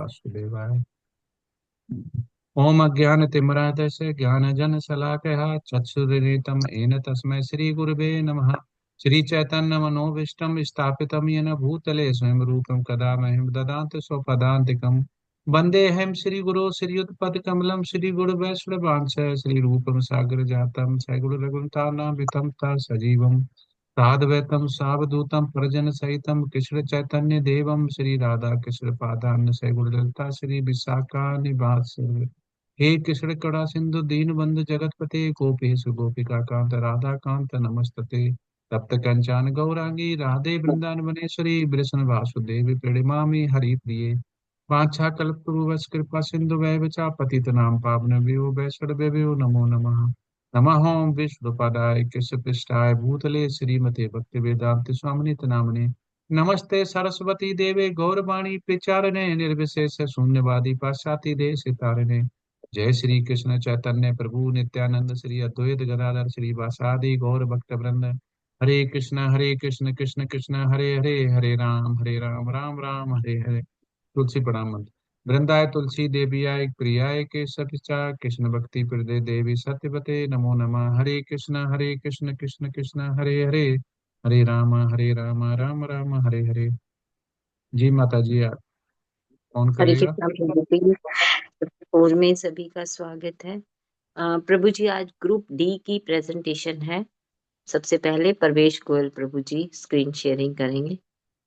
वासुदेवाय। ओम अज्ञानतिमिरान्धस्य ज्ञानजनशलाकया चक्षुरुन्मीलितं येन तस्मै श्रीगुरवे नमः। श्रीचैतन्यमनोभीष्टं स्थापितं येन भूतले स्वयं रूपं कदा मह्यं ददाति स्वपदान्तिकं। वन्देऽहं श्रीगुरो श्रीयुतपदकमलं श्रीगुरुवैष्णवांश श्रीरूपं सागरजातं सैगुरुरघुनाथानामितं तं सजीवं साद्वैतं सावधूतं परिजनसहितं कृष्णचैतन्यदेवं श्रीराधाकृष्णपादान् सैगुरुललिता श्रीविशाखानिवास हे कृष्ण कड़ा सिंधु दीन बंधु जगतपते गोपेश गोपिका कांत राधा कांत नमस्तते। तप्त कंचन गौरांगी राधे वृंदावनेश्वरी कृष्ण वासुदेवी प्रणमामि हरि प्रिये। वाञ्छा कल्पतरुवश कृपा सिंधु वैवचा पतितनां पावनेभ्यो वैष्णवेभ्यो नमो नमः। नमः ओं विष्णुपदाय कृष्णपृष्ठाय भूतले श्रीमते भक्तिवेदांत स्वामिनित नामने। नमस्ते सरस्वती देवे गौरवाणी प्रचारिणे निर्विशेष शून्यवादी पाश्चात्य देश तारिणे। जय श्री कृष्ण चैतन्य प्रभु नित्यानंद श्री अद्वैत गदाधर श्री वासादि गौर भक्त वृंद। हरे कृष्ण कृष्ण कृष्ण हरे हरे, हरे राम राम राम हरे हरे। तुलसी प्रणाम मंत्र। वृंदाय तुलसी देवियाय प्रियाय के सतिचा कृष्ण भक्ति हृदय देवी सत्यवते नमो नमः। हरे कृष्ण कृष्ण कृष्ण हरे हरे, हरे राम राम राम हरे हरे। जी माता जी, आप कौन हरे करेगा? कृष्णा प्रभु जी, और में सभी का स्वागत है। प्रभु जी, आज ग्रुप डी की प्रेजेंटेशन है। सबसे पहले परवेश गोयल प्रभु जी स्क्रीन शेयरिंग करेंगे,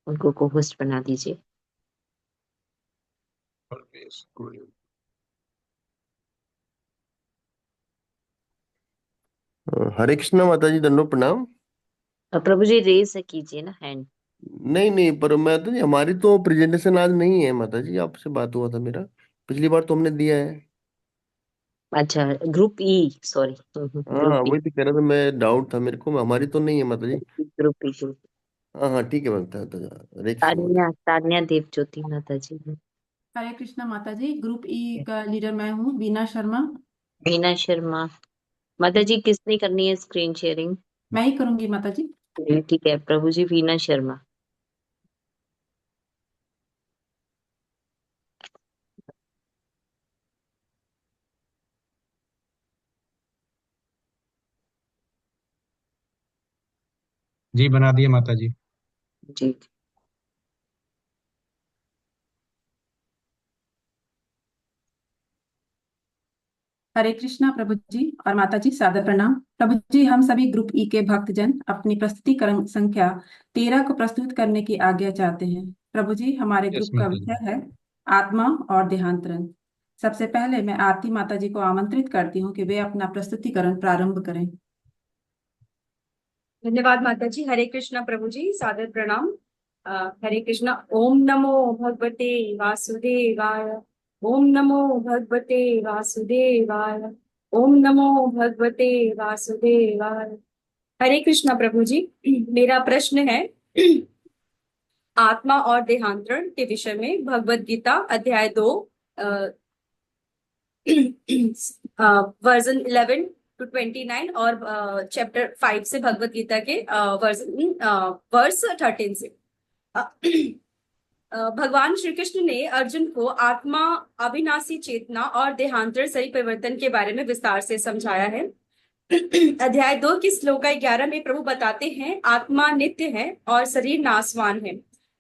उनको को होस्ट बना दीजिए। हरे कृष्णा माता जी, दंडो प्रणाम। प्रभु जी रेज से कीजिए ना हैंड। नहीं नहीं, पर माता जी हमारी तो प्रेजेंटेशन आज नहीं है माता जी, आपसे बात हुआ था मेरा, पिछली बार तो हमने दिया है। अच्छा, ग्रुप ई, सॉरी हाँ ग्रुप ई, वही तो कह रहा था मैं, डाउट था मेरे को, हमारी तो नहीं है माता जी। ग्रुप ई। हाँ हाँ ठीक है माता जी, हरे कृष्ण माता तान्या तान्या देव ज्योति माता जी है। हरे कृष्णा माता जी, ग्रुप ई का लीडर मैं हूँ, बीना शर्मा। मीना शर्मा माता जी, किसने करनी है स्क्रीन शेयरिंग? मैं ही करूंगी माता जी। ठीक है प्रभु जी, वीना शर्मा। जी बना दिए माता जी। जी हरे कृष्णा प्रभु जी और माता जी, सादर प्रणाम। प्रभु जी, हम सभी ग्रुप ई के भक्तजन अपनी प्रस्तुतिकरण संख्या 13 को प्रस्तुत करने की आज्ञा चाहते हैं। प्रभु जी, हमारे यस ग्रुप का माता जी। विषय है आत्मा और देहांतरण। सबसे पहले मैं आरती माता जी को आमंत्रित करती हूँ कि वे अपना प्रस्तुतिकरण प्रारंभ करें। धन्यवाद माता जी। हरे कृष्णा प्रभु जी, सादर प्रणाम। हरे कृष्णा। ओम नमो भगवते वासुदेवाय। ओम नमो भगवते वासुदेवाय। ओम नमो भगवते वासुदेवाय। हरे कृष्णा प्रभु जी। मेरा प्रश्न है आत्मा और देहांतरण के विषय में भगवत गीता अध्याय 2 वर्जन 11 to 29 और चैप्टर 5 से भगवत गीता के वर्स 13 से भगवान श्री कृष्ण ने अर्जुन को आत्मा, अविनाशी चेतना और देहांतर शरीर परिवर्तन के बारे में विस्तार से समझाया है। अध्याय 2 की श्लोका 11 में प्रभु बताते हैं आत्मा नित्य है और शरीर नाशवान है।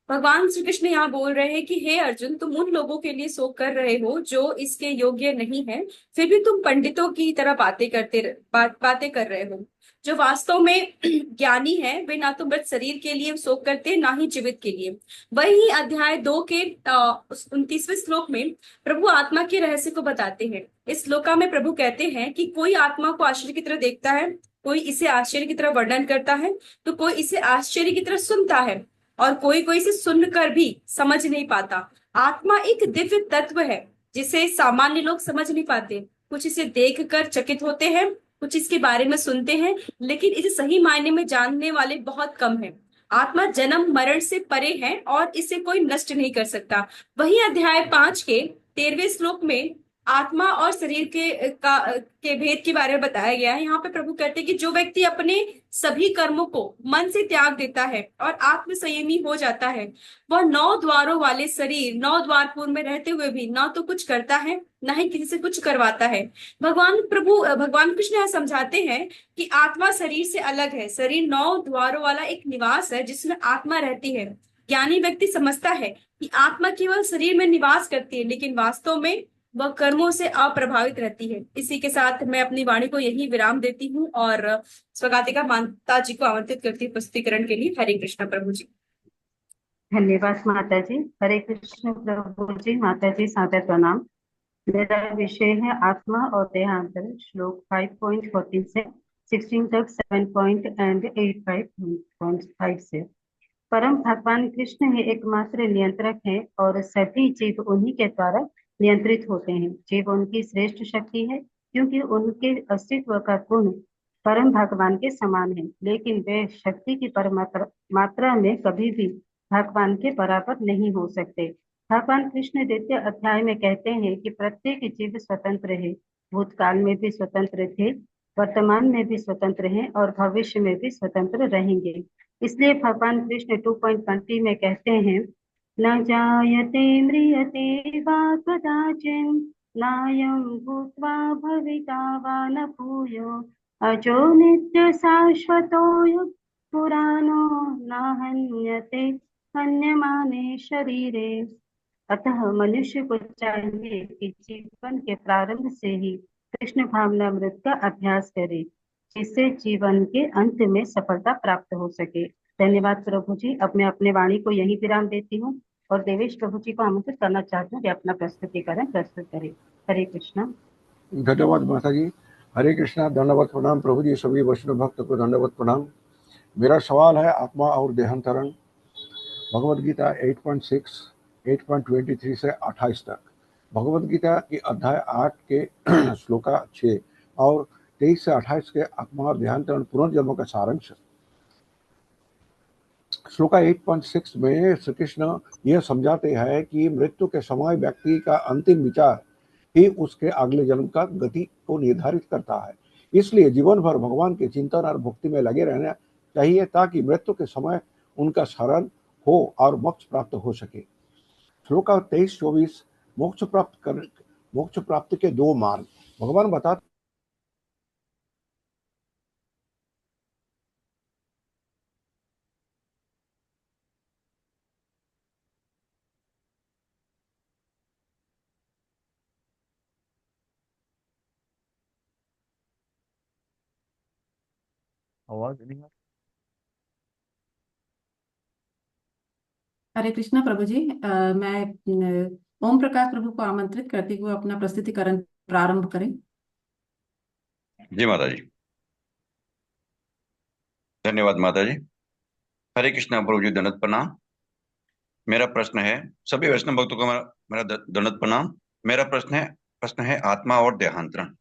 भगवान श्री कृष्ण यहाँ बोल रहे हैं कि हे अर्जुन, तुम उन लोगों के लिए शोक कर रहे हो जो इसके योग्य नहीं है, फिर भी तुम पंडितों की तरह बातें कर रहे हो। जो वास्तव में ज्ञानी है वे ना तो मृत शरीर के लिए शोक करते, ना ही जीवित के लिए। वही अध्याय 2 के 29वें श्लोक में प्रभु आत्मा के रहस्य को बताते हैं। इस श्लोका में प्रभु कहते हैं कि कोई आत्मा को आश्चर्य की तरह देखता है, कोई इसे आश्चर्य की तरह वर्णन करता है, तो कोई इसे आश्चर्य की तरह सुनता है, और कोई कोई इसे सुनकर भी समझ नहीं पाता। आत्मा एक दिव्य तत्व है जिसे सामान्य लोग समझ नहीं पाते। कुछ इसे देखकर चकित होते हैं, कुछ इसके बारे में सुनते हैं, लेकिन इसे सही मायने में जानने वाले बहुत कम हैं। आत्मा जन्म मरण से परे है और इसे कोई नष्ट नहीं कर सकता। वही अध्याय 5 के 13वें श्लोक में आत्मा और शरीर के भेद के बारे में बताया गया है। यहाँ पे प्रभु कहते हैं कि जो व्यक्ति अपने सभी कर्मों को मन से त्याग देता है और आत्म संयमी हो जाता है, वह 9 द्वारों वाले शरीर 9 द्वारपुर में रहते हुए भी ना तो कुछ करता है, ना ही किसी से कुछ करवाता है। भगवान कृष्ण यह समझाते हैं कि आत्मा शरीर से अलग है। शरीर 9 द्वारों वाला एक निवास है जिसमें आत्मा रहती है। ज्ञानी व्यक्ति समझता है कि आत्मा केवल शरीर में निवास करती है, लेकिन वास्तव में वह कर्मों से अप्रभावित रहती है। इसी के साथ मैं अपनी वाणी को यही विराम देती हूँ और स्वगातिका माता जी को आमंत्रित करती हूँ प्रस्तुतिकरण के लिए। हरे कृष्णा प्रभु जी। धन्यवाद माता जी। हरे कृष्ण प्रभु जी। माता जी सादर प्रणाम। मेरा विषय है आत्मा और देहांतर, श्लोक 5.14 से 16 तक 7 एंड 8.5 से। परम भगवान कृष्ण ही एकमात्र नियंत्रक है और सभी जीव उन्हीं के द्वारा नियंत्रित होते हैं। जीव उनकी श्रेष्ठ शक्ति है क्योंकि उनके अस्तित्व का गुण परम भगवान के समान है, लेकिन वे शक्ति की मात्रा में कभी भी भगवान के बराबर नहीं हो सकते। भगवान कृष्ण द्वितीय अध्याय में कहते हैं कि प्रत्येक जीव स्वतंत्र है। भूतकाल में भी स्वतंत्र थे, वर्तमान में भी स्वतंत्र हैं और भविष्य में भी स्वतंत्र रहेंगे। इसलिए भगवान कृष्ण 2.20 में कहते हैं, न जायते म्रियते वा कदाचिन् नायं भूत्वा भविता वा न भूयो अजो नित्य शाश्वतोऽयं पुराणो न हन्यते हन्यमाने शरीरे। अतः मनुष्य को चाहिए कि जीवन के प्रारंभ से ही कृष्ण भावनामृत का अभ्यास करे, जिससे जीवन के अंत में सफलता प्राप्त हो सके। धन्यवाद प्रभु जी। अब मैं अपने वाणी को यहीं विराम देती हूँ और देवेश प्रभु जी को आमंत्रित करना चाहती हूँ कि अपना प्रस्तुतिकरण प्रस्तुत करें। हरे कृष्णा। धन्यवाद माता जी। हरे कृष्णा। दंडवत प्रणाम प्रभु जी। सभी वैष्णव भक्त को दंडवत प्रणाम। मेरा सवाल है आत्मा और देहांतरण, भगवद गीता 8.6, 8.23 से 28 तक। भगवद गीता की अध्याय 8 के श्लोका 6 और 23 से 28 के आत्मा और देहांतरण पुनर्जन्म का सारांश। श्लोका 8.6 में श्री कृष्ण यह समझाते हैं कि मृत्यु के समय व्यक्ति का अंतिम विचार ही उसके अगले जन्म का गति को निर्धारित करता है। इसलिए जीवन भर भगवान के चिंतन और भक्ति में लगे रहना चाहिए ताकि मृत्यु के समय उनका शरण हो और मोक्ष प्राप्त हो सके। श्लोक 23-24 मोक्ष प्राप्ति के 2 मार्ग भगवान बताते आवाज नहीं आ। हरे कृष्णा प्रभु जी। मैं ओम प्रकाश प्रभु को आमंत्रित करती हुए अपना प्रस्तुतिकरण प्रारंभ करें। जी माता जी। धन्यवाद माता जी। हरे कृष्णा प्रभु जी। दंडवत प्रणाम। मेरा प्रश्न है, सभी वैष्णव भक्तों को मेरा दंडवत प्रणाम। मेरा प्रश्न है आत्मा और देहांतरण,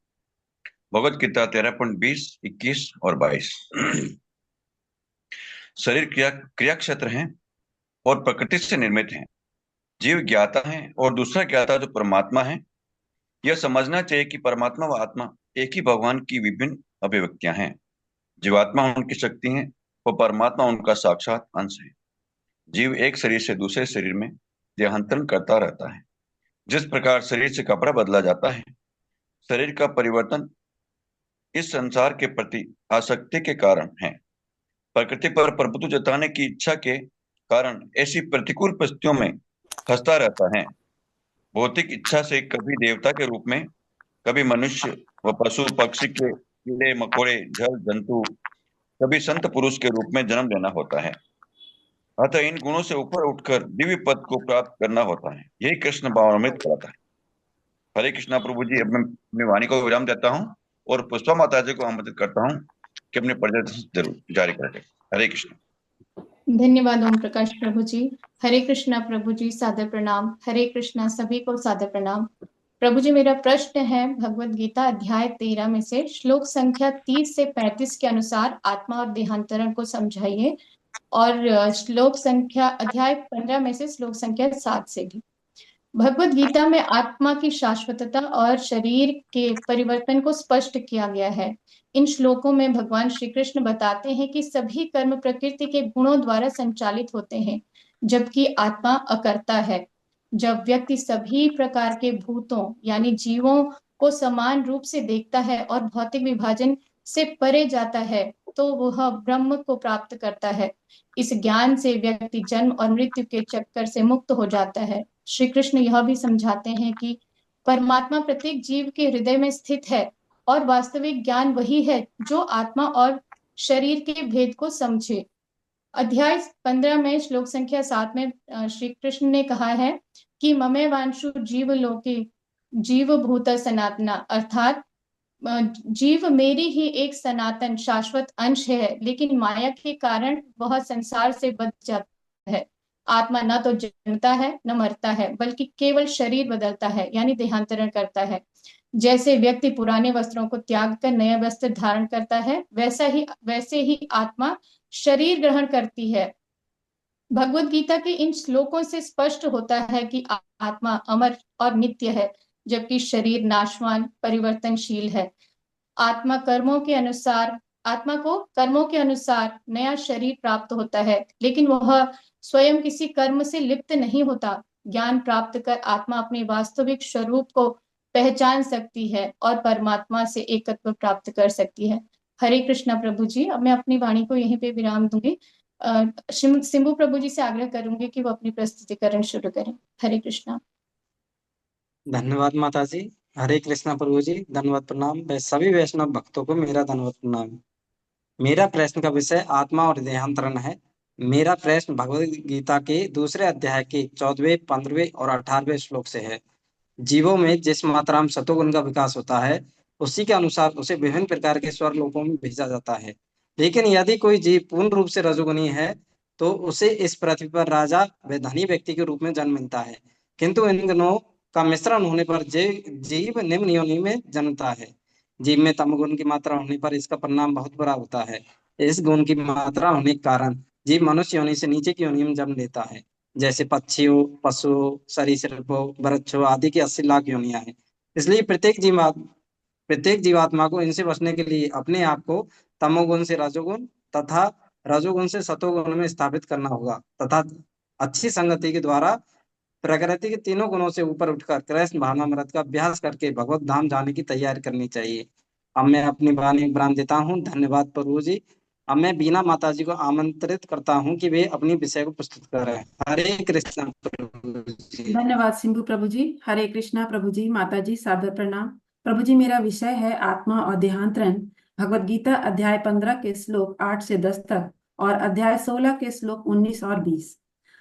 भगवद गीता 13.20, 21 और 22। शरीर क्रिया क्षेत्र है और प्रकृति से निर्मित है। जीव ज्ञाता है और दूसरा ज्ञाता जो परमात्मा है। यह समझना चाहिए कि परमात्मा व आत्मा एक ही भगवान की विभिन्न अभिव्यक्तियां हैं। जीवात्मा उनकी शक्ति है और परमात्मा उनका साक्षात अंश है। जीव एक शरीर से दूसरे शरीर में देहांतरण करता रहता है। जिस प्रकार शरीर से कपड़ा बदला जाता है, शरीर का परिवर्तन इस संसार के प्रति आसक्ति के कारण है। प्रकृति पर प्रभुत्व जताने की इच्छा के कारण ऐसी प्रतिकूल परिस्थितियों में फंसता रहता है। भौतिक इच्छा से कभी देवता के रूप में, कभी मनुष्य व पशु पक्षी के कीड़े मकोड़े जल जंतु, कभी संत पुरुष के रूप में जन्म लेना होता है। अतः इन गुणों से ऊपर उठकर दिव्य पद को प्राप्त करना होता है। यही कृष्ण भावनामृत कराता है। हरे कृष्णा प्रभु जी। अब मैं अपनी वाणी को विराम देता हूँ और पुष्पा माता जी को आमंत्रित करता हूँ कि अपने प्रवचन जरूर जारी करें। हरे कृष्ण। धन्यवाद ओम प्रकाश प्रभु जी। हरे कृष्णा प्रभु जी। सादर प्रणाम। हरे कृष्णा सभी को सादर प्रणाम। प्रभु जी, मेरा प्रश्न है भगवद गीता अध्याय 13 में से श्लोक संख्या 30 से 35 के अनुसार आत्मा और देहांतरण को समझाइए, और श्लोक संख्या अध्याय 15 में से श्लोक संख्या 7 से भी। भगवत गीता में आत्मा की शाश्वतता और शरीर के परिवर्तन को स्पष्ट किया गया है। इन श्लोकों में भगवान श्री कृष्ण बताते हैं कि सभी कर्म प्रकृति के गुणों द्वारा संचालित होते हैं, जबकि आत्मा अकर्ता है। जब व्यक्ति सभी प्रकार के भूतों यानी जीवों को समान रूप से देखता है और भौतिक विभाजन से परे जाता है, तो वह ब्रह्म को प्राप्त करता है। इस ज्ञान से व्यक्ति जन्म और मृत्यु के चक्कर से मुक्त हो जाता है। श्री कृष्ण यह भी समझाते हैं कि परमात्मा प्रत्येक जीव के हृदय में स्थित है और वास्तविक ज्ञान वही है जो आत्मा और शरीर के भेद को समझे। अध्याय 15 में श्लोक संख्या 7 में श्री कृष्ण ने कहा है कि ममे वांशु जीव लोके जीव भूत सनातना, अर्थात जीव मेरी ही एक सनातन शाश्वत अंश है, लेकिन माया के कारण वह संसार से बच जाता है। आत्मा न तो जन्मता है न मरता है, बल्कि केवल शरीर बदलता है यानी देहांतरण करता है। जैसे व्यक्ति पुराने वस्त्रों को त्याग कर नए वस्त्र धारण करता है, वैसे ही आत्मा शरीर ग्रहण करती है। भगवत गीता के इन श्लोकों से स्पष्ट होता है कि आत्मा अमर और नित्य है, जबकि शरीर नाशवान परिवर्तनशील है। आत्मा को कर्मों के अनुसार नया शरीर प्राप्त होता है, लेकिन वह स्वयं किसी कर्म से लिप्त नहीं होता। ज्ञान प्राप्त कर आत्मा अपने वास्तविक स्वरूप को पहचान सकती है और परमात्मा से एकत्व प्राप्त कर सकती है। हरे कृष्णा प्रभु जी। अब मैं अपनी वाणी को यहीं पे विराम दूंगी। सिंबू प्रभु जी से आग्रह करूंगी कि वो अपनी प्रस्तुतिकरण शुरू करें। हरे कृष्णा। धन्यवाद माता जी। हरे कृष्णा प्रभु जी। धन्यवाद प्रणाम। सभी वैष्णव भक्तों को मेरा धन्यवाद प्रणाम। मेरा प्रश्न का विषय आत्मा और देहांतरण है। मेरा प्रश्न भगवद गीता के दूसरे अध्याय के 14वें, 15वें और 18वें श्लोक से है। जीवों में जिस मात्रा में सतोगुण का विकास होता है, उसी के अनुसार उसे विभिन्न प्रकार के स्वर लोकों में भेजा जाता है। लेकिन यदि कोई जीव पूर्ण रूप से रजोगुणी है, तो उसे इस पृथ्वी पर राजा व धनी व्यक्ति के रूप में जन्म मिलता है। किंतु इन दोनों का मिश्रण होने पर जीव निम्न योनि में जन्मता है। जीव में तमोगुण की मात्रा होने पर इसका परिणाम बहुत बुरा होता है। इस गुण की मात्रा होने के कारण जीव मनुष्य योनि से नीचे की योनि में जन्म लेता है। जैसे पक्षियों, पशुओं, सरीसृपों, वृक्षों आदि की 80 लाख योनियां हैं। इसलिए प्रत्येक जीवात्मा को इनसे बचने के लिए अपने आप को तमोगुण से रजोगुण तथा रजोगुण से सतोगुण में स्थापित करना होगा तथा अच्छी संगति के द्वारा प्रकृति के तीनों गुणों से ऊपर उठकर कृष्ण भावनामृत का अभ्यास करके भगवत धाम जाने की तैयारी करनी चाहिए। अब मैं अपनी वाणी विराम देता हूँ। धन्यवाद प्रभु जी। अब मैं बीना माता जी को आमंत्रित करता हूँ कि वे अपनी विषय को प्रस्तुत करें। हरे कृष्ण प्रभु जी। धन्यवाद सिंधु प्रभु जी। हरे कृष्णा प्रभु जी। माता जी सादर प्रणाम। प्रभु जी, मेरा विषय है आत्मा और देहांतरण। भगवत गीता अध्याय 15 के श्लोक 8 से 10 तक और अध्याय 16 के श्लोक 19 और 20।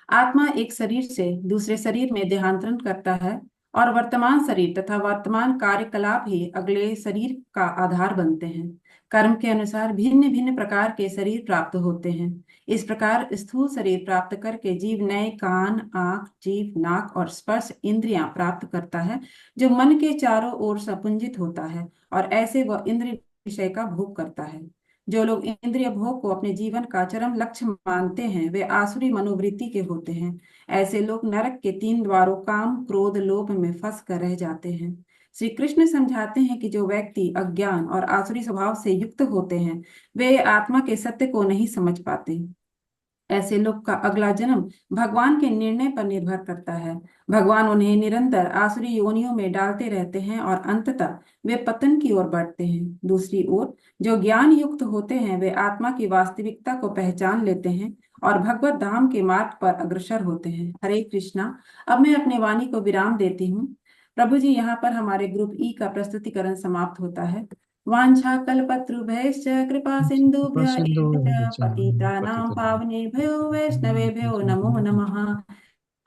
आत्मा एक शरीर से दूसरे शरीर में देहांतरण करता है और वर्तमान शरीर तथा वर्तमान कार्यकलाप ही अगले शरीर का आधार बनते हैं। कर्म के अनुसार भिन्न भिन्न प्रकार के शरीर प्राप्त होते हैं। इस प्रकार स्थूल शरीर प्राप्त करके जीव नए कान, आंख, जीभ, नाक और स्पर्श इंद्रियां प्राप्त करता है, जो मन के चारों ओर संपुंजित होता है और ऐसे वह इंद्रिय विषय का भोग करता है। जो लोग इंद्रिय भोग को अपने जीवन का चरम लक्ष्य मानते हैं, वे आसुरी मनोवृत्ति के होते हैं। ऐसे लोग नरक के 3 द्वारों काम, क्रोध, लोभ में फंस कर रह जाते हैं। श्री कृष्ण समझाते हैं कि जो व्यक्ति अज्ञान और आसुरी स्वभाव से युक्त होते हैं, वे आत्मा के सत्य को नहीं समझ पाते। ऐसे लोग का अगला जन्म भगवान के निर्णय पर निर्भर करता है। भगवान उन्हें निरंतर आसुरी योनियों में डालते रहते हैं और अंततः वे पतन की ओर बढ़ते हैं। दूसरी ओर जो ज्ञान युक्त होते हैं, वे आत्मा की वास्तविकता को पहचान लेते हैं और भगवत धाम के मार्ग पर अग्रसर होते हैं। हरे कृष्णा। अब मैं अपने वाणी को विराम देती हूँ। प्रभु जी, यहाँ पर हमारे ग्रुप ई का प्रस्तुतिकरण समाप्त होता है। वाञ्छा कल्पतरुभ्यश्च कृपा सिन्धुभ्य सिंधु एव च पतितानां पावनेभ्यो वैष्णवेभ्यो नमो नमः।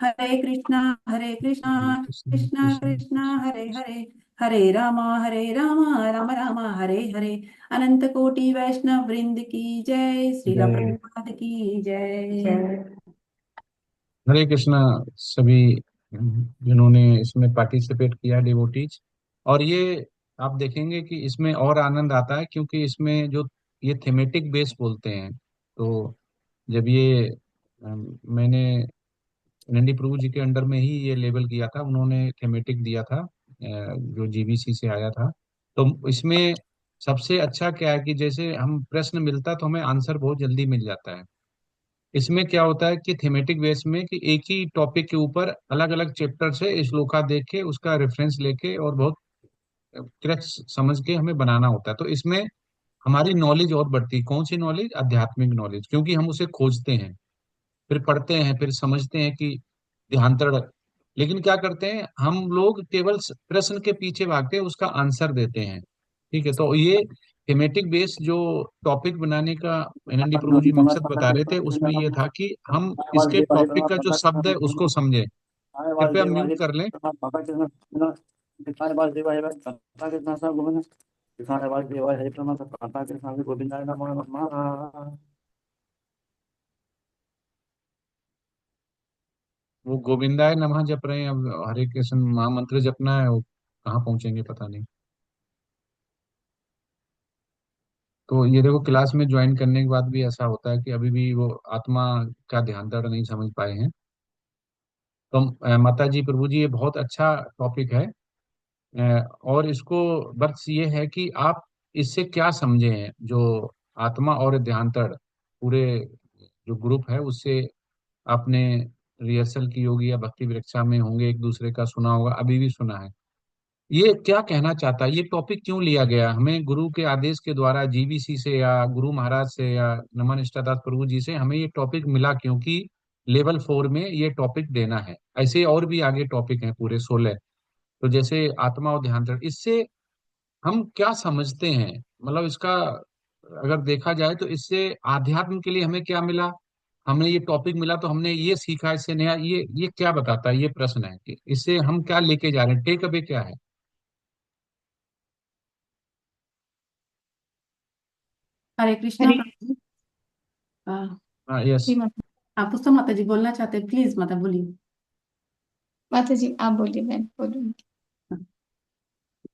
हरे कृष्णा कृष्णा कृष्णा हरे हरे, हरे राम राम राम हरे हरे। अनंत कोटि वैष्णव वृंद की जय। श्रील प्रभुपाद की जय। हरे कृष्णा सभी जिन्होंने इसमें पार्टिसिपेट किया, डिवोटीज। और ये आप देखेंगे कि इसमें और आनंद आता है, क्योंकि इसमें जो ये थीमेटिक बेस बोलते हैं। तो जब ये मैंने नंदी प्रभु जी के अंडर में ही ये लेबल किया था, उन्होंने थेमेटिक दिया था, जो जीबीसी से आया था। तो इसमें सबसे अच्छा क्या है कि जैसे हम प्रश्न मिलता है तो हमें आंसर बहुत जल्दी मिल जाता है। इसमें क्या होता है कि थेमेटिक बेस में कि एक ही टॉपिक के ऊपर अलग अलग चैप्टर से श्लोका देख के उसका रेफरेंस लेके और बहुत करेक्ट समझ के हमें बनाना होता है। तो इसमें हमारी नॉलेज और बढ़ती है। कौन सी नॉलेज? आध्यात्मिक नॉलेज, क्योंकि हम उसे खोजते हैं, फिर पढ़ते हैं, फिर समझते हैं कि देहांतरण। लेकिन क्या करते हैं हम लोग? केवल प्रश्न के पीछे भागते हैं, उसका आंसर देते हैं। ठीक है, तो ये थेमेटिक बेस जो टॉपिक बनाने का एनएनडी प्रभु जी मकसद बता रहे थे, उसमें ये था कि हम इसके टॉपिक का जो शब्द है उसको समझें। कृपया म्यूट कर लें। वो गोविंदाय नमः जप रहे हैं, अब हरे कृष्ण महामंत्र जपना है, वो कहाँ पहुंचेंगे पता नहीं। तो ये देखो, क्लास में ज्वाइन करने के बाद भी ऐसा होता है कि अभी भी वो आत्मा का ध्यान धर नहीं समझ पाए हैं। तो माता जी प्रभु जी, ये बहुत अच्छा टॉपिक है। और इसको बस ये है कि आप इससे क्या समझे हैं, जो आत्मा और ध्यांतड़ पूरे जो ग्रुप है उससे आपने रिहर्सल की होगी या भक्ति वृक्षा में होंगे, एक दूसरे का सुना होगा, अभी भी सुना है। ये क्या कहना चाहता है? ये टॉपिक क्यों लिया गया? हमें गुरु के आदेश के द्वारा जीबीसी से या गुरु महाराज से या नमन इष्टादास प्रभु जी से हमें ये टॉपिक मिला क्योंकि लेवल 4 में ये टॉपिक देना है। ऐसे और भी आगे टॉपिक हैं पूरे 16। तो जैसे आत्मा और ध्यान, इससे हम क्या समझते हैं? मतलब इसका अगर देखा जाए तो इससे आध्यात्म के लिए हमें क्या मिला? हमें ये टॉपिक मिला तो हमने ये सीखा इससे नया। ये क्या बताता है? ये प्रश्न है कि इससे हम क्या लेके जा रहे हैं, टेक अवे क्या है? हरे कृष्णा हरे प्रभु जी। आ, हाँ, यस। जी माता। आप पुष्पा माता जी बोलना चाहते हैं, प्लीज माता बोलिए। माता जी आप बोलिए, मैं बोलूंगी।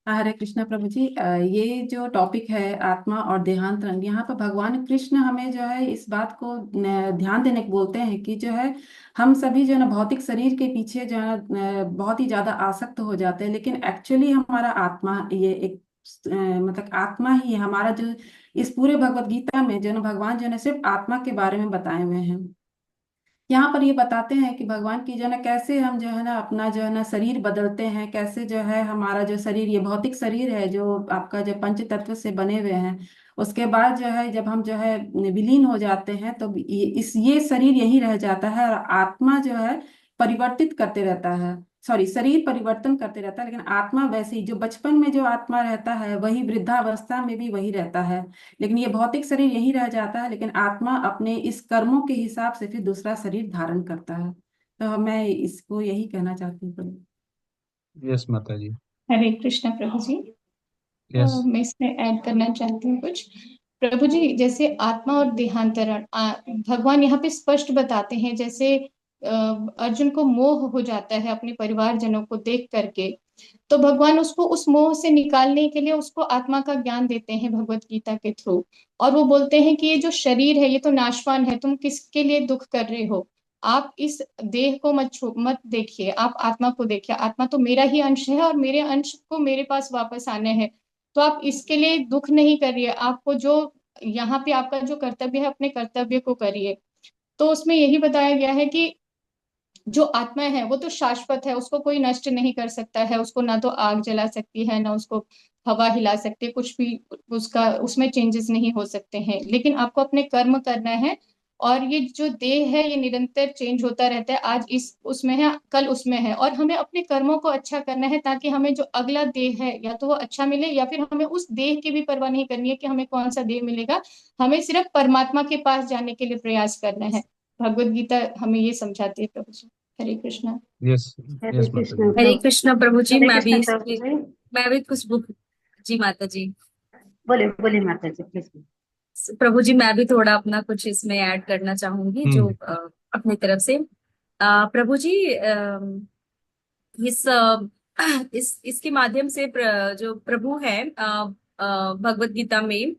हरे कृष्णा प्रभु जी। ये जो टॉपिक है आत्मा और देहांत रंग, यहाँ पर भगवान कृष्ण हमें जो है इस बात को ध्यान देने को बोलते हैं कि जो है हम सभी जो है ना भौतिक शरीर के पीछे जो है बहुत ही ज्यादा आसक्त हो जाते हैं, लेकिन एक्चुअली हमारा आत्मा ये एक मतलब आत्मा ही है हमारा। जो इस पूरे भगवत गीता में जो है ना भगवान जो है ना सिर्फ आत्मा के बारे में बताए हुए हैं। यहाँ पर ये बताते हैं कि भगवान की जो है ना कैसे हम जो है ना अपना जो है ना शरीर बदलते हैं, कैसे जो है हमारा जो शरीर ये भौतिक शरीर है जो आपका जो पंच तत्व से बने हुए हैं, उसके बाद जो है जब हम जो है विलीन हो जाते हैं तो ये शरीर यही रह जाता है और आत्मा जो है परिवर्तित करते रहता है। सॉरी, शरीर परिवर्तन करते रहता है, लेकिन आत्मा वैसे ही जो बचपन में जो आत्मा रहता है वही वृद्धावस्था में भी वही रहता है। लेकिन ये भौतिक शरीर यही रह जाता है, लेकिन आत्मा अपने इस कर्मों के हिसाब से फिर दूसरा शरीर धारण करता है। तो मैं इसको यही कहना चाहती हूँ प्रभु। यस माता जी। हरे कृष्णा प्रभु जी। यस। मैं इसमें ऐड करना चाहती हूँ कुछ। प्रभु जी, जैसे आत्मा और देहांतरण भगवान यहाँ पे स्पष्ट बताते हैं। जैसे अर्जुन को मोह हो जाता है अपने परिवारजनों को देख करके, तो भगवान उसको उस मोह से निकालने के लिए उसको आत्मा का ज्ञान देते हैं भगवत गीता के थ्रू। और वो बोलते हैं कि ये जो शरीर है ये तो नाशवान है, तुम किसके लिए दुख कर रहे हो? आप इस देह को मत देखिए, आप आत्मा को देखिए। आत्मा तो मेरा ही अंश है और मेरे अंश को मेरे पास वापस आना है। तो आप इसके लिए दुख नहीं करिए, आपको जो यहाँ पे आपका जो कर्तव्य है अपने कर्तव्य को करिए। तो उसमें यही बताया गया है कि जो आत्मा है वो तो शाश्वत है, उसको कोई नष्ट नहीं कर सकता है। उसको ना तो आग जला सकती है, ना उसको हवा हिला सकती है, कुछ भी उसका उसमें चेंजेस नहीं हो सकते हैं। लेकिन आपको अपने कर्म करना है। और ये जो देह है ये निरंतर चेंज होता रहता है, आज इस उसमें है कल उसमें है, और हमें अपने कर्मों को अच्छा करना है ताकि हमें जो अगला देह है या तो वो अच्छा मिले, या फिर हमें उस देह की भी परवाह नहीं करनी है कि हमें कौन सा देह मिलेगा। हमें सिर्फ परमात्मा के पास जाने के लिए प्रयास करना है। भगवत गीता हमें ये समझाती है प्रभु जी। हरे कृष्णा। यस। हरे यस माता कृष्ण जी। हरे प्रभु। कृष्ण प्रभु जी। हरे कृष्ण प्रभु जी। मैं भी कुछ बुक। जी माता जी। बोले बोले माता जी प्लीज। प्रभु जी, मैं भी थोड़ा अपना कुछ इसमें ऐड करना चाहूंगी, जो हम्म। अपनी तरफ से। प्रभु जी, इस इसके माध्यम से जो प्रभु है भगवत गीता में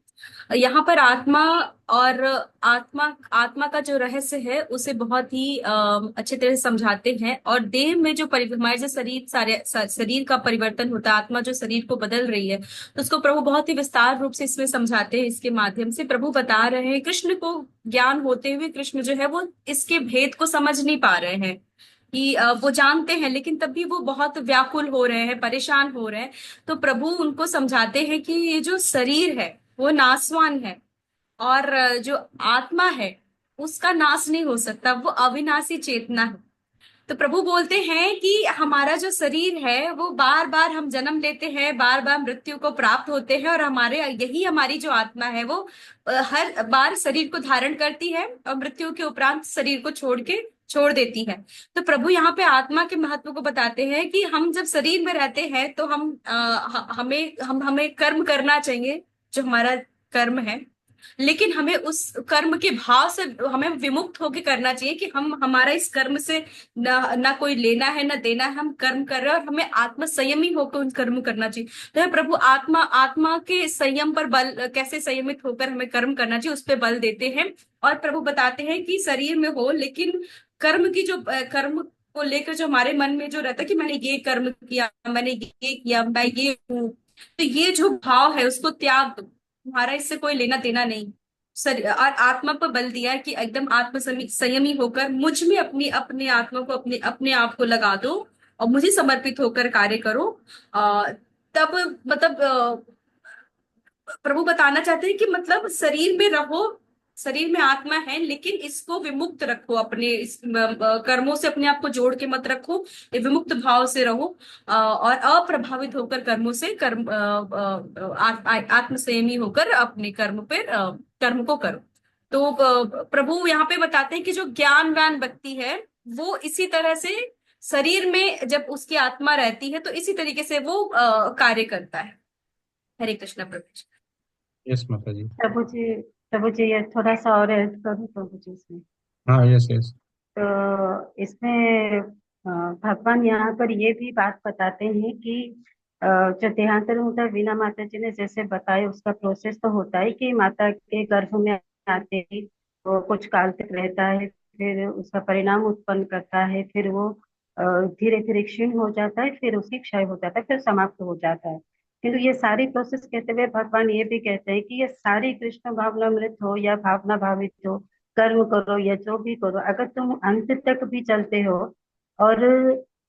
यहाँ पर आत्मा और आत्मा आत्मा का जो रहस्य है उसे बहुत ही अच्छे तरह से समझाते हैं। और देह में जो हमारे जो शरीर का परिवर्तन होता है, आत्मा जो शरीर को बदल रही है, तो उसको प्रभु बहुत ही विस्तार रूप से इसमें समझाते हैं। इसके माध्यम से प्रभु बता रहे हैं, कृष्ण को ज्ञान होते हुए कृष्ण जो है वो इसके भेद को समझ नहीं पा रहे हैं कि वो जानते हैं लेकिन तब भी वो बहुत व्याकुल हो रहे हैं, परेशान हो रहे हैं। तो प्रभु उनको समझाते हैं कि ये जो शरीर है वो नासवान है, और जो आत्मा है उसका नाश नहीं हो सकता, वो अविनाशी चेतना है। तो प्रभु बोलते हैं कि हमारा जो शरीर है वो बार बार हम जन्म लेते हैं, बार बार मृत्यु को प्राप्त होते हैं, और हमारी जो आत्मा है वो हर बार शरीर को धारण करती है और मृत्यु के उपरांत शरीर को छोड़ देती है। तो प्रभु यहाँ पे आत्मा के महत्व को बताते हैं कि हम जब शरीर में रहते हैं तो हमें कर्म करना चाहिए, जो हमारा कर्म है, लेकिन हमें उस कर्म के भाव से हमें विमुक्त होकर करना चाहिए कि हम हमारा इस कर्म से ना कोई लेना है ना देना है, हम कर्म कर रहे हैं और हमें आत्म संयमी होकर उन कर्म करना चाहिए। तो यह प्रभु आत्मा के संयम पर बल, कैसे संयमित होकर हमें कर्म करना चाहिए, उस पर बल देते हैं। और प्रभु बताते हैं कि शरीर में हो लेकिन कर्म को लेकर जो हमारे मन में जो रहता है कि मैंने ये कर्म किया, मैंने ये किया, मैं ये हूँ, तो ये जो भाव है उसको त्याग दो, तुम्हारा इससे कोई लेना देना नहीं। और आत्मा पर बल दिया है कि एकदम आत्म संयमी होकर मुझ में अपने आत्मा को अपने आप को लगा दो और मुझे समर्पित होकर कार्य करो। तब मतलब प्रभु बताना चाहते हैं कि मतलब शरीर में रहो, शरीर में आत्मा है, लेकिन इसको विमुक्त रखो, अपने इस कर्मों से अपने आप को जोड़ के मत रखो, ये विमुक्त भाव से रहो और अप्रभावित होकर कर्मों से आत्मसंयमी होकर अपने कर्म को करो। तो प्रभु यहाँ पे बताते हैं कि जो ज्ञानवान व्यक्ति है वो इसी तरह से शरीर में जब उसकी आत्मा रहती है तो इसी तरीके से वो कार्य करता है। हरे कृष्णा प्रभु जी। यस माता जी। प्रभु जी ये थोड़ा सा और ऐड करूँ प्रभु जी इसमें। हाँ, यस यस। तो इसमें भगवान यहाँ पर ये भी बात बताते हैं कि जो देहांतर होता है, वीणा माता जी ने जैसे बताया उसका प्रोसेस तो होता है कि माता के गर्भ में आते ही वो कुछ काल तक रहता है, फिर उसका परिणाम उत्पन्न करता है, फिर वो धीरे धीरे क्षीण हो जाता है, फिर उसकी क्षय हो जाता है, फिर समाप्त हो जाता है। किंतु ये सारी प्रोसेस कहते हुए भगवान ये भी कहते हैं कि ये सारी कृष्ण भावनामृत हो या भावना भावित हो, कर्म करो या जो भी करो, अगर तुम अंत तक भी चलते हो और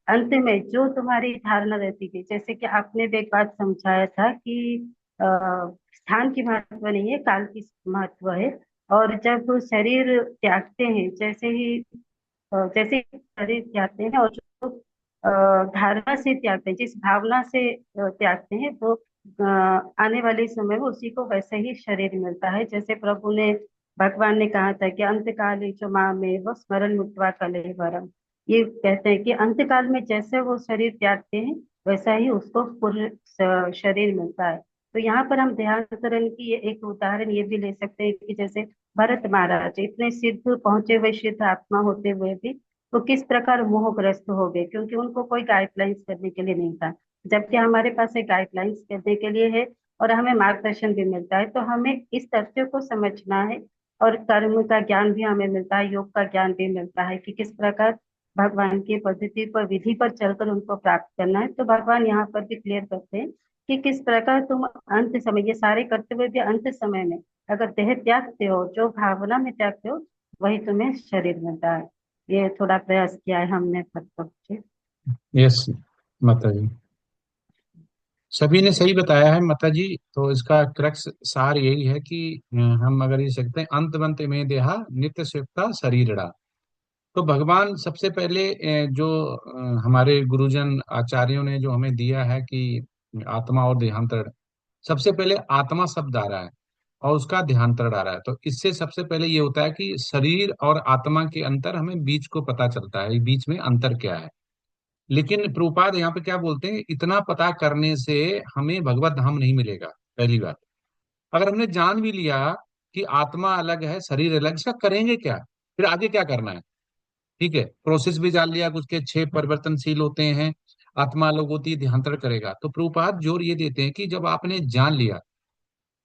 अंत में जो तुम्हारी धारणा रहती है, जैसे कि आपने भी एक बात समझाया था कि अ, स्थान की महत्व नहीं है, काल की महत्व है। और जब शरीर त्यागते हैं, जैसे ही शरीर त्यागते हैं और जो धारणा से त्यागते हैं, जिस भावना से त्यागते हैं, वो आने वाले समय में उसी को वैसे ही शरीर मिलता है। जैसे भगवान ने कहा था कि अंतकाले जो माँ में वो स्मरण मुक्त्वा कलेवरम, ये कहते हैं कि अंतकाल में जैसे वो शरीर त्यागते हैं वैसा ही उसको पूर्ण शरीर मिलता है। तो यहाँ पर हम ध्यान की एक उदाहरण ये भी ले सकते हैं कि जैसे भरत महाराज इतने सिद्ध पहुंचे हुए सिद्ध आत्मा होते हुए भी वो किस प्रकार मोहग्रस्त हो गए, क्योंकि उनको कोई गाइडलाइंस करने के लिए नहीं था। जबकि हमारे पास एक गाइडलाइंस करने के लिए है और हमें मार्गदर्शन भी मिलता है। तो हमें इस तथ्य को समझना है और कर्म का ज्ञान भी हमें मिलता है, योग का ज्ञान भी मिलता है कि किस प्रकार भगवान की पद्धति पर विधि पर चलकर उनको प्राप्त करना है। तो भगवान यहाँ पर भी क्लियर करते हैं कि किस प्रकार तुम अंत समय, ये सारे करते हुए भी अंत समय में अगर देह त्यागते हो, जो भावना में त्यागते हो, वही तुम्हें शरीर मिलता है। ये थोड़ा प्रयास किया है हमने पर। यस माता जी, सभी ने सही बताया है माता जी। तो इसका क्रक्स सार यही है कि हम अगर ये सकते हैं, अंत बंत में देहा नित्य स्वेता शरीरड़ा। तो भगवान सबसे पहले जो हमारे गुरुजन आचार्यों ने जो हमें दिया है कि आत्मा और देहांतर, सबसे पहले आत्मा शब्द आ रहा है और उसका देहांतर आ रहा है। तो इससे सबसे पहले ये होता है कि शरीर और आत्मा के अंतर हमें बीच को पता चलता है, बीच में अंतर क्या है। लेकिन प्रभुपाद यहाँ पे क्या बोलते हैं, इतना पता करने से हमें भगवत धाम नहीं मिलेगा। पहली बात, अगर हमने जान भी लिया कि आत्मा अलग है शरीर अलग, इसका करेंगे क्या, फिर आगे क्या करना है। ठीक है, प्रोसेस भी जान लिया, कुछ के 6 परिवर्तनशील होते हैं, आत्मा अलग होती है, देहांतर करेगा। तो प्रभुपाद जोर ये देते हैं कि जब आपने जान लिया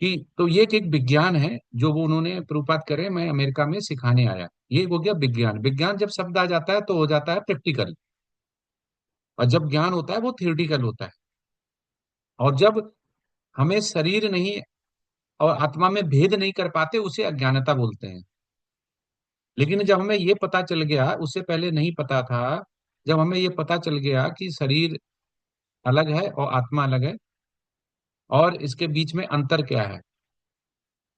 कि तो ये एक विज्ञान है जो वो उन्होंने प्रभुपाद करे, मैं अमेरिका में सिखाने आया। ये हो गया विज्ञान। विज्ञान जब शब्द आ जाता है तो हो जाता है प्रैक्टिकल, और जब ज्ञान होता है वो थियोरिटिकल होता है। और जब हमें शरीर नहीं और आत्मा में भेद नहीं कर पाते, उसे अज्ञानता बोलते हैं। लेकिन जब हमें ये पता चल गया, उससे पहले नहीं पता था, जब हमें ये पता चल गया कि शरीर अलग है और आत्मा अलग है और इसके बीच में अंतर क्या है,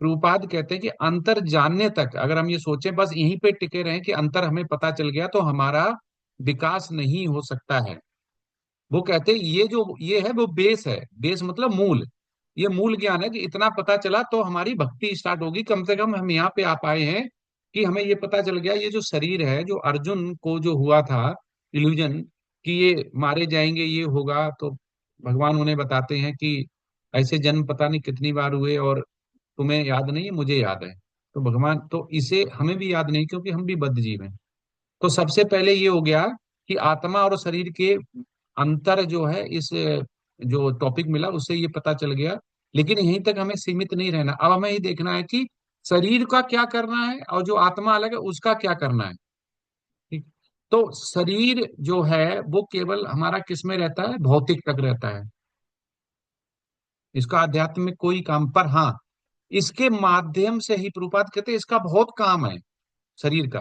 प्रभुपाद कहते हैं कि अंतर जानने तक अगर हम ये सोचें, बस यहीं पे टिके रहें कि अंतर हमें पता चल गया, तो हमारा विकास नहीं हो सकता है। वो कहते हैं ये जो ये है वो बेस है। बेस मतलब मूल। ये मूल ज्ञान है कि इतना पता चला तो हमारी भक्ति स्टार्ट होगी। कम से कम हम यहाँ पे आ पाए हैं कि हमें ये पता चल गया, ये जो शरीर है, जो अर्जुन को जो हुआ था इल्यूजन कि ये मारे जाएंगे, ये होगा, तो भगवान उन्हें बताते हैं कि ऐसे जन्म पता नहीं कितनी बार हुए और तुम्हें याद नहीं है, मुझे याद है। तो भगवान, तो इसे हमें भी याद नहीं क्योंकि हम भी बद्ध जीव हैं। तो सबसे पहले ये हो गया कि आत्मा और शरीर के अंतर जो है, इस जो टॉपिक मिला उससे ये पता चल गया। लेकिन यहीं तक हमें सीमित नहीं रहना, अब हमें ये देखना है कि शरीर का क्या करना है और जो आत्मा अलग है उसका क्या करना है। ठीक। तो शरीर जो है वो केवल हमारा किस में रहता है, भौतिक तक रहता है। इसका आध्यात्म में कोई काम, पर हाँ इसके माध्यम से ही प्रभुपाद कहते हैं इसका बहुत काम है शरीर का,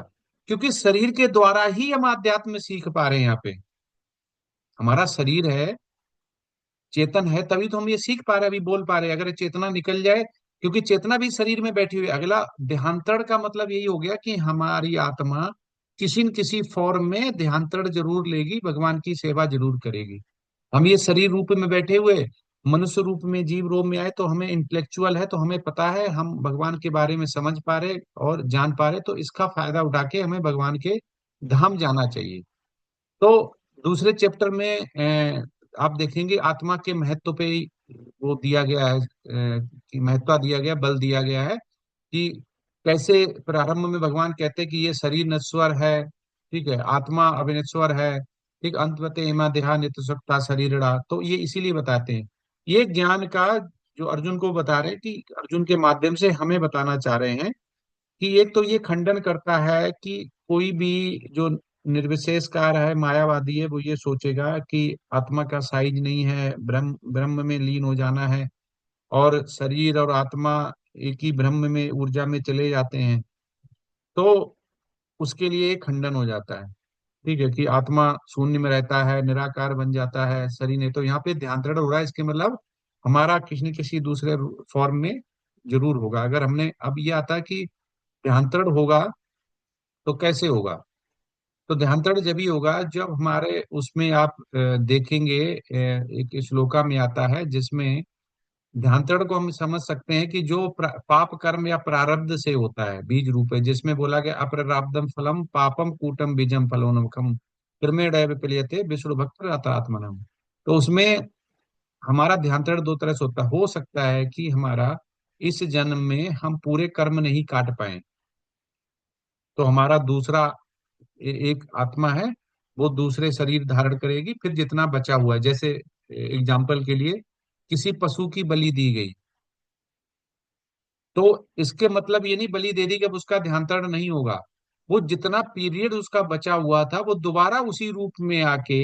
क्योंकि शरीर के द्वारा ही हम आध्यात्म सीख पा रहे हैं। यहाँ पे हमारा शरीर है, चेतन है, तभी तो हम ये सीख पा रहे हैं, अभी बोल पा रहे हैं। अगर ये चेतना निकल जाए, क्योंकि चेतना भी शरीर में बैठी हुई है। अगला देहांतरण का मतलब यही हो गया कि हमारी आत्मा किसी न किसी फॉर्म में देहांतरण जरूर लेगी, भगवान की सेवा जरूर करेगी। हम ये शरीर रूप में बैठे हुए मनुष्य रूप में जीव रूप में आए तो हमें इंटेलेक्चुअल है, तो हमें पता है, हम भगवान के बारे में समझ पा रहे और जान पा रहे, तो इसका फायदा उठा के हमें भगवान के धाम जाना चाहिए। तो दूसरे चैप्टर में आप देखेंगे आत्मा के महत्व पे वो दिया गया है, कि महत्व दिया गया, बल दिया गया है कि कैसे प्रारंभ में भगवान कहते हैं कि ये शरीर नश्वर है, ठीक है, आत्मा अविनश्वर है, ठीक, अंतवते इमा देहा नित्य सुखता शरीरड़ा। तो ये इसीलिए बताते हैं, ये ज्ञान का जो अर्जुन को बता रहे हैं, कि अर्जुन के माध्यम से हमें बताना चाह रहे हैं कि एक तो ये खंडन करता है कि कोई भी जो निर्विशेषकार है, मायावादी है, वो ये सोचेगा कि आत्मा का साइज नहीं है, ब्रह्म ब्रह्म में लीन हो जाना है, और शरीर और आत्मा एक ही ब्रह्म में ऊर्जा में चले जाते हैं। तो उसके लिए एक खंडन हो जाता है, ठीक है, कि आत्मा शून्य में रहता है, निराकार बन जाता है शरीर ने। तो यहाँ पे ध्यान हो रहा है, इसके मतलब हमारा किसी न किसी दूसरे फॉर्म में जरूर होगा। अगर हमने, अब ये आता है कि ध्यान होगा तो कैसे होगा, तो ध्यान जब ही होगा जब हमारे उसमें आप देखेंगे, एक श्लोका में आता है जिसमें ध्यान को हम समझ सकते हैं कि जो पाप कर्म या प्रारब्ध से होता है, बीज रूप है, जिसमें बोला गया अप्रारब्धम फलम पापम कूटम बीजम फलोनमुखम क्रमेण विपलीयते विष्णु भक्त आत्मनम। तो उसमें हमारा ध्यान दो तरह से होता है। हो सकता है कि हमारा इस जन्म में हम पूरे कर्म नहीं काट पाए, तो हमारा दूसरा एक आत्मा है, वो दूसरे शरीर धारण करेगी, फिर जितना बचा हुआ है, जैसे एग्जाम्पल के लिए किसी पशु की बलि दी गई, तो इसके मतलब ये नहीं बलि दे दी कि अब उसका ध्यानांतरण नहीं होगा। वो जितना पीरियड उसका बचा हुआ था वो दोबारा उसी रूप में आके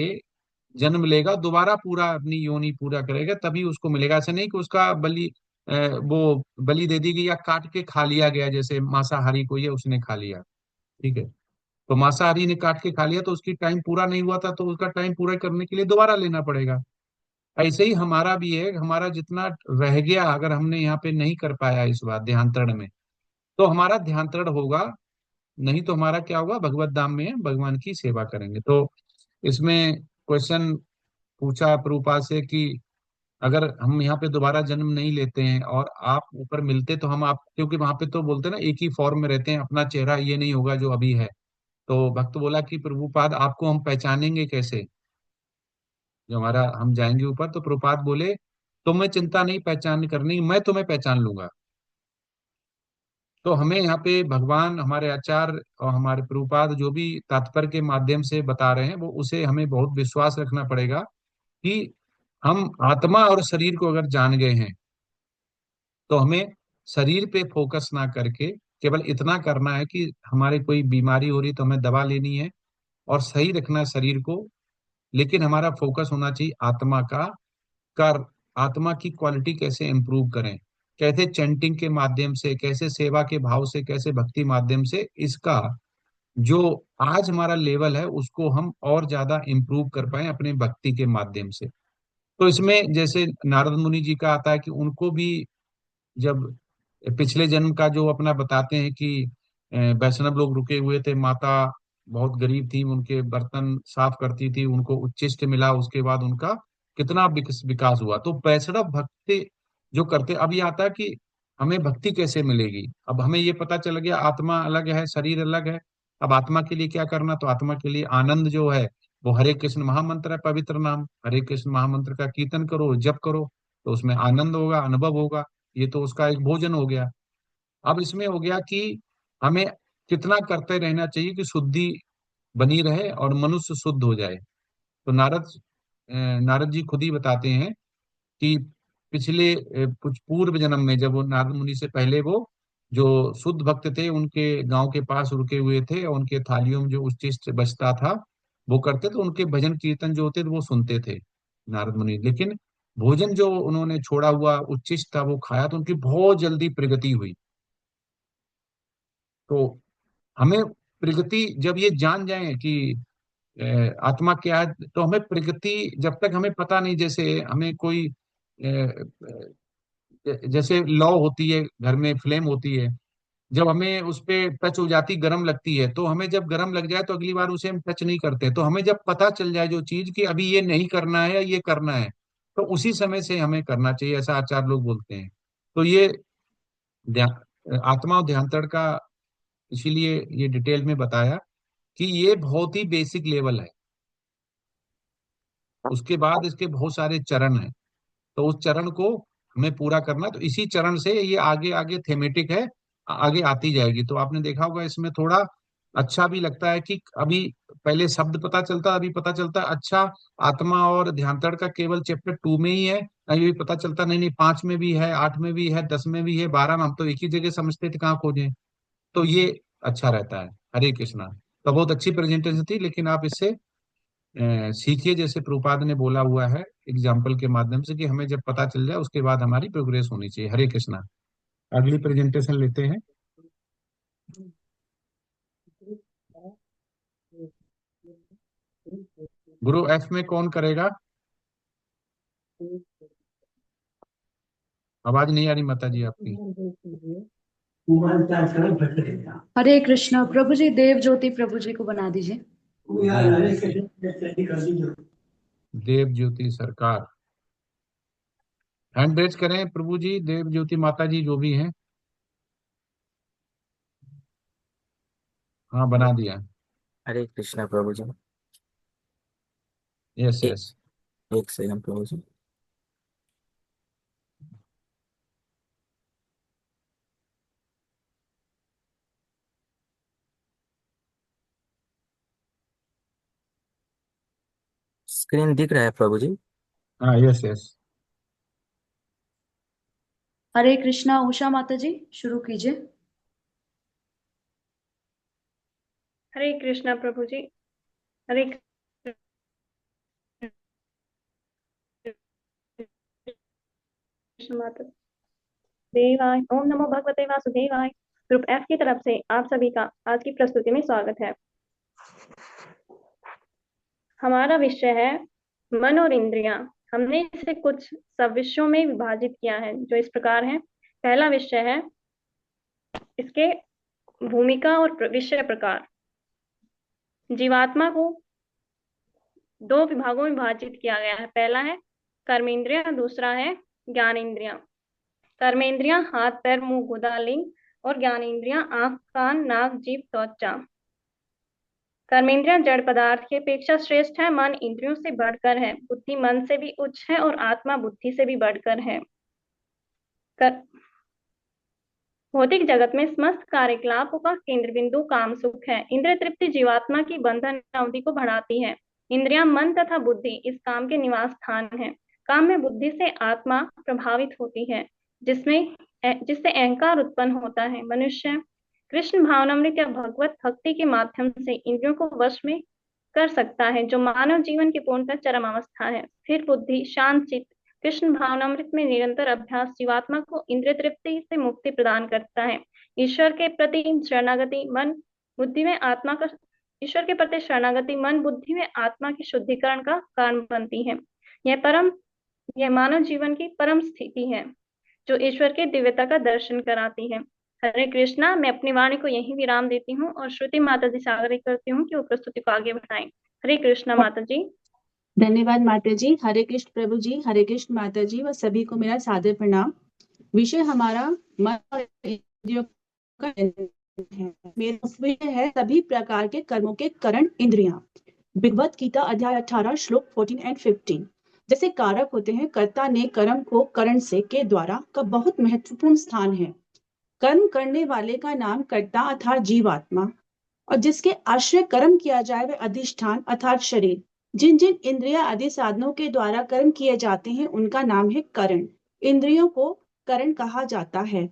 जन्म लेगा, दोबारा पूरा अपनी योनि पूरा करेगा, तभी उसको मिलेगा। ऐसा नहीं कि उसका बलि वो बलि दे दी गई या काट के खा लिया गया, जैसे मांसाहारी को ये उसने खा लिया, ठीक है, तो मांसाहारी ने काट के खा लिया तो उसकी टाइम पूरा नहीं हुआ था, तो उसका टाइम पूरा करने के लिए दोबारा लेना पड़ेगा। ऐसे ही हमारा भी है, हमारा जितना रह गया अगर हमने यहाँ पे नहीं कर पाया इस बार ध्यांतरण में, तो हमारा ध्यांतरण होगा, नहीं तो हमारा क्या होगा, भगवत धाम में भगवान की सेवा करेंगे। तो इसमें क्वेश्चन पूछा प्रभुपाद से कि अगर हम यहाँ पे दोबारा जन्म नहीं लेते हैं और आप ऊपर मिलते तो हम आप, क्योंकि वहां पे तो बोलते हैं ना एक ही फॉर्म में रहते हैं, अपना चेहरा ये नहीं होगा जो अभी है। तो भक्त बोला कि प्रभुपाद आपको हम पहचानेंगे कैसे, जो हमारा हम जाएंगे ऊपर। तो प्रभुपाद बोले तुम्हें चिंता नहीं पहचान करनी, मैं तुम्हें पहचान लूंगा। तो हमें यहाँ पे भगवान, हमारे आचार्य और हमारे प्रभुपाद जो भी तात्पर्य के माध्यम से बता रहे हैं, वो उसे हमें बहुत विश्वास रखना पड़ेगा कि हम आत्मा और शरीर को अगर जान गए हैं तो हमें शरीर पे फोकस ना करके केवल इतना करना है कि हमारे कोई बीमारी हो रही तो हमें दवा लेनी है और सही रखना है शरीर को, लेकिन हमारा फोकस होना चाहिए आत्मा का। कर आत्मा की क्वालिटी कैसे इंप्रूव करें, कैसे चैंटिंग के माध्यम से, कैसे सेवा के भाव से, कैसे भक्ति माध्यम से इसका जो आज हमारा लेवल है उसको हम और ज्यादा इंप्रूव कर पाए अपने भक्ति के माध्यम से। तो इसमें जैसे नारद मुनि जी का आता है कि उनको भी जब पिछले जन्म का जो अपना बताते हैं कि वैष्णव लोग रुके हुए थे, माता बहुत गरीब थी, उनके बर्तन साफ करती थी, उनको उच्छिष्ट मिला, उसके बाद उनका कितना विकास हुआ। तो वैष्णव भक्ति जो करते, अब ये आता है कि हमें भक्ति कैसे मिलेगी। अब हमें ये पता चल गया आत्मा अलग है, शरीर अलग है। अब आत्मा के लिए क्या करना, तो आत्मा के लिए आनंद जो है वो हरे कृष्ण महामंत्र है, पवित्र नाम हरे कृष्ण महामंत्र का कीर्तन करो, जप करो, तो उसमें आनंद होगा, अनुभव होगा। ये तो उसका एक भोजन हो गया। अब इसमें हो गया कि हमें कितना करते रहना चाहिए कि शुद्धि बनी रहे और मनुष्य शुद्ध हो जाए। तो नारद जी खुद ही बताते हैं कि पिछले कुछ पूर्व जन्म में जब वो नारद मुनि से पहले वो जो शुद्ध भक्त थे उनके गांव के पास रुके हुए थे और उनके थालियों में जो उच्छिष्ट बचता था वो करते, तो उनके भजन कीर्तन जो होते थे वो सुनते थे नारद मुनि। लेकिन भोजन जो उन्होंने छोड़ा हुआ उच्छिष्ट था वो खाया तो उनकी बहुत जल्दी प्रगति हुई। तो हमें प्रगति जब ये जान जाए कि आत्मा क्या है, तो हमें प्रगति जब तक हमें पता नहीं, जैसे हमें कोई जैसे लौ होती है घर में, फ्लेम होती है, जब हमें उस पे टच हो जाती गर्म लगती है, तो हमें जब गर्म लग जाए तो अगली बार उसे हम टच नहीं करते। तो हमें जब पता चल जाए जो चीज कि अभी ये नहीं करना है या ये करना है, तो उसी समय से हमें करना चाहिए, ऐसा आचार्य लोग बोलते हैं। तो ये आत्मा और ध्यान का इसीलिए ये डिटेल में बताया कि ये बहुत ही बेसिक लेवल है। उसके बाद इसके बहुत सारे चरण हैं, तो उस चरण को हमें पूरा करना, तो इसी चरण से ये आगे आगे थेमेटिक है, आगे आती जाएगी। तो आपने देखा होगा इसमें थोड़ा अच्छा भी लगता है कि अभी पहले शब्द पता चलता, अभी पता चलता है अच्छा आत्मा और ध्यानतड़ का केवल चैप्टर 2 में ही है, अभी भी पता चलता नहीं नहीं 5 में भी है, 8 में भी है, 10 में भी है, 12 में। हम तो एक ही जगह समझते थे, कहाँ खोजें। तो ये अच्छा रहता है। हरे कृष्णा। तो बहुत अच्छी प्रेजेंटेशन थी, लेकिन आप इससे सीखिए, जैसे प्रभुपाद ने बोला हुआ है एग्जाम्पल के माध्यम से, कि हमें जब पता चल जाए उसके बाद हमारी प्रोग्रेस होनी चाहिए। हरे कृष्णा। अगली प्रेजेंटेशन लेते हैं। गुरु एफ में कौन करेगा? आवाज नहीं आ रही माता जी आपकी। हरे कृष्णा प्रभु जी, देव ज्योति प्रभु जी को बना दीजिए। देव ज्योति सरकार हैंड रेज करें प्रभु जी, देव ज्योति माता जी जो भी हैं। हाँ बना दिया। हरे कृष्णा प्रभु जी। Yes yes. एक सेकंड प्रभु जी। स्क्रीन दिख रहा है प्रभु जी? हाँ यस यस। हरे कृष्णा उषा माता जी शुरू कीजिए। हरे कृष्णा प्रभु जी। हरे कृष्ण माता देवाय। ओम नमो भगवते वासुदेवाय। ग्रुप एफ की तरफ से आप सभी का आज की प्रस्तुति में स्वागत है। हमारा विषय है मन और इंद्रियां। हमने इसे कुछ सब विषयों में विभाजित किया है जो इस प्रकार है। पहला विषय है इसके भूमिका और विषय प्रकार। जीवात्मा को दो विभागों में विभाजित किया गया है। पहला है कर्मेंद्रियां, दूसरा है ज्ञानेंद्रियां। कर्मेंद्रियां हाथ पैर मुंह गुदा लिंग और ज्ञानेंद्रियां आंख कान नाक जीभ त्वचा। कर्मेंद्रियां जड़ पदार्थ की अपेक्षा श्रेष्ठ है। मन इंद्रियों से बढ़कर है। बुद्धि मन से भी उच्च है और आत्मा बुद्धि से भी बढ़कर है। भौतिक जगत में समस्त कार्यकलापों का केंद्र बिंदु काम सुख है। इंद्रिय तृप्ति जीवात्मा की बंधन अवधि को बढ़ाती है। इंद्रियां मन तथा बुद्धि इस काम के निवास स्थान है। काम में बुद्धि से आत्मा प्रभावित होती है, जिसमें जिससे अहंकार उत्पन्न होता है। मनुष्य कृष्ण भावनामृत या भगवत भक्ति के माध्यम से इंद्रियों को वश में कर सकता है, जो मानव जीवन की पूर्णतः चरमावस्था है। स्थिर बुद्धि, शांत चित्त, कृष्ण भावनामृत में निरंतर अभ्यास जीवात्मा को इंद्रिय तृप्ति से मुक्ति प्रदान करता है। ईश्वर के प्रति शरणागति मन बुद्धि में आत्मा का ईश्वर के प्रति शरणागति मन बुद्धि में आत्मा की शुद्धिकरण का कारण बनती है। यह मानव जीवन की परम स्थिति है, जो ईश्वर के दिव्यता का दर्शन कराती है। हरे कृष्णा। मैं अपनी वाणी को यहीं विराम देती हूँ और श्रुति माता जी से आग्रह करती हूँ कि वो प्रस्तुति को आगे बढ़ाएं। हरे कृष्णा माता जी। धन्यवाद माता जी। हरे कृष्ण प्रभु जी, हरे कृष्ण माता जी व सभी को मेरा सादर प्रणाम। विषय हमारा मन और इंद्रियों का है। मेरा विषय है सभी प्रकार के कर्मों के करण इंद्रियां। भगवत गीता अध्याय 18 श्लोक 14 एंड 15। जैसे कारक होते हैं, कर्ता ने कर्म को करण से के द्वारा का बहुत महत्वपूर्ण स्थान है। कर्म करने वाले का नाम कर्ता अर्थात जीवात्मा, और जिसके आश्रय कर्म किया जाए वह अधिष्ठान अर्थात शरीर। जिन जिन इंद्रिया आदि साधनों के द्वारा कर्म किए जाते हैं उनका नाम है करण। इंद्रियों को करण कहा जाता है।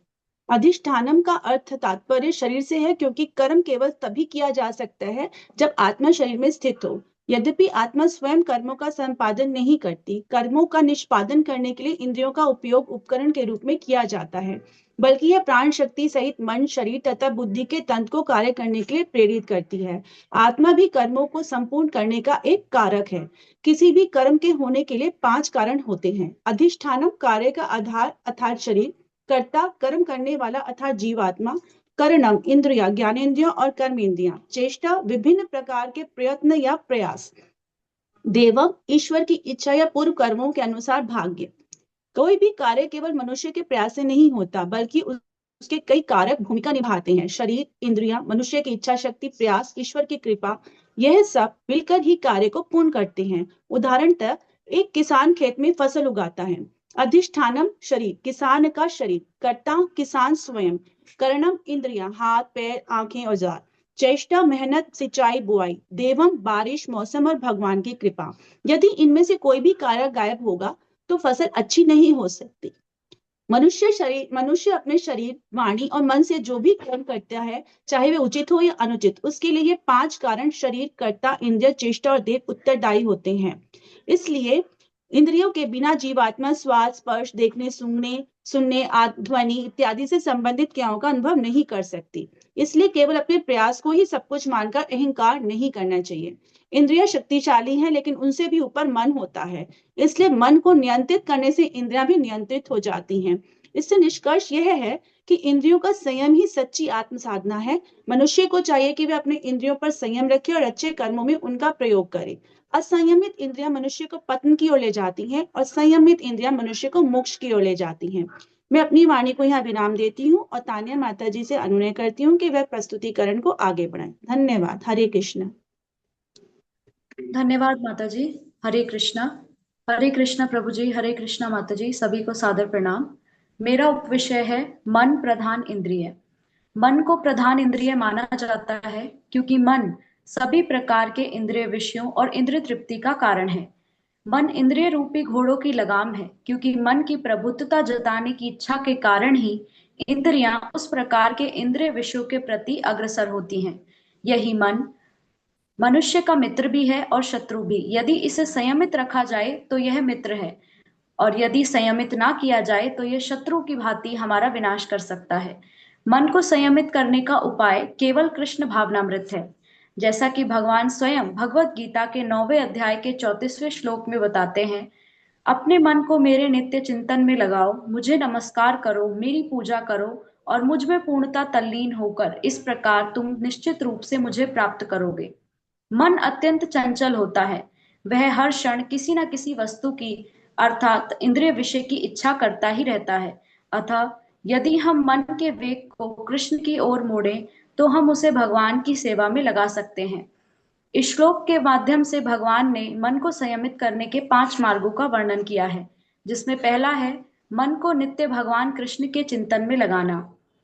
अधिष्ठानम का अर्थ तात्पर्य शरीर से है, क्योंकि कर्म केवल तभी किया जा सकता है जब आत्मा शरीर में स्थित हो। यद्यपि आत्मा स्वयं कर्मों का संपादन नहीं करती, कर्मों का निष्पादन करने के लिए इंद्रियों का उपयोग उपकरण के रूप में किया जाता है, बल्कि यह प्राण शक्ति सहित मन, शरीर तथा बुद्धि के तंत्र को कार्य करने के लिए प्रेरित करती है। आत्मा भी कर्मों को संपूर्ण करने का एक कारक है। किसी भी कर्म के होने के लिए 5 कारण होते हैं। अधिष्ठानम कार्य का आधार अर्थात शरीर, कर्ता कर्म करने वाला अर्थात जीवात्मा, करणम इंद्रिया ज्ञानेन्द्रिया और कर्मेंद्रिया, चेष्टा विभिन्न प्रकार के प्रयत्न या प्रयास, देवम ईश्वर की इच्छा या पूर्व कर्मों के अनुसार भाग्य। कोई भी कार्य केवल मनुष्य के प्रयास से नहीं होता, बल्कि उसके कई कारक भूमिका निभाते हैं। शरीर, इंद्रियां, मनुष्य की इच्छा शक्ति, प्रयास, ईश्वर की कृपा, यह सब मिलकर ही कार्य को पूर्ण करते हैं। उदाहरणतः एक किसान खेत में फसल उगाता है। अधिष्ठानम शरीर, किसान का शरीर, कर्ता किसान स्वयं, करणम इंद्रियां हाथ, पैर, आंखें, औजार, चेष्टा मेहनत, सिंचाई, बुआई, देवम बारिश, मौसम और भगवान की कृपा। यदि इनमें से कोई भी कारक गायब होगा तो फसल अच्छी नहीं हो सकती। मनुष्य अपने शरीर, वाणी और मन से जो भी कर्म करता है, चाहे वे उचित हो या अनुचित, उसके लिए ये 5 कारण शरीर, कर्ता, इंद्रिय, चेष्टा और देव उत्तरदायी होते हैं। इसलिए इंद्रियों के बिना जीवात्मा स्वाद, स्पर्श, देखने, सुनने, ध्वनि इत्यादि से संबंधित क्रियाओं का अनुभव नहीं कर सकती। इसलिए केवल अपने प्रयास को ही सब कुछ मानकर अहंकार नहीं करना चाहिए। इंद्रियां शक्तिशाली हैं, लेकिन उनसे भी ऊपर मन होता है। इसलिए मन को नियंत्रित करने से इंद्रियां भी नियंत्रित हो जाती हैं। इससे निष्कर्ष यह है कि इंद्रियों का संयम ही सच्ची आत्म साधना है। मनुष्य को चाहिए कि वह अपने इंद्रियों पर संयम रखे और अच्छे कर्मों में उनका प्रयोग करे। असंयमित इंद्रियां मनुष्य को पतन की ओर ले जाती हैं और संयमित इंद्रियां मनुष्य को मोक्ष की ओर ले जाती हैं। मैं अपनी वाणी को यहाँ विराम देती हूँ और तान्या माता जी से अनुनय करती हूँ कि वह प्रस्तुतिकरण को आगे बढ़ाएं। धन्यवाद। हरे कृष्ण। धन्यवाद माता जी। हरे कृष्णा प्रभु जी, हरे कृष्णा माता जी, सभी को सादर प्रणाम। मेरा उपविषय है मन प्रधान इंद्रिय। मन को प्रधान इंद्रिय माना जाता है क्योंकि मन सभी प्रकार के इंद्रिय विषयों और इंद्रिय तृप्ति का कारण है। मन इंद्रिय रूपी घोड़ों की लगाम है, क्योंकि मन की प्रभुत्वता जताने की इच्छा के कारण ही इंद्रियां उस प्रकार के इंद्रिय विषयों के प्रति अग्रसर होती हैं। यही मन मनुष्य का मित्र भी है और शत्रु भी। यदि इसे संयमित रखा जाए तो यह मित्र है, और यदि संयमित ना किया जाए तो यह शत्रु की भांति हमारा विनाश कर सकता है। मन को संयमित करने का उपाय केवल कृष्ण भावनामृत है, जैसा कि भगवान स्वयं भगवत गीता के 9वें अध्याय के 34वें श्लोक में बताते हैं। अपने मन को मेरे नित्य चिंतन में लगाओ, मुझे नमस्कार करो, मेरी पूजा करो और मुझ में पूर्णता तल्लीन होकर इस प्रकार तुम निश्चित रूप से मुझे प्राप्त करोगे। मन अत्यंत चंचल होता है। वह हर क्षण किसी न किसी वस्तु की अर्थात इंद्रिय विषय की इच्छा करता ही रहता है। अतः यदि हम मन के वेग को कृष्ण की ओर मोड़ें तो हम उसे भगवान की सेवा में लगा सकते हैं। इस श्लोक के माध्यम से भगवान ने मन को संयमित करने के 5 मार्गों का वर्णन किया है, जिसमें पहला है मन को नित्य भगवान कृष्ण के चिंतन में लगाना,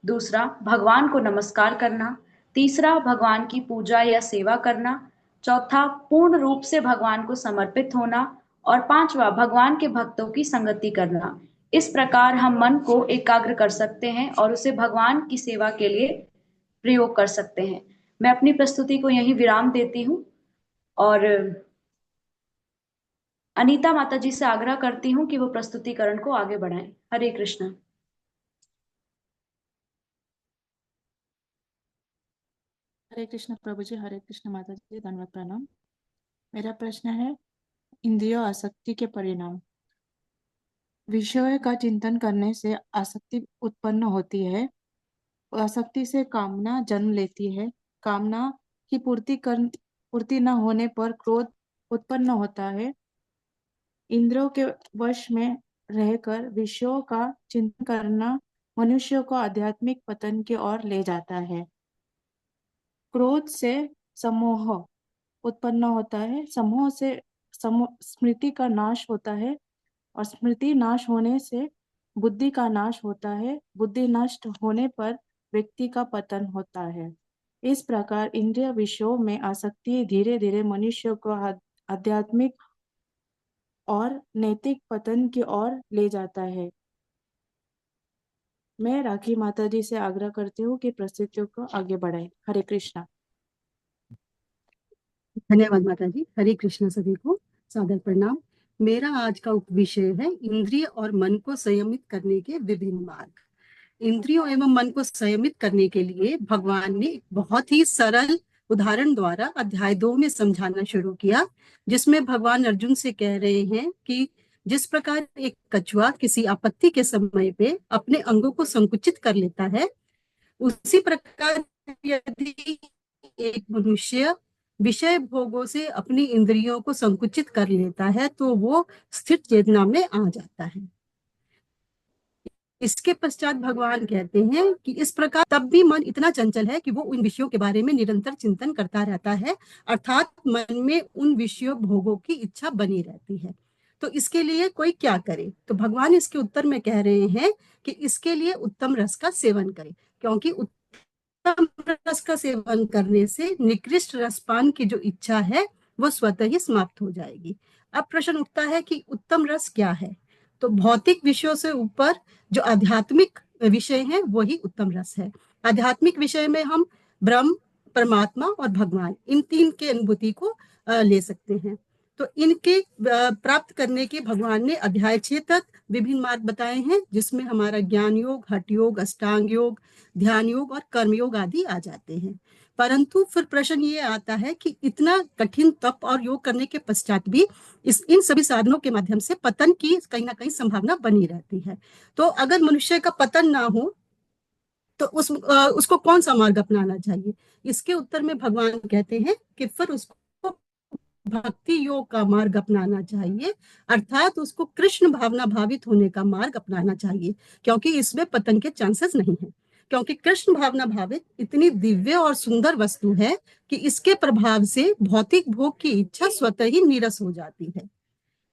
दूसरा भगवान को नमस्कार करना, तीसरा भगवान की पूजा या सेवा करना, चौथा पूर्ण रूप से भगवान को समर्पित होना और पांचवा भगवान के भक्तों की संगति करना। इस प्रकार हम मन को एकाग्र कर सकते हैं और उसे भगवान की सेवा के लिए प्रयोग कर सकते हैं। मैं अपनी प्रस्तुति को यहीं विराम देती हूँ और अनीता माता जी से आग्रह करती हूँ कि वो प्रस्तुतिकरण को आगे बढ़ाएं। हरे कृष्ण। हरे कृष्ण प्रभु जी, हरे कृष्ण माता जी, धन्यवाद प्रणाम। मेरा प्रश्न है इंद्रिय आसक्ति के परिणाम। विषय का चिंतन करने से आसक्ति उत्पन्न होती है। आसक्ति से कामना जन्म लेती है। कामना की पूर्ति न होने पर क्रोध उत्पन्न होता है। इंद्रियों के वश में रहकर विषयों का चिंतन करना मनुष्य को आध्यात्मिक पतन की ओर ले जाता है। क्रोध से सम्मोह उत्पन्न होता है। सम्मोह से स्मृति का नाश होता है और स्मृति नाश होने से बुद्धि का नाश होता है। बुद्धि नष्ट होने पर व्यक्ति का पतन होता है। इस प्रकार इंद्रिय विषयों में आसक्ति धीरे धीरे मनुष्य को आध्यात्मिक और नैतिक पतन की ओर ले जाता है। मैं राखी माता जी से आग्रह करती हूँ कि प्रस्तुतियों को आगे बढ़ाएं। हरे कृष्णा। धन्यवाद माता जी। हरे कृष्ण सभी को सादर प्रणाम। मेरा आज का विषय है इंद्रिय और मन को संयमित करने के विभिन्न मार्ग। इंद्रियों एवं मन को संयमित करने के लिए भगवान ने एक बहुत ही सरल उदाहरण द्वारा अध्याय 2 में समझाना शुरू किया, जिसमें भगवान अर्जुन से कह रहे हैं कि जिस प्रकार एक कछुआ किसी आपत्ति के समय पे अपने अंगों को संकुचित कर लेता है, उसी प्रकार यदि एक मनुष्य विषय भोगों से अपनी इंद्रियों को संकुचित कर लेता है तो वो स्थिर चेतना में आ जाता है। इसके पश्चात भगवान कहते हैं कि इस प्रकार तब भी मन इतना चंचल है कि वो उन विषयों के बारे में निरंतर चिंतन करता रहता है, अर्थात मन में उन विषयों भोगों की इच्छा बनी रहती है। तो इसके लिए कोई क्या करे? तो भगवान इसके उत्तर में कह रहे हैं कि इसके लिए उत्तम रस का सेवन करे, क्योंकि उत्तम रस का सेवन करने से निकृष्ट रसपान की जो इच्छा है वो स्वतः ही समाप्त हो जाएगी। अब प्रश्न उठता है कि उत्तम रस क्या है? तो भौतिक विषयों से ऊपर जो आध्यात्मिक विषय है वही उत्तम रस है। आध्यात्मिक विषय में हम ब्रह्म, परमात्मा और भगवान, इन तीन के अनुभूति को ले सकते हैं। तो इनके प्राप्त करने के भगवान ने अध्याय 6 तक विभिन्न मार्ग बताए हैं, जिसमें हमारा ज्ञान योग, हठ योग, अष्टांग योग, ध्यान योग और कर्म योग आदि आ जाते हैं। परंतु फिर प्रश्न ये आता है कि इतना कठिन तप और योग करने के पश्चात भी इन सभी साधनों के माध्यम से पतन की कहीं ना कहीं संभावना बनी रहती है। तो अगर मनुष्य का पतन ना हो तो उसको कौन सा मार्ग अपनाना चाहिए? इसके उत्तर में भगवान कहते हैं कि फिर उसको भक्ति योग का मार्ग अपनाना चाहिए, अर्थात उसको कृष्ण भावना भावित होने का मार्ग अपनाना चाहिए, क्योंकि इसमें पतन के चांसेस नहीं है। क्योंकि कृष्ण भावना भावित इतनी दिव्य और सुंदर वस्तु है कि इसके प्रभाव से भौतिक भोग की इच्छा स्वतः ही नीरस हो जाती है।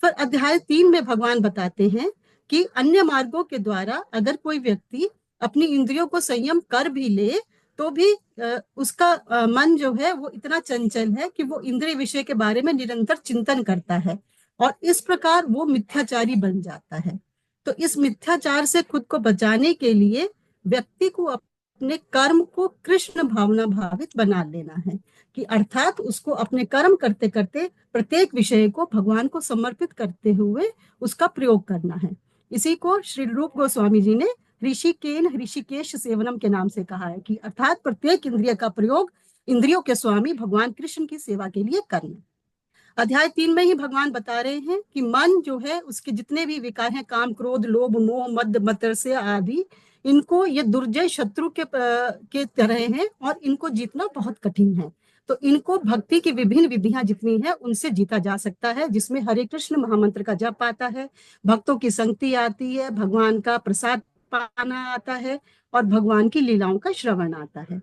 फिर अध्याय 3 में भगवान बताते हैं कि अन्य मार्गों के द्वारा अगर कोई व्यक्ति अपनी इंद्रियों को संयम कर भी ले तो भी उसका मन जो है वो इतना चंचल है कि वो इंद्रिय विषय के बारे में निरंतर चिंतन करता है और इस प्रकार वो मिथ्याचारी बन जाता है। तो इस मिथ्याचार से खुद को बचाने के लिए व्यक्ति को अपने कर्म को कृष्ण भावना भावित बना लेना है, कि अर्थात उसको अपने कर्म करते करते प्रत्येक विषय को भगवान को समर्पित करते हुए उसका प्रयोग करना है। इसी को श्री रूप गोस्वामी जी ने ऋषिकेश सेवनम के नाम से कहा है, कि अर्थात प्रत्येक इंद्रिय का प्रयोग इंद्रियों के स्वामी भगवान कृष्ण की सेवा के लिए करना। अध्याय 3 में ही भगवान बता रहे हैं कि मन जो है उसके जितने भी विकार हैं, काम, क्रोध, लोभ, मोह, मद, मत्सर्य आदि, इनको ये दुर्जय शत्रु के तरह हैं और इनको जीतना बहुत कठिन है। तो इनको भक्ति की विभिन्न विधियां जितनी है उनसे जीता जा सकता है, जिसमें हरे कृष्ण महामंत्र का जप आता है, भक्तों की संगति आती है, भगवान का प्रसाद पाना आता है और भगवान की लीलाओं का श्रवण आता है।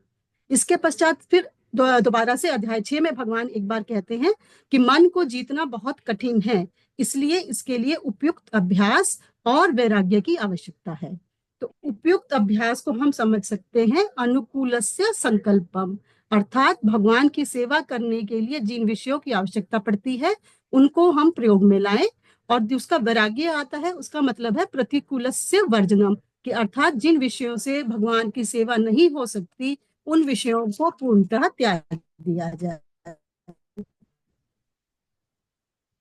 इसके पश्चात फिर दोबारा से अध्याय 6 में भगवान एक बार कहते हैं कि मन को जीतना बहुत कठिन है, इसलिए इसके लिए उपयुक्त अभ्यास और वैराग्य की आवश्यकता है। तो उपयुक्त अभ्यास को हम समझ सकते हैं अनुकूलस्य संकल्पम, अर्थात भगवान की सेवा करने के लिए जिन विषयों की आवश्यकता पड़ती है उनको हम प्रयोग में लाएं और उसका वैराग्य आता है, उसका मतलब है प्रतिकूलस्य वर्जनम, कि अर्थात जिन विषयों से भगवान की सेवा नहीं हो सकती उन विषयों को पूर्णतः त्याग दिया जाए।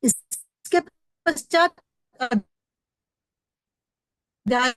इसके पश्चात अध्याय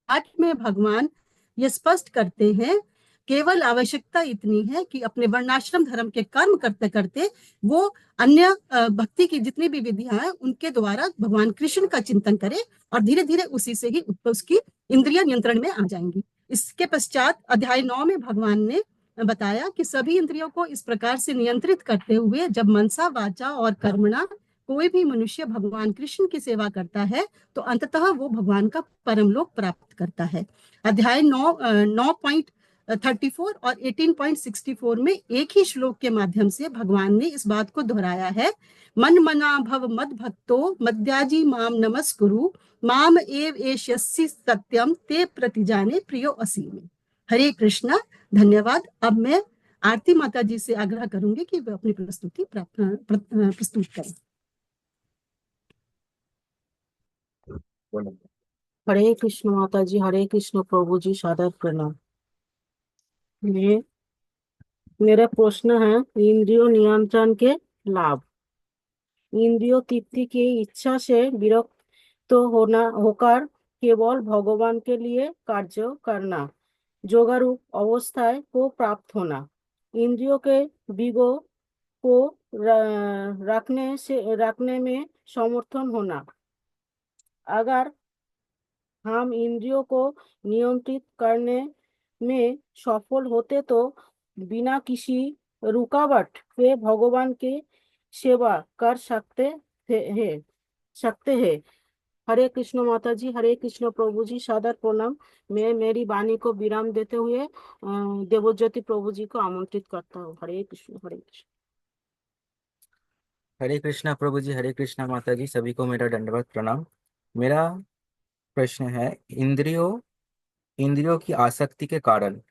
8 में भगवान ये स्पष्ट करते हैं, केवल आवश्यकता इतनी है कि अपने वर्णाश्रम धर्म के कर्म करते करते वो अन्य भक्ति की जितनी भी विधियां हैं उनके द्वारा भगवान कृष्ण का चिंतन करे और धीरे धीरे उसी से ही उसकी इंद्रिय नियंत्रण में आ जाएंगी। इसके पश्चात अध्याय 9 में भगवान ने बताया कि सभी इंद्रियों को इस प्रकार से नियंत्रित करते हुए जब मनसा वाचा और कर्मणा कोई भी मनुष्य भगवान कृष्ण की सेवा करता है तो अंततः वो भगवान का परम लोक प्राप्त करता है। अध्याय 9.34 और 18.64 में एक ही श्लोक के माध्यम से भगवान ने इस बात को दोहराया है, मन मना भव मद भक्तो मद्याजी माम नमस्कुरु माम एव एष्यसि सत्यम ते प्रतिजाने प्रियो असी में। हरे कृष्णा। धन्यवाद। अब मैं आरती माता जी से आग्रह करूंगी कि वे अपनी प्रस्तुति प्रस्तुत करें। हरे कृष्ण माता जी, हरे कृष्ण प्रभु जी, सादर प्रणाम। मेरा प्रश्न है इंद्रियों नियंत्रण के लाभ। इंद्रियों तृप्ति की इच्छा से विरक्त होकर केवल भगवान के लिए कार्य करना, जोगारूप अवस्थाएं को प्राप्त होना, इंद्रियों के बीगों को रखने में समर्थन होना। अगर हम इंद्रियों को नियंत्रित करने में सफल होते तो बिना किसी रुकावट के भगवान की सेवा कर सकते हैं। हरे कृष्ण माता जी, हरे कृष्ण प्रभु जी, सादर प्रणाम। मैं मेरी वाणी को विराम देते हुए देवज्योति प्रभु जी को आमंत्रित करता हूँ। हरे कृष्ण, हरे कृष्ण। हरे कृष्णा प्रभु जी, हरे कृष्णा माता जी, सभी को मेरा दंडवत प्रणाम। मेरा प्रश्न है इंद्रियों की आसक्ति के कारण।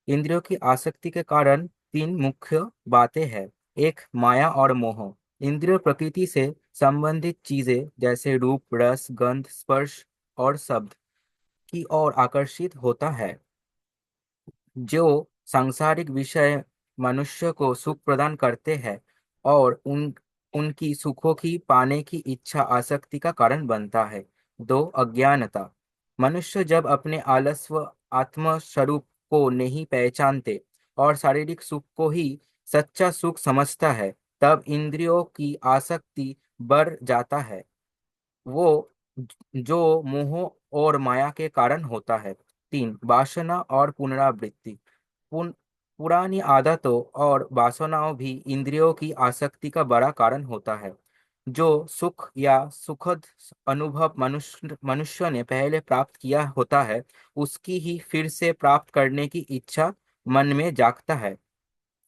इंद्रियों की आसक्ति के कारण तीन मुख्य बातें हैं। एक, माया और मोह। इंद्रिय प्रकृति से संबंधित चीजें जैसे रूप, रस, गंध, स्पर्श और शब्द की ओर आकर्षित होता है। जो सांसारिक विषय मनुष्य को सुख प्रदान करते हैं और उनकी सुखों की पाने की इच्छा आसक्ति का कारण बनता है। दो, अज्ञानता। मनुष्य जब अपने आलस्य आत्म स्वरूप को नहीं पहचानते और शारीरिक सुख को ही सच्चा सुख समझता है तब इंद्रियों की आसक्ति बढ़ जाता है, वो जो मोह और माया के कारण होता है। तीन, वासना और पुनरावृत्ति। पुरानी आदतों और वासनाओं भी इंद्रियों की आसक्ति का बड़ा कारण होता है। जो सुख या सुखद अनुभव मनुष्य ने पहले प्राप्त किया होता है उसकी ही फिर से प्राप्त करने की इच्छा मन में जागता है।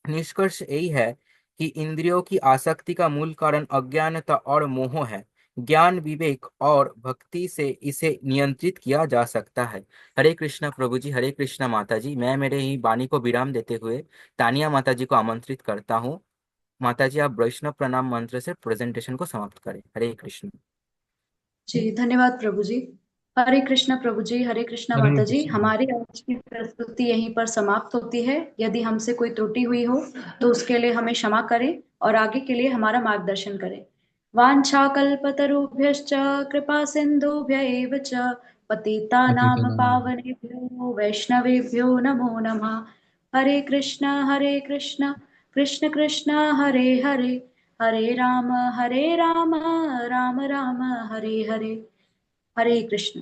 निष्कर्ष यही है कि इंद्रियों की आसक्ति का मूल कारण अज्ञानता और मोह है। ज्ञान, विवेक और भक्ति से इसे नियंत्रित किया जा सकता है। हरे कृष्णा प्रभु जी, हरे कृष्णा माता जी। मैं मेरे ही वाणी को विराम देते हुए तानिया माता जी को आमंत्रित करता हूँ। माता जी, आप वैष्णव प्रणाम मंत्र से प्रेजेंटेशन को समाप्त करें। हरे कृष्ण। जी धन्यवाद प्रभु जी। हरे कृष्णा प्रभु जी, हरे कृष्णा हरे माता जी। कृष्ण। हमारी आज की प्रस्तुति यहीं पर समाप्त होती है। यदि हमसे कोई त्रुटि हुई हो तो उसके लिए हमें क्षमा करें और आगे के लिए हमारा मार्गदर्शन करें। वाञ्छाकल्पतरुभ्यश्च कृपा सिन्धुभ्य एव च पतितानां पावनेभ्यो वैष्णवेभ्यो नमो नमः। हरे कृष्ण कृष्ण कृष्ण हरे हरे, हरे राम राम राम हरे हरे। हरे कृष्ण।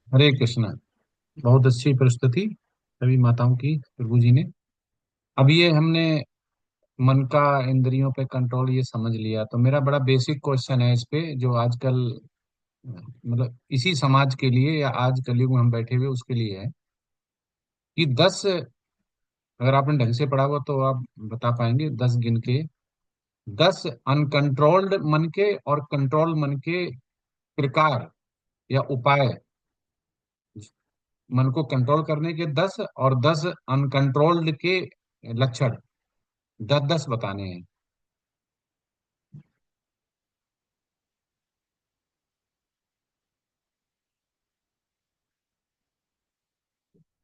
हरे कृष्ण। बहुत अच्छी प्रस्तुति सभी माताओं की प्रभु जी ने। अब ये हमने मन का इंद्रियों पे कंट्रोल ये समझ लिया, तो मेरा बड़ा बेसिक क्वेश्चन है इस पे, जो आजकल मतलब इसी समाज के लिए या आज कलयुग में हम बैठे हुए उसके लिए है कि 10, अगर आपने ढंग से पढ़ा हुआ तो आप बता पाएंगे, 10 गिन के, 10 अनकंट्रोल्ड मन के और कंट्रोल मन के प्रकार या उपाय, मन को कंट्रोल करने के 10 और 10 अनकंट्रोल्ड के लक्षण, 10-10 बताने हैं।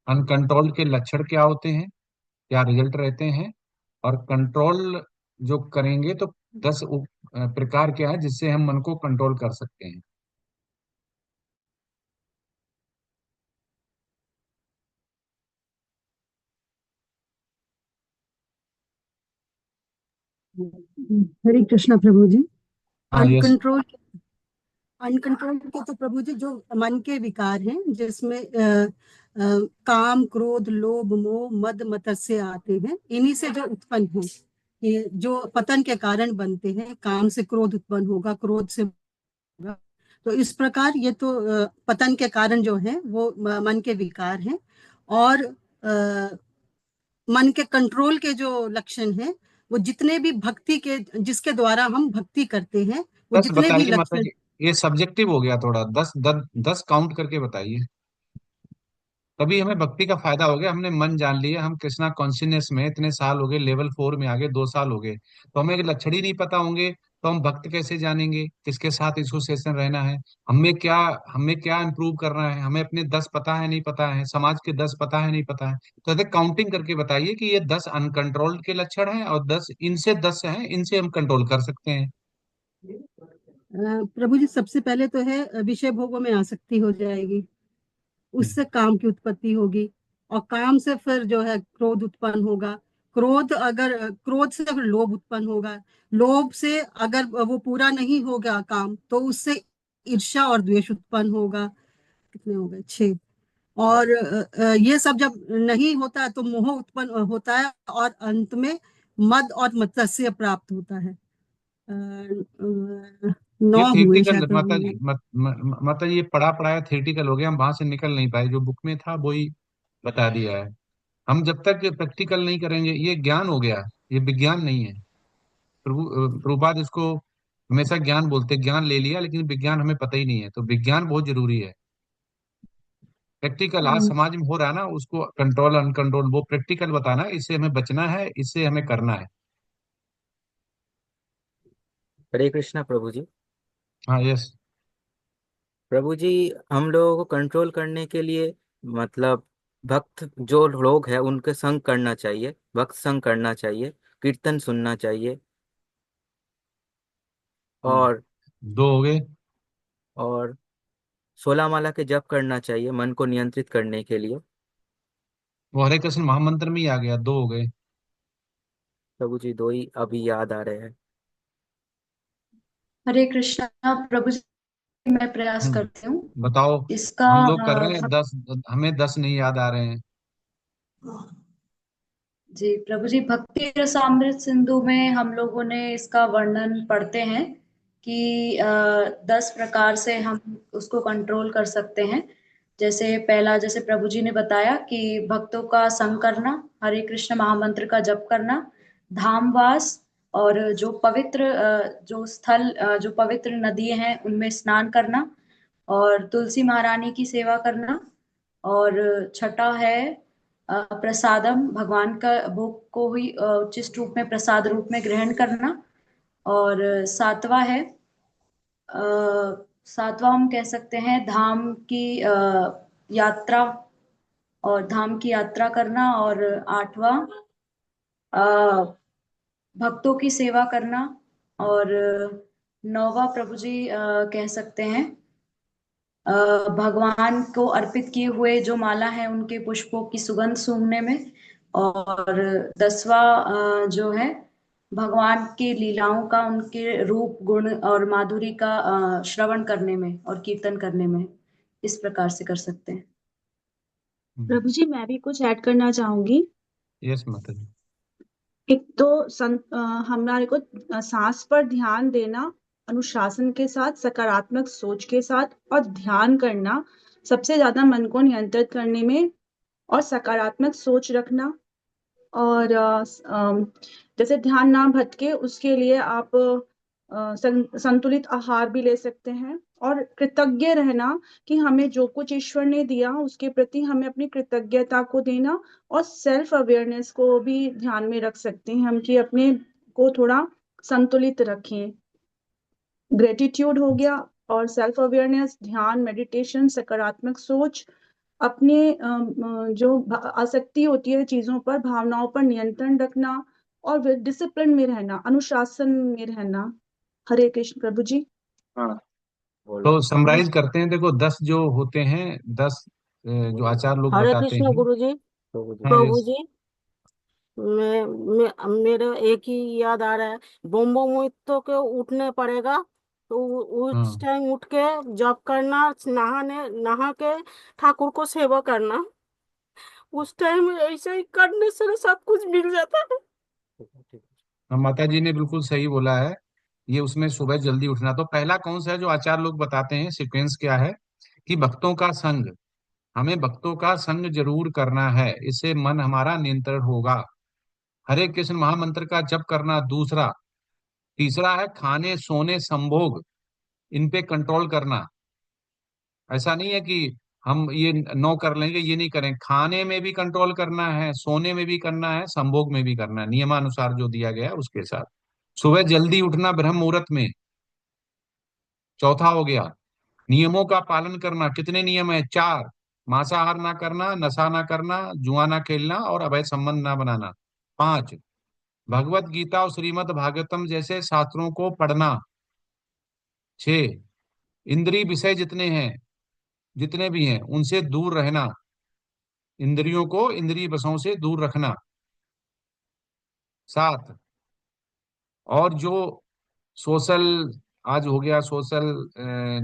अनकंट्रोल्ड के लक्षण क्या होते हैं, क्या रिजल्ट रहते हैं, और कंट्रोल जो करेंगे तो 10 प्रकार क्या है जिससे हम मन को कंट्रोल कर सकते हैं। हरे कृष्णा प्रभु जी। हाँ यस। अनकंट्रोल के तो प्रभु जी जो मन के विकार हैं, जिसमें काम, क्रोध, लोभ, मोह, मद, मत्सर्य आते हैं, इन्हीं से जो उत्पन्न है, ये जो पतन के कारण बनते हैं। काम से क्रोध उत्पन्न होगा, क्रोध से होगा। तो इस प्रकार ये तो पतन के कारण जो है वो मन के विकार हैं। और मन के कंट्रोल के जो लक्षण हैं, वो जितने भी भक्ति के, जिसके द्वारा हम भक्ति करते हैं, वो 10 जितने भी बताइए माता लक्षण। जी, ये सब्जेक्टिव हो गया थोड़ा। 10 काउंट करके बताइए, तभी हमें भक्ति का फायदा हो गया। हमने मन जान लिया, हम कृष्णा कॉन्शियसनेस में इतने साल हो गए, लेवल 4 में आगे 2 साल हो गए, तो हमें लक्षण ही नहीं पता होंगे तो हम भक्त कैसे जानेंगे, किसके साथ एसोसिएशन रहना है, हमें क्या इम्प्रूव करना है। हमें अपने 10 पता है नहीं पता है, समाज के 10 पता है नहीं पता है। तो ऐसे काउंटिंग करके बताइए कि ये 10 अनकंट्रोल्ड के लक्षण हैं और 10 इनसे 10 हैं, इनसे हम कंट्रोल कर सकते हैं। प्रभु जी सबसे पहले तो है विषय भोगों में आसक्ति हो जाएगी, उससे काम की उत्पत्ति होगी, और काम से फिर जो है क्रोध उत्पन्न होगा। क्रोध से फिर लोभ उत्पन्न होगा। लोभ से अगर वो पूरा नहीं होगा काम, तो उससे ईर्ष्या और द्वेष उत्पन्न होगा। कितने हो गए? 6। और ये सब जब नहीं होता है तो मोह उत्पन्न होता है, और अंत में मद और मत्सर्य प्राप्त होता है। 9 ये हुए थियोरटिकल शायद प्रभु माता जी। जी, माता जी ये पढ़ा पढ़ाया थियोरटिकल हो गया, हम वहां से निकल नहीं पाए। जो बुक में था वो ही बता दिया है। हम जब तक प्रैक्टिकल नहीं करेंगे, ये ज्ञान हो गया, ये विज्ञान नहीं है। प्रभुपाद इसको हमेशा ज्ञान बोलते, ज्ञान ले लिया, लेकिन विज्ञान हमें पता ही नहीं है। तो विज्ञान बहुत जरूरी है। प्रैक्टिकल आज समाज में हो रहा है ना, उसको कंट्रोल अनकंट्रोल वो प्रैक्टिकल बताना, इससे हमें बचना है, इससे हमें करना है। हरे कृष्णा प्रभु जी। हाँ यस। प्रभु जी, हम लोगों को कंट्रोल करने के लिए मतलब भक्त जो लोग हैं उनके संग करना चाहिए, भक्त संग करना चाहिए, कीर्तन सुनना चाहिए, और 2 हो गए। और 16 माला के जप करना चाहिए मन को नियंत्रित करने के लिए। वो हरे कृष्ण महामंत्र में ही आ गया, 2 हो गए। प्रभु जी 2 ही अभी याद आ रहे हैं। हरे कृष्णा प्रभु जी, मैं प्रयास करती हूँ बताओ। इसका। हम लोग कर रहे हैं 10, हमें 10 नहीं याद आ रहे हैं। जी प्रभु जी, भक्ति रसामृत सिंधु में हम लोगों ने इसका वर्णन पढ़ते हैं कि 10 प्रकार से हम उसको कंट्रोल कर सकते हैं। जैसे पहला, जैसे प्रभु जी ने बताया कि भक्तों का संग करना, हरे कृष्ण महामंत्र का जप करना, धामवास, और जो पवित्र जो पवित्र नदी हैं उनमें स्नान करना, और तुलसी महारानी की सेवा करना, और छठा है प्रसादम, भगवान का भोग को ही उचित रूप में प्रसाद रूप में ग्रहण करना। और सातवां है, सातवां हम कह सकते हैं धाम की यात्रा, और धाम की यात्रा करना। और आठवां भक्तों की सेवा करना। और नौवां प्रभु जी कह सकते हैं भगवान को अर्पित किए हुए जो माला है उनके पुष्पों की सुगंध सूंघने में। और 10वां जो है भगवान की लीलाओं का, उनके रूप गुण और माधुरी का श्रवण करने में और कीर्तन करने में। इस प्रकार से कर सकते हैं। प्रभु जी मैं भी कुछ ऐड करना चाहूंगी। यस माता जी। एक तो हमारे को सांस पर ध्यान देना, अनुशासन के साथ, सकारात्मक सोच के साथ, और ध्यान करना सबसे ज्यादा मन को नियंत्रित करने में, और सकारात्मक सोच रखना। और जैसे ध्यान ना भटके उसके लिए आप संतुलित आहार भी ले सकते हैं, और कृतज्ञ रहना कि हमें जो कुछ ईश्वर ने दिया उसके प्रति हमें अपनी कृतज्ञता को देना, और सेल्फ अवेयरनेस को भी ध्यान में रख सकते हैं हम कि अपने को थोड़ा संतुलित रखें। ग्रेटिट्यूड हो गया, और सेल्फ अवेयरनेस, ध्यान, मेडिटेशन, सकारात्मक सोच, अपने जो आसक्ति होती है चीजों पर, भावनाओं पर नियंत्रण रखना और डिसिप्लिन में रहना, अनुशासन में रहना। हरे कृष्ण प्रभु जी। हाँ, तो समराइज करते हैं। देखो 10 जो होते हैं, 10 जो आचार लोग हरे बताते कृष्ण हैं। गुरु जी। हाँ, प्रभु जी, मेरे एक ही याद आ रहा है, बोम्बो मुइत्तो के उठने पड़ेगा, तो उस हाँ, टाइम उठ के जप करना, नहा के ठाकुर को सेवा करना। उस टाइम ऐसे ही करने से सब कुछ मिल जाता है। माता जी ने बिल्कुल सही बोला है। ये उसमें सुबह जल्दी उठना। तो पहला कौन सा है जो आचार्य लोग बताते हैं, सीक्वेंस क्या है कि भक्तों का संग, हमें भक्तों का संग जरूर करना है, इससे मन हमारा नियंत्रण होगा। हरे कृष्ण महामंत्र का जप करना दूसरा। तीसरा है खाने सोने संभोग, इन पे कंट्रोल करना। ऐसा नहीं है कि हम ये नो कर लेंगे, ये नहीं करें। खाने में भी कंट्रोल करना है, सोने में भी करना है, संभोग में भी करना है, नियमानुसार जो दिया गया है उसके साथ। सुबह जल्दी उठना ब्रह्म मुहूर्त में, चौथा हो गया। नियमों का पालन करना। कितने नियम है? 4। मांसाहार ना करना, नशा ना करना, जुआ ना खेलना और अवैध संबंध ना बनाना। 5। भगवत गीता और श्रीमद् भागवतम जैसे शास्त्रों को पढ़ना। 6। इंद्रिय विषय जितने भी हैं उनसे दूर रहना, इंद्रियों को इंद्रिय वशों से दूर रखना। 7। और जो सोशल, आज हो गया सोशल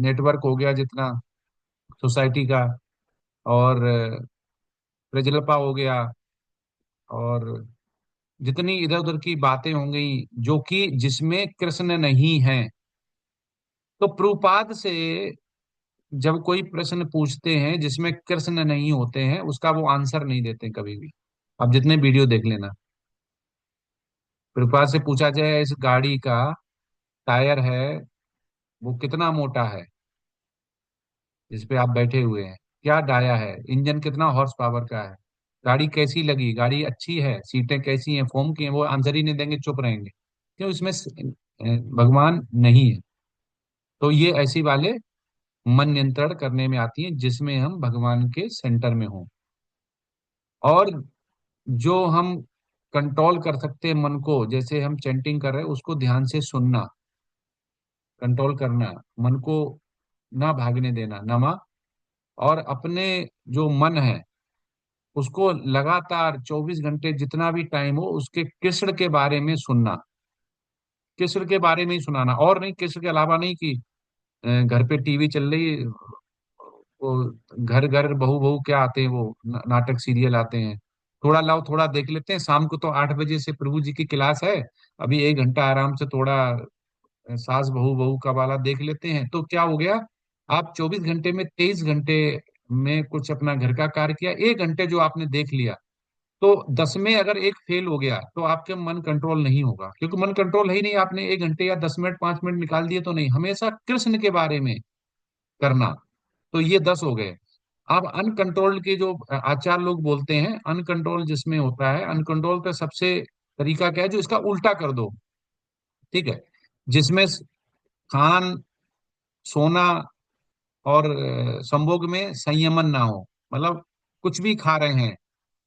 नेटवर्क हो गया जितना सोसाइटी का, और प्रजल्पा हो गया, और जितनी इधर उधर की बातें हो गई जो कि जिसमें कृष्ण नहीं है। तो प्रभुपाद से जब कोई प्रश्न पूछते हैं जिसमें कृष्ण नहीं होते हैं, उसका वो आंसर नहीं देते कभी भी। आप जितने वीडियो देख लेना, प्रभुपाद से पूछा जाए इस गाड़ी का टायर है वो कितना मोटा है, जिस पे आप बैठे हुए हैं क्या डाया है, इंजन कितना हॉर्स पावर का है, गाड़ी कैसी लगी, गाड़ी अच्छी है, सीटें कैसी हैं, फोम की हैं, वो आंसर ही नहीं देंगे, चुप रहेंगे। क्यों? इसमें भगवान नहीं है। तो ये ऐसी वाले मन नियंत्रण करने में आती हैं जिसमें हम भगवान के सेंटर में हों। और जो हम कंट्रोल कर सकते हैं मन को, जैसे हम चैंटिंग कर रहे हैं उसको ध्यान से सुनना, कंट्रोल करना, मन को ना भागने देना, नमा। और अपने जो मन है उसको लगातार 24 घंटे जितना भी टाइम हो उसके कृष्ण के बारे में सुनना, कृष्ण के बारे में ही सुनाना, और नहीं, कृष्ण के अलावा नहीं कि घर पे टीवी चल रही, वो घर घर बहू बहू क्या आते हैं, वो नाटक सीरियल आते हैं, थोड़ा लाओ थोड़ा देख लेते हैं। शाम को तो 8 बजे से प्रभु जी की क्लास है, अभी 1 घंटा आराम से थोड़ा सास बहू बहू का वाला देख लेते हैं। तो क्या हो गया? आप 24 घंटे में 23 घंटे में कुछ अपना घर का कार्य किया, 1 घंटे जो आपने देख लिया, तो 10 में अगर एक फेल हो गया तो आपके मन कंट्रोल नहीं होगा, क्योंकि मन कंट्रोल है ही नहीं। आपने 1 घंटे या 10 मिनट 5 मिनट निकाल दिए तो नहीं, हमेशा कृष्ण के बारे में करना। तो ये 10 हो गए। अब अनकंट्रोल्ड के जो आचार लोग बोलते हैं, अनकंट्रोल जिसमें होता है, अनकंट्रोल का सबसे तरीका क्या है? जो इसका उल्टा कर दो, ठीक है, जिसमें खान सोना और संभोग में संयमन ना हो। मतलब कुछ भी खा रहे हैं,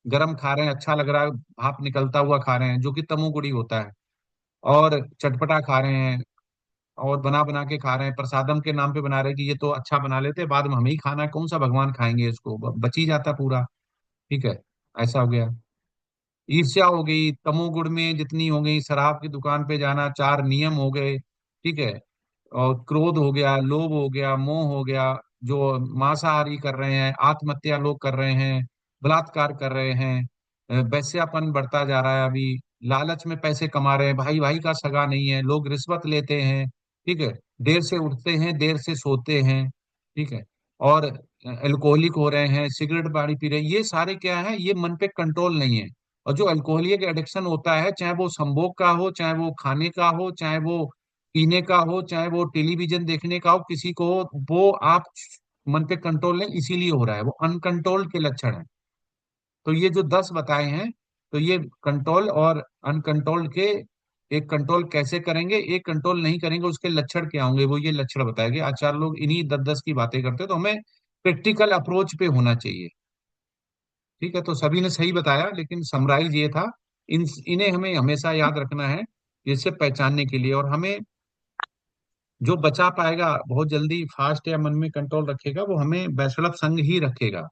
गरम खा रहे हैं, अच्छा लग रहा है, भाप निकलता हुआ खा रहे हैं, जो कि तमोगुणी होता है, और चटपटा खा रहे हैं, और बना बना के खा रहे हैं, प्रसादम के नाम पे बना रहे हैं कि ये तो अच्छा बना लेते हैं, बाद में हमें ही खाना है, कौन सा भगवान खाएंगे इसको, बच ही जाता पूरा। ठीक है, ऐसा हो गया। ईर्ष्या हो गई, तमोगुण में जितनी हो गई, शराब की दुकान पे जाना, 4 नियम हो गए, ठीक है, और क्रोध हो गया, लोभ हो गया, मोह हो गया, जो मांसाहारी कर रहे हैं, आत्महत्या लोग कर रहे हैं, बलात्कार कर रहे हैं, वैश्यापन बढ़ता जा रहा है, अभी लालच में पैसे कमा रहे हैं, भाई भाई का सगा नहीं है, लोग रिश्वत लेते हैं, ठीक है, देर से उठते हैं, देर से सोते हैं, ठीक है, और अल्कोहलिक हो रहे हैं, सिगरेट बाड़ी पी रहे हैं, ये सारे क्या है? ये मन पे कंट्रोल नहीं है। और जो अल्कोहलिक एडिक्शन होता है, चाहे वो संभोग का हो, चाहे वो खाने का हो, चाहे वो पीने का हो, चाहे वो टेलीविजन देखने का हो, किसी को हो, वो आप मन पे कंट्रोल नहीं, इसीलिए हो रहा है, वो अनकंट्रोल्ड के लक्षण है। तो ये जो 10 बताए हैं, तो ये कंट्रोल और अनकंट्रोल्ड के, एक कंट्रोल कैसे करेंगे, एक कंट्रोल नहीं करेंगे, उसके लक्षण क्या होंगे, वो ये लक्षण बताए गए। आचार्य लोग इन्हीं 10-10 की बातें करते हैं, तो हमें प्रैक्टिकल अप्रोच पे होना चाहिए। ठीक है, तो सभी ने सही बताया, लेकिन समराइज ये था, इन्हें हमें हमेशा याद रखना है, जिससे पहचानने के लिए। और हमें जो बचा पाएगा बहुत जल्दी फास्ट या मन में कंट्रोल रखेगा, वो हमें वैष्णव संग ही रखेगा।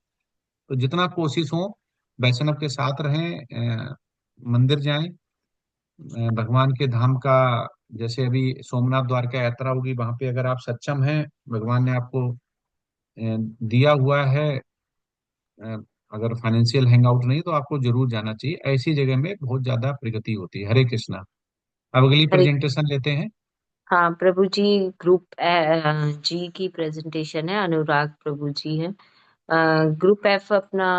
तो जितना कोशिश हो वैष्णव के साथ रहें, मंदिर जाएं, भगवान के धाम का, जैसे अभी सोमनाथ द्वारका यात्रा होगी, वहां पे अगर आप सक्षम हैं, भगवान ने आपको दिया हुआ है, अ, अगर फाइनेंशियल हैंग आउट नहीं, तो आपको जरूर जाना चाहिए। ऐसी जगह में बहुत ज्यादा प्रगति होती है। हरे कृष्णा। अब अगली हरे, प्रेजेंटेशन लेते हैं। हाँ प्रभु जी, ग्रुप जी की प्रेजेंटेशन है, अनुराग प्रभु जी है। ग्रुप एफ अपना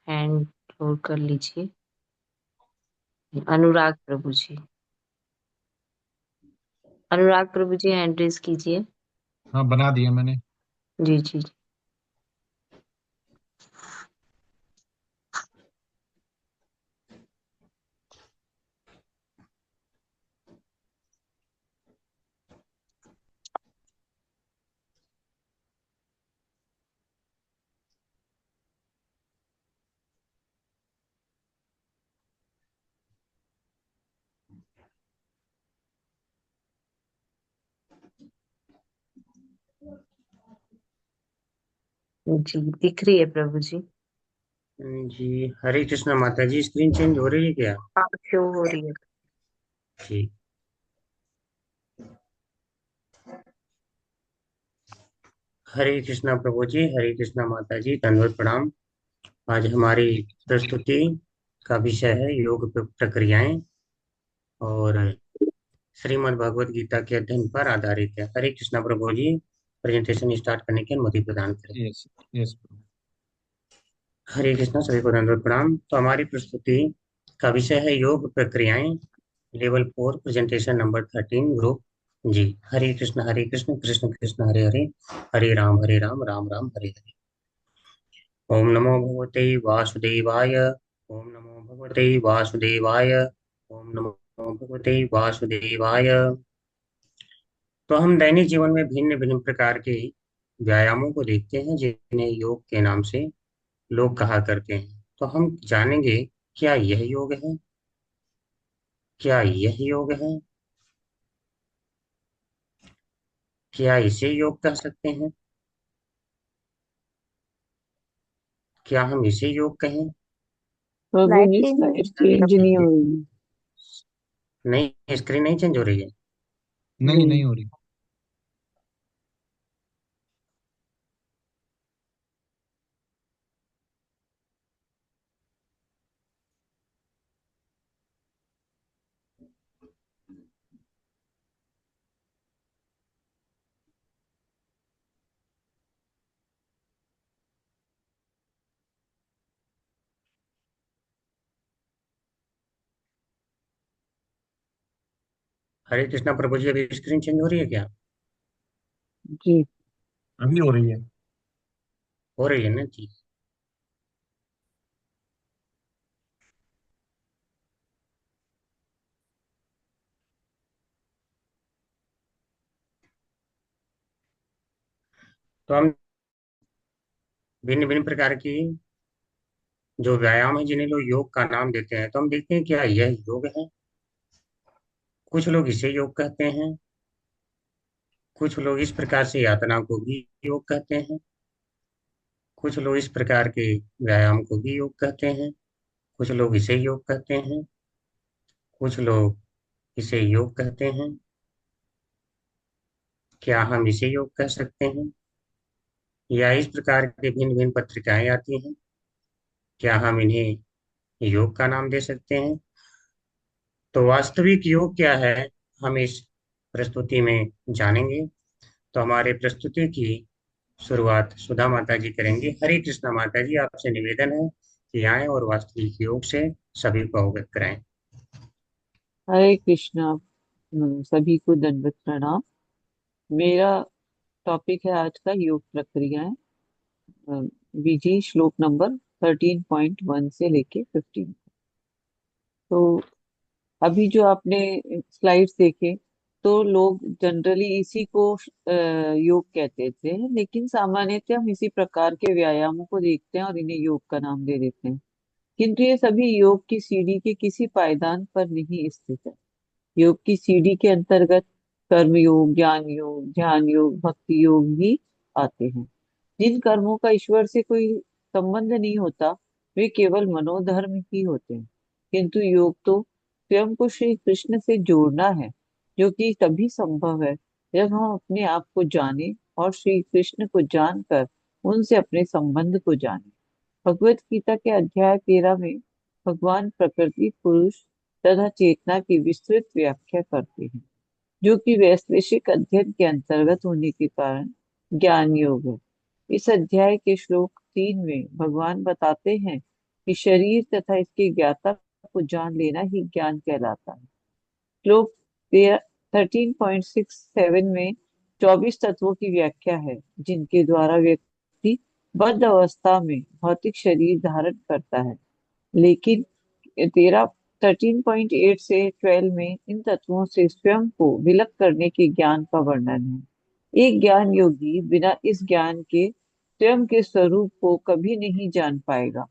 हैंड होल्ड कर लीजिए, अनुराग प्रभु जी। अनुराग प्रभु जी हैंड रेज कीजिए। हाँ, बना दिया मैंने। जी जी जी। जी दिख रही है प्रभु जी। जी हरे कृष्णा माता जी, स्क्रीन चेंज हो रही है क्या? हाँ, शो हो रही है। जी हरे कृष्णा प्रभु जी, हरे कृष्णा माता जी, दंडवत प्रणाम। आज हमारी प्रस्तुति का विषय है योग प्रक्रियाएं और श्रीमद् भगवत गीता के अध्ययन पर आधारित है। हरे कृष्णा प्रभु जी, प्रेजेंटेशन स्टार्ट करने की अनुमति प्रदान करें। Yes yes. हरे कृष्णा, सभी को दंडवत प्रणाम। तो हमारी प्रस्तुति का विषय है योग प्रक्रियाएं, लेवल 4, प्रेजेंटेशन नंबर 13, ग्रुप जी। हरे कृष्ण कृष्ण कृष्ण हरे हरे, हरे राम राम राम हरे हरे। ओम नमो भगवते वासुदेवाय, ओम नमो भगवते वासुदेवाय, ओम नमो भगवते वासुदेवाय। तो हम दैनिक जीवन में भिन्न भिन्न प्रकार के व्यायामों को देखते हैं, जिन्हें योग के नाम से लोग कहा करते हैं। तो हम जानेंगे, क्या यह योग है? क्या यह योग है? क्या इसे योग कह सकते हैं? क्या हम इसे योग कहें? प्रभु जी स्लाइड चेंज नहीं हो रही। नहीं, स्क्रीन नहीं चेंज हो रही है। नहीं, नहीं हो रही। हरे कृष्णा प्रभु जी, अभी स्क्रीन चेंज हो रही है क्या? जी अभी हो रही है। हो रही है ना जी। तो हम भिन्न भिन्न प्रकार की जो व्यायाम है, जिन्हें लोग योग का नाम देते हैं, तो हम देखते हैं क्या यह योग है। कुछ लोग इसे योग कहते हैं, कुछ लोग इस प्रकार से यातना को भी योग कहते हैं, कुछ लोग इस प्रकार के व्यायाम को भी योग कहते हैं, कुछ लोग इसे योग कहते हैं, कुछ लोग इसे योग कहते हैं। क्या हम इसे योग कह सकते हैं? या इस प्रकार की भिन्न भिन्न पत्रिकाएं आती हैं, क्या हम इन्हें योग का नाम दे सकते हैं? तो वास्तविक योग क्या है, हम इस प्रस्तुति में जानेंगे। तो हमारे प्रस्तुति की शुरुआत सुधा माता जी करेंगी। हरे कृष्णा माता जी, आपसे निवेदन है कि आए और वास्तविक योग से सभी को अवगत कराएं। हरे कृष्णा। सभी को दंडवत प्रणाम। मेरा टॉपिक है आज का योग प्रक्रियाएं। विजी श्लोक नंबर 13.1 से लेके 15। तो अभी जो आपने स्लाइड्स देखे, तो लोग जनरली इसी को योग कहते थे, लेकिन सामान्यतः हम इसी प्रकार के व्यायामों को देखते हैं और इन्हें योग का नाम दे देते हैं। किंतु ये सभी योग की सीढ़ी के किसी पायदान पर नहीं स्थित है। योग की सीढ़ी के अंतर्गत कर्म योग, ज्ञान योग, ध्यान योग, भक्ति योग भी आते हैं। जिन कर्मों का ईश्वर से कोई संबंध नहीं होता वे केवल मनोधर्म ही होते हैं। किंतु योग तो स्वयं को श्री कृष्ण से जोड़ना है, जो कि तभी संभव है जब हम अपने आप को जाने और श्री कृष्ण को जानकर उनसे अपने संबंध को जाने। भगवत गीता के अध्याय 13 में भगवान प्रकृति, पुरुष तथा चेतना की विस्तृत व्याख्या करते हैं, जो कि वैश्विक अध्ययन के अंतर्गत होने के कारण ज्ञान योग है। इस अध्याय के श्लोक 3 में भगवान बताते हैं कि शरीर तथा इसके ज्ञाता को जान लेना ही ज्ञान कहलाता है। श्लोक 13.67 में 24 तत्वों की व्याख्या है, जिनके द्वारा व्यक्ति बद्ध अवस्था में भौतिक शरीर धारण करता है। लेकिन 13.8 से 12 में इन तत्वों से स्वयं को विलग करने के ज्ञान का वर्णन है। एक ज्ञान योगी बिना इस ज्ञान के स्वयं के स्वरूप को कभी नहीं जान पाएगा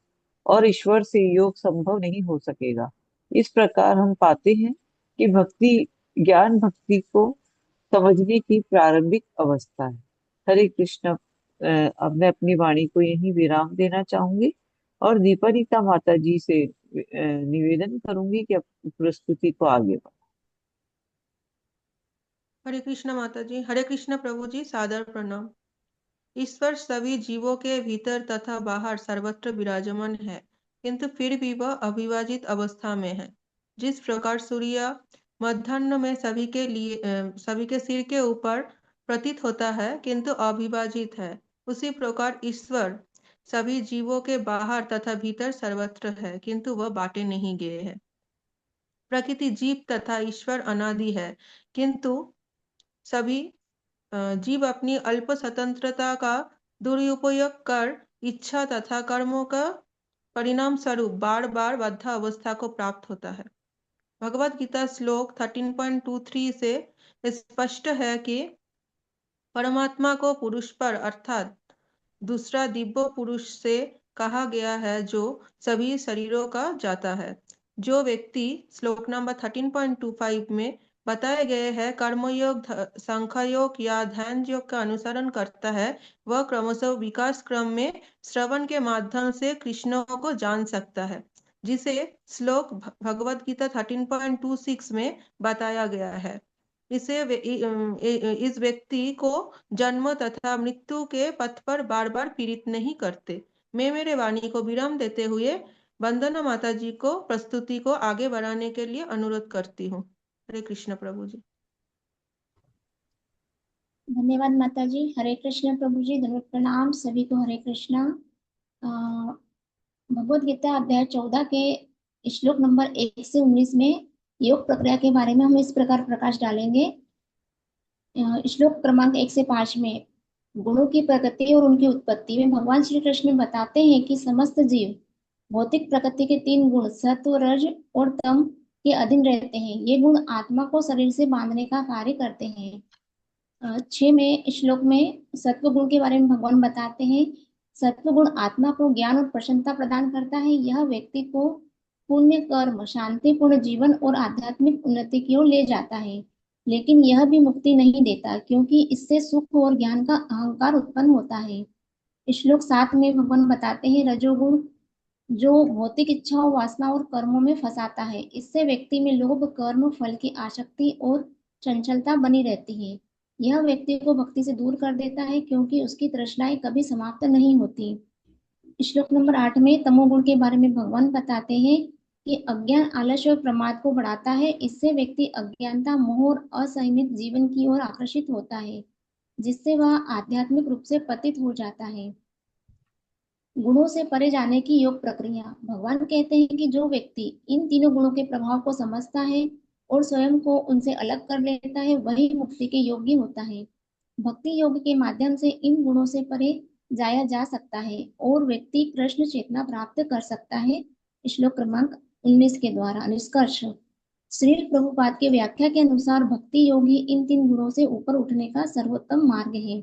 और ईश्वर से योग संभव नहीं हो सकेगा। इस प्रकार हम पाते हैं कि भक्ति ज्ञान भक्ति को समझने की प्रारंभिक अवस्था है। हरे कृष्ण। अब मैं अपनी वाणी को यहीं विराम देना चाहूंगी और दीपानिता माता जी से निवेदन करूंगी कि अपनी प्रस्तुति को आगे बढ़ाएं। हरे कृष्ण माता जी। हरे कृष्ण प्रभु जी, सादर प्रणाम। ईश्वर सभी जीवों के भीतर तथा बाहर सर्वत्र विराजमान है, किंतु फिर भी वह अविभाजित अवस्था में है। जिस प्रकार सूर्य मध्याह्न में सभी के सिर के ऊपर प्रतीत होता है किंतु अविभाजित है, उसी प्रकार ईश्वर सभी जीवों के बाहर तथा भीतर सर्वत्र है, किंतु वह बांटे नहीं गए हैं। प्रकृति, जीव तथा ईश्वर अनादि है, किंतु सभी जीव अपनी अल्प स्वतंत्रता का दुरुपयोग कर इच्छा तथा कर्मों का परिणाम स्वरूप बार बार बद्ध अवस्था को प्राप्त होता है। भगवत गीता श्लोक 13.23 से स्पष्ट है कि परमात्मा को पुरुष पर अर्थात दूसरा दिव्य पुरुष से कहा गया है, जो सभी शरीरों का जाता है। जो व्यक्ति श्लोक नंबर 13.25 में बताए गए हैं कर्मयोग, सांख्ययोग या ध्यान योग का अनुसरण करता है, वह क्रमशः विकास क्रम में श्रवण के माध्यम से कृष्ण को जान सकता है, जिसे श्लोक भगवत गीता 13.26 में बताया गया है। इस व्यक्ति को जन्म तथा मृत्यु के पथ पर बार बार पीड़ित नहीं करते। मैं मेरे वाणी को विराम देते हुए वंदना माता जी को प्रस्तुति को आगे बढ़ाने के लिए अनुरोध करती हूँ। हरे कृष्ण प्रभु जी। धन्यवाद माता जी। हरे कृष्ण प्रभु जी, धन्यवाद प्रणाम सभी को। हरे कृष्णा। भगवत गीता अध्याय 14 के श्लोक नंबर 1 से 19 में योग प्रक्रिया के बारे में हम इस प्रकार प्रकाश डालेंगे। श्लोक क्रमांक 1 से 5 में गुणों की प्रकृति और उनकी उत्पत्ति में भगवान श्री कृष्ण बताते हैं कि समस्त जीव भौतिक प्रकृति के 3 गुण सत्व, रज और तम के अधीन रहते हैं। ये गुण आत्मा को शरीर से बांधने का कार्य करते हैं। 6 में श्लोक में सत्व गुण के बारे में भगवान बताते हैं, सत्व गुण आत्मा को ज्ञान और प्रसन्नता प्रदान करता है। यह व्यक्ति को पुण्य कर्म, शांतिपूर्ण जीवन और आध्यात्मिक उन्नति की ओर ले जाता है, लेकिन यह भी मुक्ति नहीं देता, क्योंकि इससे सुख और ज्ञान का अहंकार उत्पन्न होता है। श्लोक 7 में भगवान बताते हैं रजोगुण जो भौतिक इच्छाओं, वासना और कर्मों में फंसाता है। इससे व्यक्ति में लोभ, कर्म, फल की आसक्ति और चंचलता बनी रहती है। यह व्यक्ति को भक्ति से दूर कर देता है, क्योंकि उसकी तृष्णाएं कभी समाप्त नहीं होती। श्लोक नंबर 8 में तमोगुण के बारे में भगवान बताते हैं कि अज्ञान, आलस्य और प्रमाद को बढ़ाता है। इससे व्यक्ति अज्ञानता, मोह और असंयमित जीवन की ओर आकर्षित होता है, जिससे वह आध्यात्मिक रूप से पतित हो जाता है। गुणों से परे जाने की योग प्रक्रिया। भगवान कहते हैं कि जो व्यक्ति इन तीनों गुणों के प्रभाव को समझता है और स्वयं को उनसे अलग कर लेता है, वही मुक्ति के योग्य होता है। भक्ति योग के माध्यम से इन गुणों से परे जाया जा सकता है और व्यक्ति कृष्ण चेतना प्राप्त कर सकता है। श्लोक क्रमांक 19 के द्वारा निष्कर्ष। श्रील प्रभुपाद के व्याख्या के अनुसार भक्ति योग ही इन 3 गुणों से ऊपर उठने का सर्वोत्तम मार्ग है।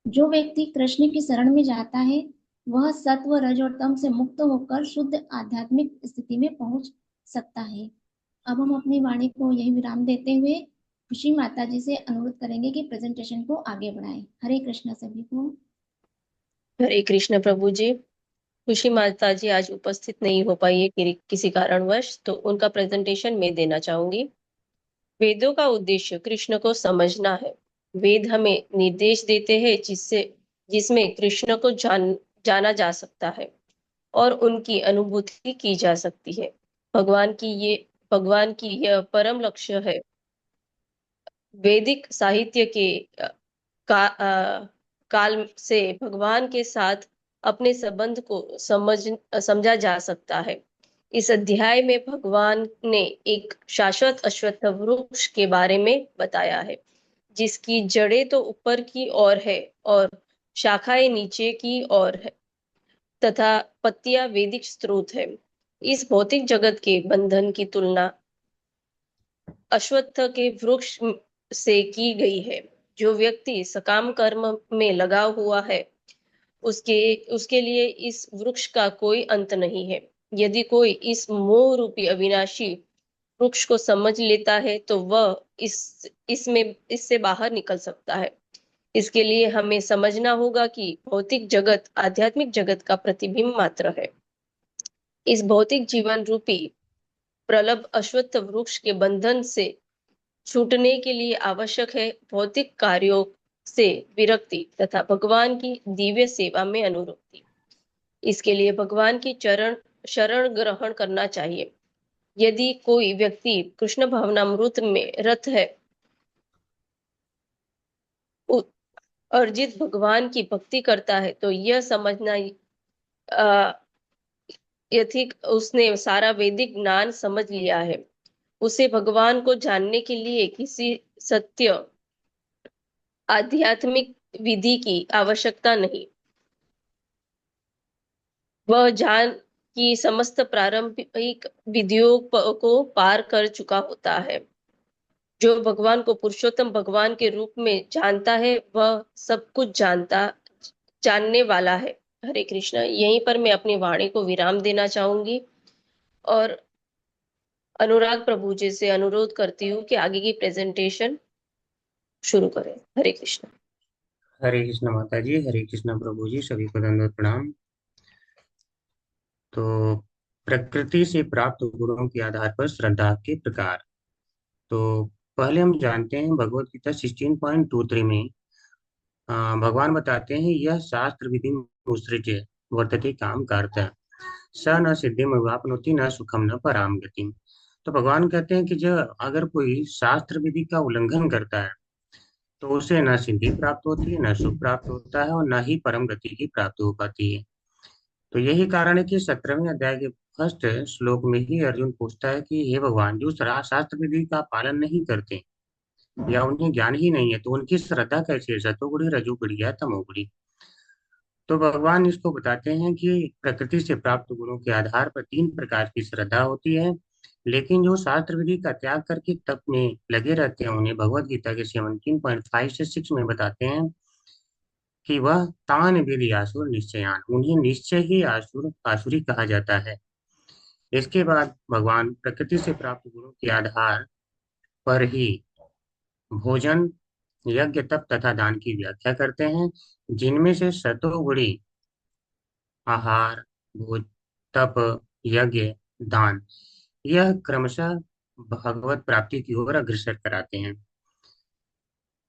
जो व्यक्ति कृष्ण की शरण में जाता है वह सत्व रज और तम से मुक्त होकर शुद्ध आध्यात्मिक स्थिति में पहुंच सकता है। अब हम अपनी वाणी को यही विराम देते हुए खुशी माता जी से अनुरोध करेंगे कि प्रेजेंटेशन को आगे बढ़ाएं। हरे कृष्ण सभी को। हरे कृष्ण प्रभु जी। खुशी माता जी आज उपस्थित नहीं हो पाई है किसी कारणवश, तो उनका प्रेजेंटेशन मैं देना चाहूंगी। वेदों का उद्देश्य कृष्ण को समझना है। वेद हमें निर्देश देते हैं जिसमें कृष्ण को जाना जा सकता है और उनकी अनुभूति की जा सकती है। भगवान की यह परम लक्ष्य है। वैदिक साहित्य के काल से भगवान के साथ अपने संबंध को समझा जा सकता है। इस अध्याय में भगवान ने एक शाश्वत अश्वत्थ वृक्ष के बारे में बताया है, जिसकी जड़ें तो ऊपर की ओर है और शाखाएं नीचे की ओर है तथा पत्तियां वैदिक स्रोत है। इस भौतिक जगत के बंधन की तुलना अश्वत्थ के वृक्ष से की गई है। जो व्यक्ति सकाम कर्म में लगा हुआ है उसके लिए इस वृक्ष का कोई अंत नहीं है। यदि कोई इस मोह रूपी अविनाशी वृक्ष को समझ लेता है तो वह इससे बाहर निकल सकता है। इसके लिए हमें समझना होगा कि भौतिक जगत आध्यात्मिक जगत का प्रतिबिंब मात्र है। इस भौतिक जीवन रूपी प्रलभ अश्वत्थ वृक्ष के बंधन से छूटने के लिए आवश्यक है भौतिक कार्यों से विरक्ति तथा भगवान की दिव्य सेवा में अनुरक्ति। इसके लिए भगवान की शरण ग्रहण करना चाहिए। यदि कोई व्यक्ति कृष्ण भावनामृत में रत है, अर्जित भगवान की भक्ति करता है, तो यह समझना यथिक उसने सारा वैदिक ज्ञान समझ लिया है। उसे भगवान को जानने के लिए किसी सत्य आध्यात्मिक विधि की आवश्यकता नहीं। वह जान की समस्त प्रारंभिक विधियों को पार कर चुका होता है। जो भगवान को पुरुषोत्तम भगवान के रूप में जानता है वह सब कुछ जानने वाला है। हरे कृष्ण। यहीं पर मैं अपनी वाणी को विराम देना चाहूंगी और अनुराग प्रभु जी से अनुरोध करती हूँ कि आगे की प्रेजेंटेशन शुरू करें। हरे कृष्ण। हरे कृष्ण माता जी, हरे कृष्ण प्रभु जी, सभी को दंडवत प्रणाम। तो प्रकृति से प्राप्त गुणों के आधार पर श्रद्धा के प्रकार। तो पहले हम जानते हैं भगवत गीता 16.23 में भगवान बताते हैं यह शास्त्र विधि मुसृज्य वर्तते काम कार्ता स न सिद्धिम वाप्नोति न सुखम न पराम गतिम। तो भगवान कहते हैं कि जब अगर कोई शास्त्र विधि का उल्लंघन करता है तो उसे न सिद्धि प्राप्त होती है, न सुख प्राप्त होता है और न ही परम गति की प्राप्ति हो पाती है। तो यही कारण है कि 17वें अध्याय के फर्स्ट श्लोक में ही अर्जुन पूछता है कि हे भगवान, जो शास्त्र विधि का पालन नहीं करते या उन्हें ज्ञान ही नहीं है तो उनकी श्रद्धा कैसी है, सतोगुणी रजोगुणी या तमोगुणी। तो भगवान इसको बताते हैं कि प्रकृति से प्राप्त गुणों के आधार पर 3 प्रकार की श्रद्धा होती है, लेकिन जो शास्त्र विधि का त्याग करके तप में लगे रहते हैं उन्हें भगवत गीता के 17.5 से 6 में बताते हैं कि वह तान विधि आसुर निश्चयान, उन्हें निश्चय ही आसुरी कहा जाता है। इसके बाद भगवान प्रकृति से प्राप्त गुणों के आधार पर ही भोजन, यज्ञ, तप तथा दान की व्याख्या करते हैं, जिनमें से सतोगुणी आहार, भोज, तप, यज्ञ, दान यह क्रमशः भगवत प्राप्ति की ओर अग्रसर कराते हैं।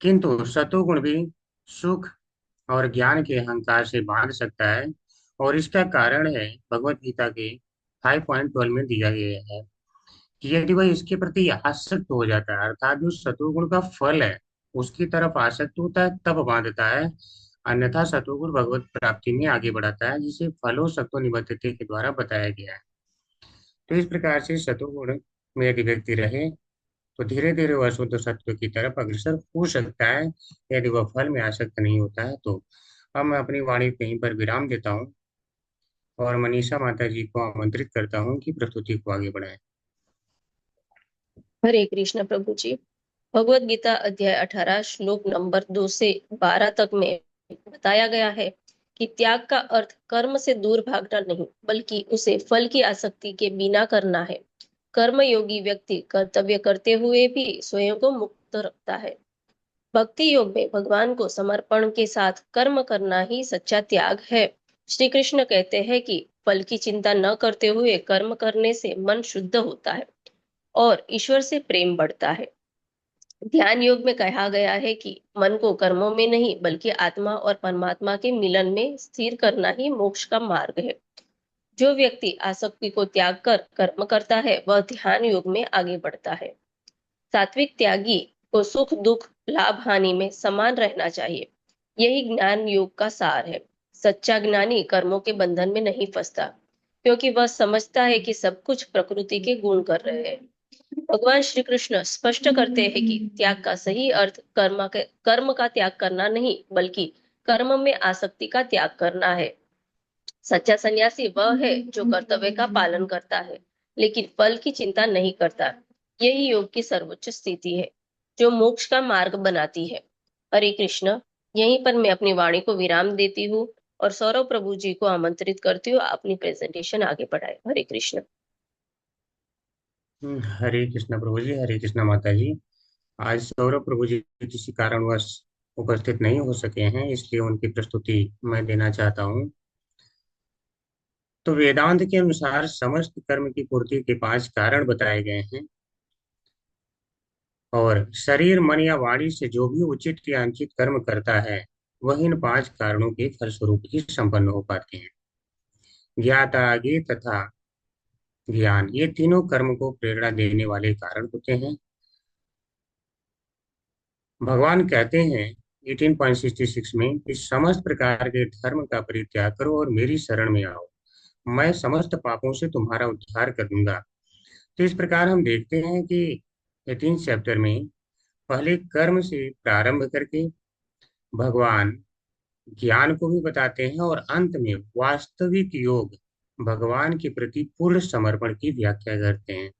किंतु सतोगुण भी सुख और ज्ञान के अहंकार से बांध सकता है और इसका कारण है भगवत गीता के 5.12 में दिया गया है कि यदि वह इसके प्रति आसक्त हो जाता है, अर्थात जो सतोगुण का फल है उसकी तरफ आसक्त होता है तब बांधता है, अन्यथा सतोगुण भगवत प्राप्ति में आगे बढ़ाता है, जिसे फलो सत्व निबद्धते के द्वारा बताया गया है। तो इस प्रकार से सतोगुण में यदि व्यक्ति रहे तो धीरे धीरे वह शुद्ध सत्व की तरफ अग्रसर हो सकता है, यदि वह फल में आसक्त नहीं होता है तो। अब मैं अपनी वाणी कहीं पर विराम देता हूँ और मनीषा माता जी को आमंत्रित करता हूँ कि प्रस्तुति को आगे बढ़ाएं। हरे कृष्ण प्रभु जी। भगवत गीता अध्याय 18 श्लोक नंबर 2 से 12 तक में बताया गया है कि त्याग का अर्थ कर्म से दूर भागना नहीं, बल्कि उसे फल की आसक्ति के बिना करना है। कर्मयोगी व्यक्ति कर्तव्य करते हुए भी स्वयं को मुक्त रखता है। भक्ति योग में भगवान को समर्पण के साथ कर्म करना ही सच्चा त्याग है। श्री कृष्ण कहते हैं कि फल की चिंता न करते हुए कर्म करने से मन शुद्ध होता है और ईश्वर से प्रेम बढ़ता है। ध्यान योग में कहा गया है कि मन को कर्मों में नहीं, बल्कि आत्मा और परमात्मा के मिलन में स्थिर करना ही मोक्ष का मार्ग है। जो व्यक्ति आसक्ति को त्याग कर कर्म करता है, वह ध्यान योग में आगे बढ़ता है। सात्विक त्यागी को सुख दुख लाभ हानि में समान रहना चाहिए। यही ज्ञान योग का सार है। सच्चा ज्ञानी कर्मों के बंधन में नहीं फंसता, क्योंकि वह समझता है कि सब कुछ प्रकृति के गुण कर रहे हैं। भगवान श्री कृष्ण स्पष्ट करते हैं कि त्याग का सही अर्थ कर्म का त्याग करना नहीं, बल्कि कर्म में आसक्ति का त्याग करना है। सच्चा सन्यासी वह है जो कर्तव्य का पालन करता है, लेकिन फल की चिंता नहीं करता। यही योग की सर्वोच्च स्थिति है, जो मोक्ष का मार्ग बनाती है। हरे कृष्ण। यहीं पर मैं अपनी वाणी को विराम देती हूँ और सौरभ प्रभु जी को आमंत्रित करती हूँ अपनी प्रेजेंटेशन आगे बढ़ाए। हरे कृष्ण। हरे कृष्णा प्रभु जी, हरे कृष्णा माता जी। आज सौरभ प्रभु जी किसी कारणवश उपस्थित नहीं हो सके हैं, इसलिए उनकी प्रस्तुति मैं देना चाहता हूँ। तो वेदांत के अनुसार समस्त कर्म की पूर्ति के 5 कारण बताए गए हैं और शरीर मन या वाणी से जो भी उचित या अनुचित कर्म करता है, वह इन 5 कारणों के फलस्वरूप ही संपन्न हो पाते हैं। ज्ञाता आगे तथा ज्ञान, ये तीनों कर्म को प्रेरणा देने वाले कारण होते हैं। भगवान कहते हैं 18.66 में कि समस्त प्रकार के धर्म का परित्याग करो और मेरी शरण में आओ, मैं समस्त पापों से तुम्हारा उद्धार कर दूंगा। तो इस प्रकार हम देखते हैं कि 18 चैप्टर में पहले कर्म से प्रारंभ करके भगवान ज्ञान को भी बताते हैं और अंत में वास्तविक योग, भगवान के प्रति पूर्ण समर्पण की व्याख्या करते हैं।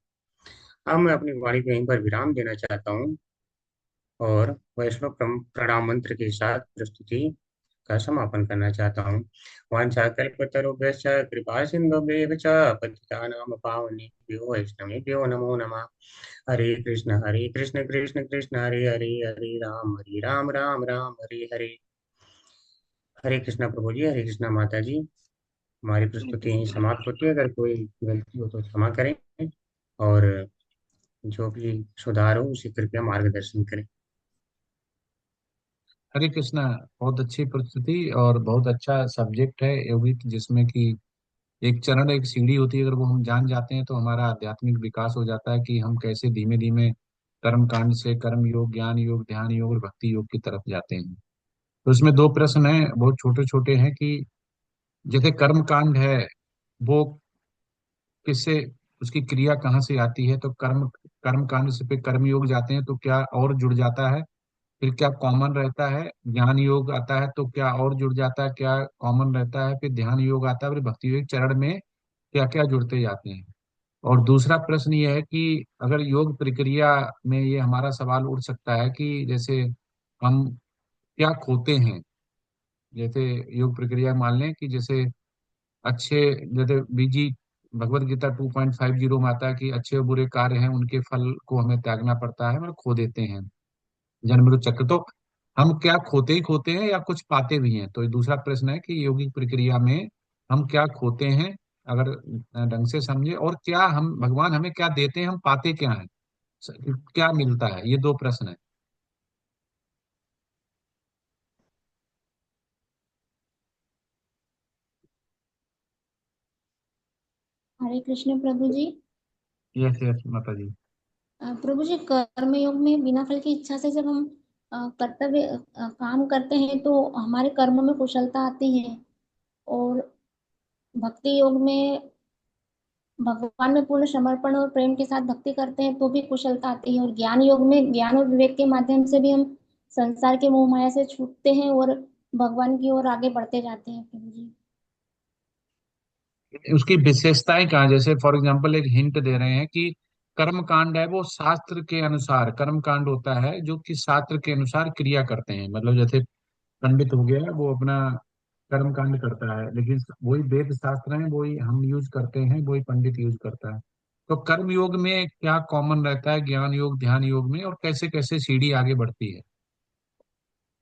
अब मैं अपनी वाणी को यहीं पर विराम देना चाहता हूँ और वैष्णव प्रणाम मंत्र के साथ प्रस्तुति का समापन करना चाहता हूँ। वाञ्छाकल्पतरुभ्यश्च कृपा सिन्धुभ्येव च पतितानां पावनेभ्यो वैष्णवेभ्यो नमो नमः। हरे कृष्ण कृष्ण कृष्ण हरे हरे, हरे राम राम राम हरे हरे। हरे कृष्णा प्रभु जी, हरे कृष्णा माता जी। हमारी प्रस्तुति यहीं समाप्त होती है। अगर कोई गलती हो तो क्षमा करें और जो भी सुधार हो उसे कृपया मार्गदर्शन करें। हरे कृष्णा। बहुत अच्छी प्रस्तुति और बहुत अच्छा सब्जेक्ट है योगिक, जिसमें कि एक चरण एक सीढ़ी होती है। अगर वो हम जान जाते हैं तो हमारा आध्यात्मिक विकास हो जाता है कि हम कैसे धीमे धीमे कर्म कांड से कर्म योग, ज्ञान योग, ध्यान योग और भक्ति योग की तरफ जाते हैं। तो इसमें दो प्रश्न हैं, बहुत छोटे छोटे हैं कि जैसे कर्म कांड है वो किससे, उसकी क्रिया कहाँ से आती है, तो कर्म कर्म कांड से पे कर्म योग जाते हैं तो क्या और जुड़ जाता है, फिर क्या कॉमन रहता है, ज्ञान योग आता है तो क्या और जुड़ जाता है, क्या कॉमन रहता है, फिर ध्यान योग आता है, फिर भक्ति योग चरण में क्या क्या जुड़ते जाते हैं। और दूसरा प्रश्न ये है कि अगर योग प्रक्रिया में ये हमारा सवाल उठ सकता है कि जैसे हम क्या खोते हैं। जैसे योग प्रक्रिया मान लें कि जैसे अच्छे, जैसे बीजी भगवत गीता 2.50 में आता है कि अच्छे और बुरे कार्य हैं उनके फल को हमें त्यागना पड़ता है, मतलब खो देते हैं जन्म मृत्यु चक्र। तो हम क्या खोते ही खोते हैं या कुछ पाते भी हैं, तो ये दूसरा प्रश्न है कि योगिक प्रक्रिया में हम क्या खोते हैं अगर ढंग से समझे, और क्या हम, भगवान हमें क्या देते हैं, हम पाते क्या हैं, क्या मिलता है। ये दो प्रश्न है। हरे कृष्ण प्रभु जी। यस यस माता जी। प्रभु जी, कर्म योग में बिना फल की इच्छा से जब हम कर्तव्य काम करते हैं तो हमारे कर्म में कुशलता आती है, और भक्ति योग में भगवान में पूर्ण समर्पण और प्रेम के साथ भक्ति करते हैं तो भी कुशलता आती है, और ज्ञान योग में ज्ञान और विवेक के माध्यम से भी हम संसार के मोह माया से छूटते हैं और भगवान की ओर आगे बढ़ते जाते हैं प्रभु जी। उसकी विशेषताएं कहाँ, जैसे फॉर एग्जांपल एक हिंट दे रहे हैं कि कर्म कांड है वो शास्त्र के अनुसार, कर्म कांड होता है जो कि शास्त्र के अनुसार क्रिया करते हैं। मतलब जैसे पंडित हो गया वो अपना कर्म कांड करता है, लेकिन वही वेद शास्त्र है वही हम यूज करते हैं, वही पंडित यूज करता है। तो कर्म योग में क्या कॉमन रहता है ज्ञान योग ध्यान योग में, और कैसे कैसे सीढ़ी आगे बढ़ती है?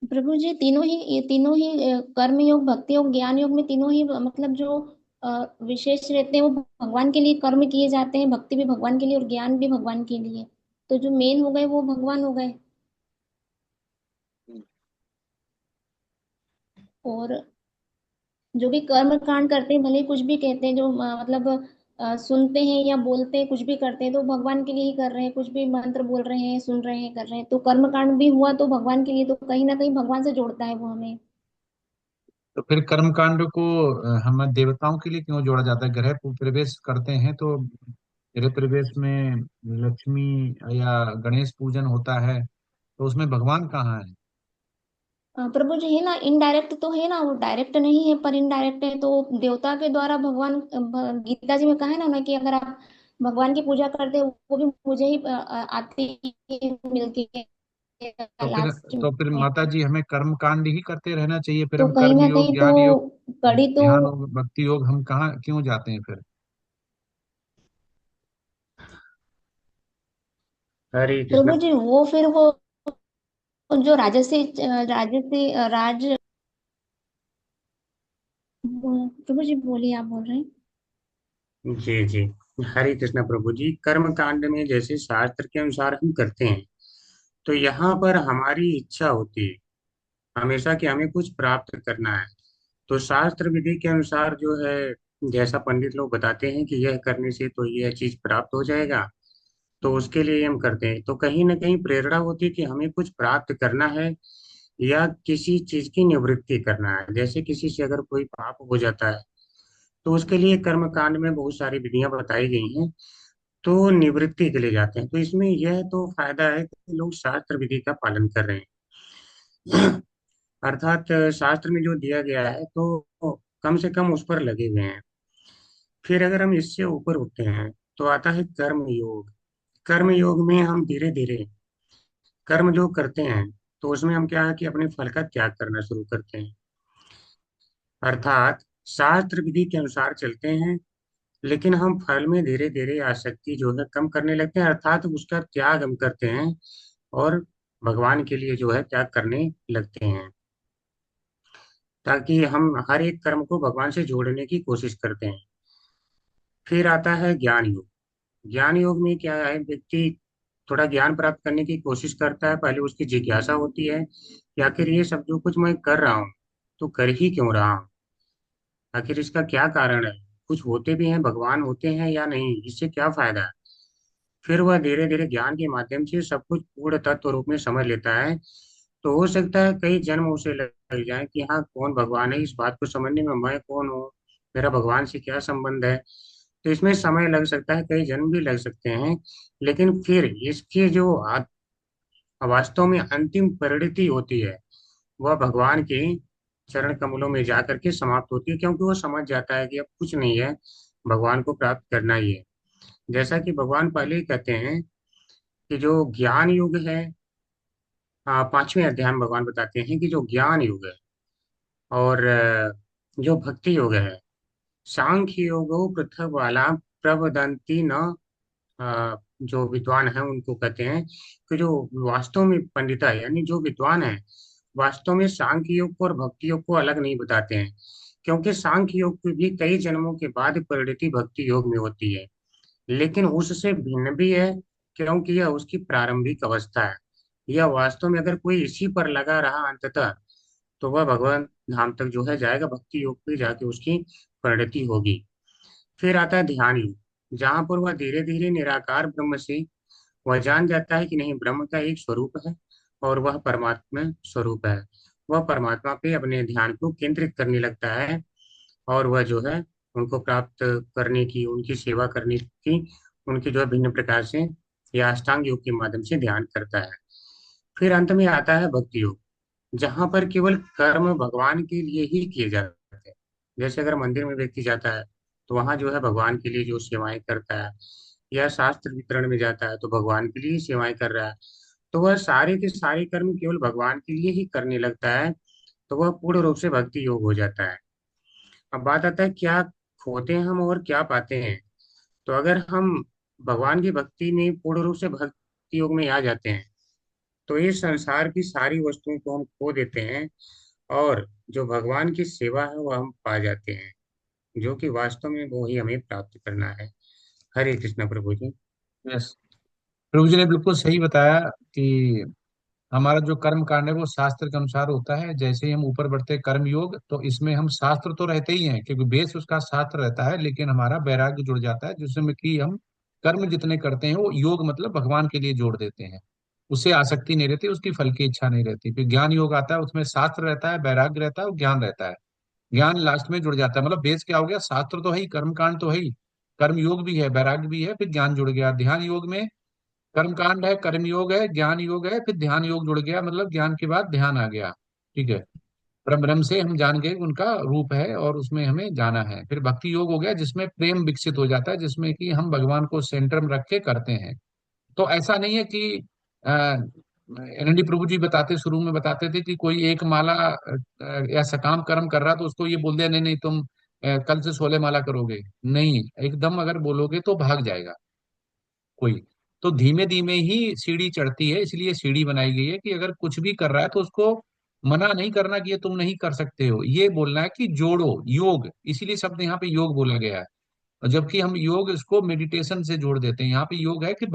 प्रभु जी तीनों ही, ये तीनों ही कर्म योग, भक्ति योग, ज्ञान योग में तीनों ही मतलब जो विशेष रहते हैं वो भगवान के लिए कर्म किए जाते हैं, भक्ति भी भगवान के लिए और ज्ञान भी भगवान के लिए। तो जो मेन हो गए वो भगवान हो गए। और जो भी कर्म कांड करते हैं, भले ही कुछ भी कहते हैं, जो मतलब सुनते हैं या बोलते हैं, कुछ भी करते हैं तो भगवान के लिए ही कर रहे हैं, कुछ भी मंत्र बोल रहे हैं, सुन रहे हैं, कर रहे हैं, तो कर्म कांड भी हुआ तो भगवान के लिए, तो कहीं ना कहीं भगवान से जोड़ता है वो हमें। तो फिर कर्म कांड को हम देवताओं के लिए क्यों जोड़ा जाता है? गृह प्रवेश करते हैं तो गृह प्रवेश में लक्ष्मी या गणेश पूजन होता है, तो उसमें भगवान कहाँ है? प्रभु जी है ना, इनडायरेक्ट तो है ना, वो डायरेक्ट नहीं है पर इनडायरेक्ट है, तो देवता के द्वारा भगवान गीता जी में कहा है ना उन्हें कि अगर आप भगवान की पूजा करते हो वो भी मुझे ही आती है मिलके लास्ट तो फिर में। माता जी हमें कर्म कांड ही करते रहना चाहिए, फिर तो हम कहीं कर्म ना योग कहीं तो ज्ञान योग कड़ी तो, ध्यान योग भक्ति योग हम कहाँ क्यों जाते हैं फिर? हरे कृष्ण। प्रभु जी वो फिर वो जो राजसी राज, प्रभु जी बोलिए, आप बोल रहे हैं। जी जी। हरे कृष्ण प्रभु जी, कर्म कांड में जैसे शास्त्र के अनुसार हम करते हैं, तो यहाँ पर हमारी इच्छा होती है हमेशा कि हमें कुछ प्राप्त करना है। तो शास्त्र विधि के अनुसार जो है, जैसा पंडित लोग बताते हैं कि यह करने से तो यह चीज प्राप्त हो जाएगा, तो उसके लिए हम करते हैं। तो कहीं ना कहीं प्रेरणा होती है कि हमें कुछ प्राप्त करना है या किसी चीज की निवृत्ति करना है। जैसे किसी से अगर कोई पाप हो जाता है तो उसके लिए कर्म कांड में बहुत सारी विधियां बताई गई हैं, तो निवृत्ति के लिए जाते हैं। तो इसमें यह तो फायदा है कि लोग शास्त्र विधि का पालन कर रहे हैं, अर्थात शास्त्र में जो दिया गया है तो कम से कम उस पर लगे हुए हैं। फिर अगर हम इससे ऊपर उठते हैं तो आता है कर्म योग। कर्म योग में हम धीरे धीरे कर्म जो करते हैं तो उसमें हम क्या है कि अपने फल का त्याग करना शुरू करते हैं, अर्थात शास्त्र विधि के अनुसार चलते हैं, लेकिन हम फल में धीरे धीरे आसक्ति जो है कम करने लगते हैं, अर्थात उसका त्याग हम करते हैं और भगवान के लिए जो है त्याग करने लगते हैं, ताकि हम हर एक कर्म को भगवान से जोड़ने की कोशिश करते हैं। फिर आता है ज्ञान योग। ज्ञान योग में क्या है, व्यक्ति थोड़ा ज्ञान प्राप्त करने की कोशिश करता है। पहले उसकी जिज्ञासा होती है कि आखिर ये सब जो कुछ मैं कर रहा हूँ तो कर ही क्यों रहा हूँ, आखिर इसका क्या कारण है, कुछ होते भी हैं, भगवान होते हैं या नहीं, इससे क्या फायदा है। फिर वह धीरे धीरे ज्ञान के माध्यम से सब कुछ पूर्ण तत्व रूप में समझ लेता है। तो हो सकता है कई जन्म उसे लग जाए कि हाँ कौन भगवान है, इस बात को समझने में मैं कौन हूँ, मेरा भगवान से क्या संबंध है। तो इसमें समय लग सकता है, कई जन्म भी लग सकते हैं, लेकिन फिर इसकी जो वास्तव में अंतिम परिणति होती है वह भगवान के चरण कमलों में जाकर के समाप्त होती है, क्योंकि वो समझ जाता है कि अब कुछ नहीं है, भगवान को प्राप्त करना ही है। जैसा कि भगवान पहले ही कहते हैं कि जो ज्ञान युग है, 5वें अध्याय में भगवान बताते हैं कि जो ज्ञान युग है और जो भक्ति योग है, सांख्य योगो पृथक वाला प्रवदंती न, जो विद्वान है उनको कहते हैं कि जो वास्तव में पंडिता है, यानी जो विद्वान है, वास्तव में सांख्य योग को और भक्ति योग को अलग नहीं बताते हैं, क्योंकि सांख्य योग की भी कई जन्मों के बाद परिणति भक्ति योग में होती है, लेकिन उससे भिन्न भी है, क्योंकि यह उसकी प्रारंभिक अवस्था है। यह वास्तव में अगर कोई इसी पर लगा रहा अंततः, तो वह भगवान धाम तक जो है जाएगा, भक्ति योग पे जाके उसकी परिणति होगी। फिर आता है ध्यान योग, जहाँ पर वह धीरे धीरे निराकार ब्रह्म से वह जान जाता है कि नहीं, ब्रह्म का एक स्वरूप है और वह परमात्मा स्वरूप है। वह परमात्मा पे अपने ध्यान को केंद्रित करने लगता है और वह जो है उनको प्राप्त करने की, उनकी सेवा करने की, उनकी जो है भिन्न प्रकार से या अष्टांग योग के माध्यम से ध्यान करता है। फिर अंत में आता है भक्ति योग, जहाँ पर केवल कर्म भगवान के लिए ही किए जाते हैं। जैसे अगर मंदिर में व्यक्ति जाता है तो वहां जो है भगवान के लिए जो सेवाएं करता है, या शास्त्र वितरण में जाता है तो भगवान के लिए ही सेवाएं कर रहा है, तो वह सारे के सारे कर्म केवल भगवान के लिए ही करने लगता है, तो वह पूर्ण रूप से भक्ति योग हो जाता है। अब बात आता है क्या खोते हैं हम और क्या पाते हैं। तो अगर हम भगवान की भक्ति में पूर्ण रूप से भक्ति योग में आ जाते हैं तो इस संसार की सारी वस्तुओं को हम खो देते हैं और जो भगवान की सेवा है वह हम पा जाते हैं, जो कि वास्तव में वो ही हमें प्राप्त करना है। हरे कृष्ण प्रभु जी। यस, प्रभु जी ने बिल्कुल सही बताया कि हमारा जो कर्म कांड है वो शास्त्र के अनुसार होता है। जैसे ही हम ऊपर बढ़ते हैं कर्म योग, तो इसमें हम शास्त्र तो रहते ही हैं क्योंकि बेस उसका शास्त्र रहता है, लेकिन हमारा वैराग्य जुड़ जाता है जिसमें कि हम कर्म जितने करते हैं वो योग मतलब भगवान के लिए जोड़ देते हैं। उससे आसक्ति नहीं रहती, उसकी फल की इच्छा नहीं रहती। फिर ज्ञान योग आता है, उसमें शास्त्र रहता है, वैराग्य रहता है और ज्ञान रहता है। ज्ञान लास्ट में जुड़ जाता है, मतलब बेस क्या हो गया, शास्त्र तो है ही, कर्म कांड तो है ही, कर्म योग भी है, वैराग्य भी है, फिर ज्ञान जुड़ गया। ध्यान योग में कर्म कांड है, कर्म योग है, ज्ञान योग है, फिर ध्यान योग जुड़ गया, मतलब ज्ञान के बाद ध्यान आ गया। ठीक है, परम ब्रह्म से हम जान गए उनका रूप है और उसमें हमें जाना है। फिर भक्ति योग हो गया जिसमें प्रेम विकसित हो जाता है, जिसमें कि हम भगवान को सेंटर में रख के करते हैं। तो ऐसा नहीं है कि एनडी प्रभु जी बताते, शुरू में बताते थे कि कोई एक माला या सकाम कर्म कर रहा तो उसको ये बोल दिया नहीं नहीं तुम कल से 16 माला करोगे। नहीं, एकदम अगर बोलोगे तो भाग जाएगा कोई। तो धीमे धीमे ही सीढ़ी चढ़ती है, इसलिए सीढ़ी बनाई गई है कि अगर कुछ भी कर रहा है तो उसको मना नहीं करना कि ये तुम नहीं कर सकते हो, ये बोलना है कि जोड़ो योग, इसीलिए शब्द यहाँ पे योग बोला गया है। और जबकि हम योग इसको मेडिटेशन से जोड़ देते हैं, यहाँ पे योग है कि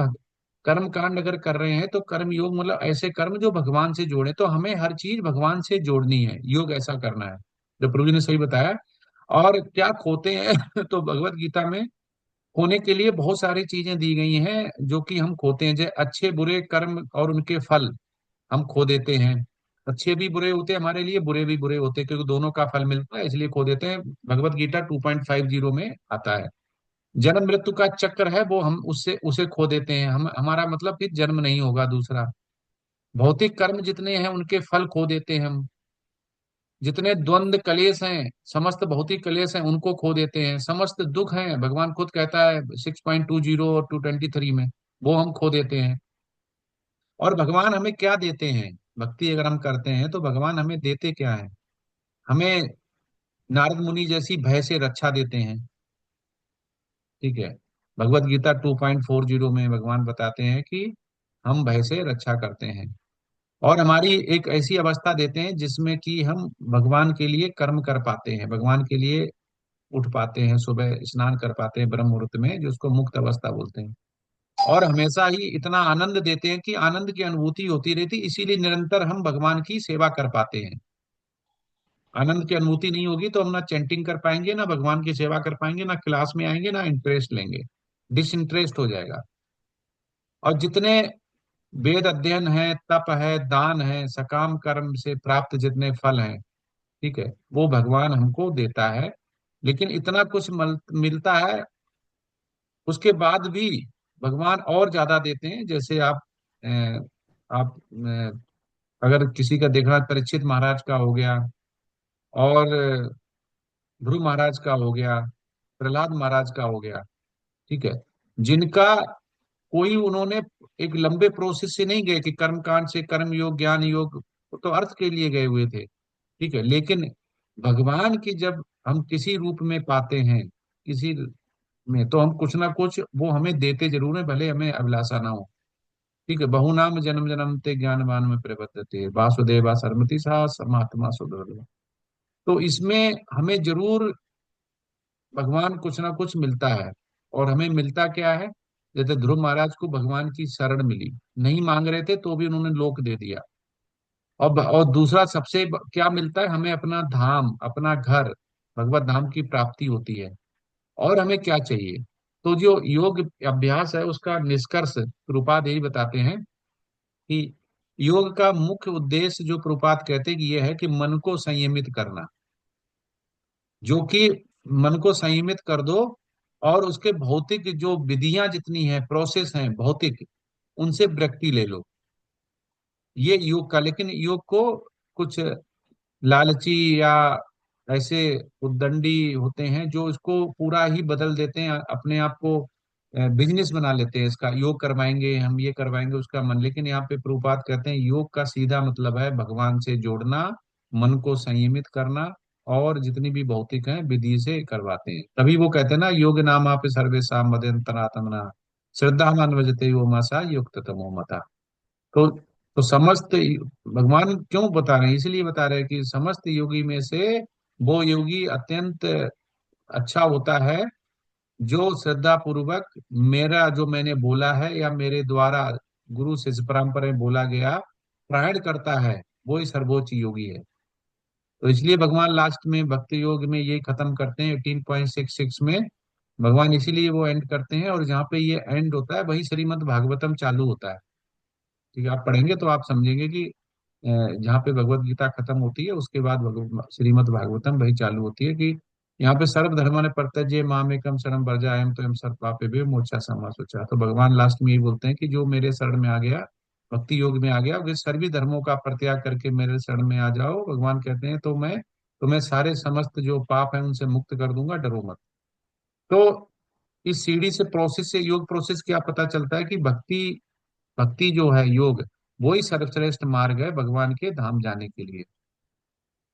कर्म कांड अगर कर रहे हैं तो कर्म योग मतलब ऐसे कर्म जो भगवान से जोड़े, तो हमें हर चीज भगवान से जोड़नी है, योग ऐसा करना है जो प्रभु जी ने सही बताया। और क्या खोते हैं तो भगवत गीता में खोने के लिए बहुत सारी चीजें दी गई हैं जो कि हम खोते हैं, जैसे अच्छे बुरे कर्म और उनके फल हम खो देते हैं। अच्छे भी बुरे होते हैं हमारे लिए, बुरे भी बुरे होते हैं, क्योंकि दोनों का फल मिलता है, इसलिए खो देते हैं। भगवत गीता 2.50 में आता है। जन्म मृत्यु का चक्र है वो हम उससे उसे खो देते हैं, हम हमारा मतलब फिर जन्म नहीं होगा दूसरा। भौतिक कर्म जितने हैं उनके फल खो देते हैं हम। जितने द्वंद्व कलेश हैं, समस्त भौतिक कलेश हैं, उनको खो देते हैं। समस्त दुख हैं, भगवान खुद कहता है 6.20 और 223 में, वो हम खो देते हैं। और भगवान हमें क्या देते हैं, भक्ति अगर हम करते हैं तो भगवान हमें देते क्या है। हमें नारद मुनि जैसी भय से रक्षा देते हैं। ठीक है, भगवत गीता 2.40 में भगवान बताते हैं कि हम भय से रक्षा करते हैं। और हमारी एक ऐसी अवस्था देते हैं जिसमें कि हम भगवान के लिए कर्म कर पाते हैं, भगवान के लिए उठ पाते हैं, सुबह स्नान कर पाते हैं ब्रह्म मुहूर्त में, जो उसको मुक्त अवस्था बोलते हैं। और हमेशा ही इतना आनंद देते हैं कि आनंद की अनुभूति होती रहती, इसीलिए निरंतर हम भगवान की सेवा कर पाते हैं। आनंद की अनुभूति नहीं होगी तो हम ना चैंटिंग कर पाएंगे, ना भगवान की सेवा कर पाएंगे, ना क्लास में आएंगे, ना इंटरेस्ट लेंगे, डिसइंटरेस्ट हो जाएगा। और जितने वेद अध्ययन है, तप है, दान है, सकाम कर्म से प्राप्त जितने फल हैं, ठीक है, वो भगवान हमको देता है। लेकिन इतना कुछ मिलता है, उसके बाद भी भगवान और ज्यादा देते हैं। जैसे आप अगर किसी का देखना, परीक्षित महाराज का हो गया, और ध्रुव महाराज का हो गया, प्रहलाद महाराज का हो गया, ठीक है, जिनका कोई उन्होंने एक लंबे प्रोसेस से नहीं गए कि कर्म कांड से कर्म योग ज्ञान योग, वो तो अर्थ के लिए गए हुए थे। ठीक है, लेकिन भगवान की जब हम किसी रूप में पाते हैं, किसी में, तो हम कुछ ना कुछ वो हमें देते जरूर है, भले हमें अभिलाषा ना हो। ठीक है, बहुनाम जन्म जन्म ते ज्ञानवान में प्रवर्तते वासुदेवा सरमति सा समात्मा सुदर्भ। तो इसमें हमें जरूर भगवान कुछ ना कुछ मिलता है। और हमें मिलता क्या है, जैसे ध्रुव महाराज को भगवान की शरण मिली, नहीं मांग रहे थे तो भी उन्होंने लोक दे दिया। और दूसरा सबसे क्या मिलता है, हमें अपना धाम, अपना घर, भगवत धाम की प्राप्ति होती है। और हमें क्या चाहिए। तो जो योग अभ्यास है उसका निष्कर्ष प्रभुपाद यही बताते हैं कि योग का मुख्य उद्देश्य, जो प्रभुपाद कहते हैं कि यह है कि मन को संयमित करना। जो कि मन को संयमित कर दो और उसके भौतिक जो विधियां जितनी हैं, प्रोसेस हैं भौतिक, उनसे विरक्ति ले लो, ये योग का। लेकिन योग को कुछ लालची या ऐसे उद्दंडी होते हैं जो इसको पूरा ही बदल देते हैं, अपने आप को बिजनेस बना लेते हैं इसका, योग करवाएंगे हम, ये करवाएंगे उसका मन। लेकिन यहाँ पे प्रभुपाद कहते हैं योग का सीधा मतलब है भगवान से जोड़ना, मन को संयमित करना, और जितनी भी भौतिक है विधि से करवाते हैं। तभी वो कहते हैं ना, योग नाम आप सर्वेशा मदंतरात्मना श्रद्धा मान भजते यो मासा युक्त तमो मता। तो समस्त भगवान क्यों बता रहे हैं, इसलिए बता रहे हैं कि समस्त योगी में से वो योगी अत्यंत अच्छा होता है जो श्रद्धा पूर्वक मेरा जो मैंने बोला है या मेरे द्वारा गुरु से परंपरा में बोला गया प्राण करता है, वो ही सर्वोच्च योगी है। तो इसलिए भगवान लास्ट में भक्ति योग में ये खत्म करते हैं 18.66 में। भगवान इसीलिए वो एंड करते हैं, और जहाँ पे ये एंड होता है वही श्रीमद् भागवतम चालू होता है। ठीक है, आप पढ़ेंगे तो आप समझेंगे कि जहाँ पे भगवत गीता खत्म होती है उसके बाद श्रीमद् भागवतम वही चालू होती है कि यहाँ पे सर्व धर्म ने परत्यज्य मामेकम शरणं व्रजामि तो सर्व पापेभ्यो मोक्षा समा सोचा। तो भगवान लास्ट में यही बोलते हैं कि जो मेरे शरण में आ गया, भक्ति योग में आ गया, वे सभी धर्मों का परित्याग करके मेरे शरण में आ जाओ, भगवान कहते हैं तो मैं तुम्हें सारे समस्त जो पाप है उनसे मुक्त कर दूंगा, डरो मत। तो इस सीढ़ी से प्रोसेस से योग प्रोसेस क्या पता चलता है कि भक्ति भक्ति जो है योग, वो ही सर्वश्रेष्ठ मार्ग है भगवान के धाम जाने के लिए।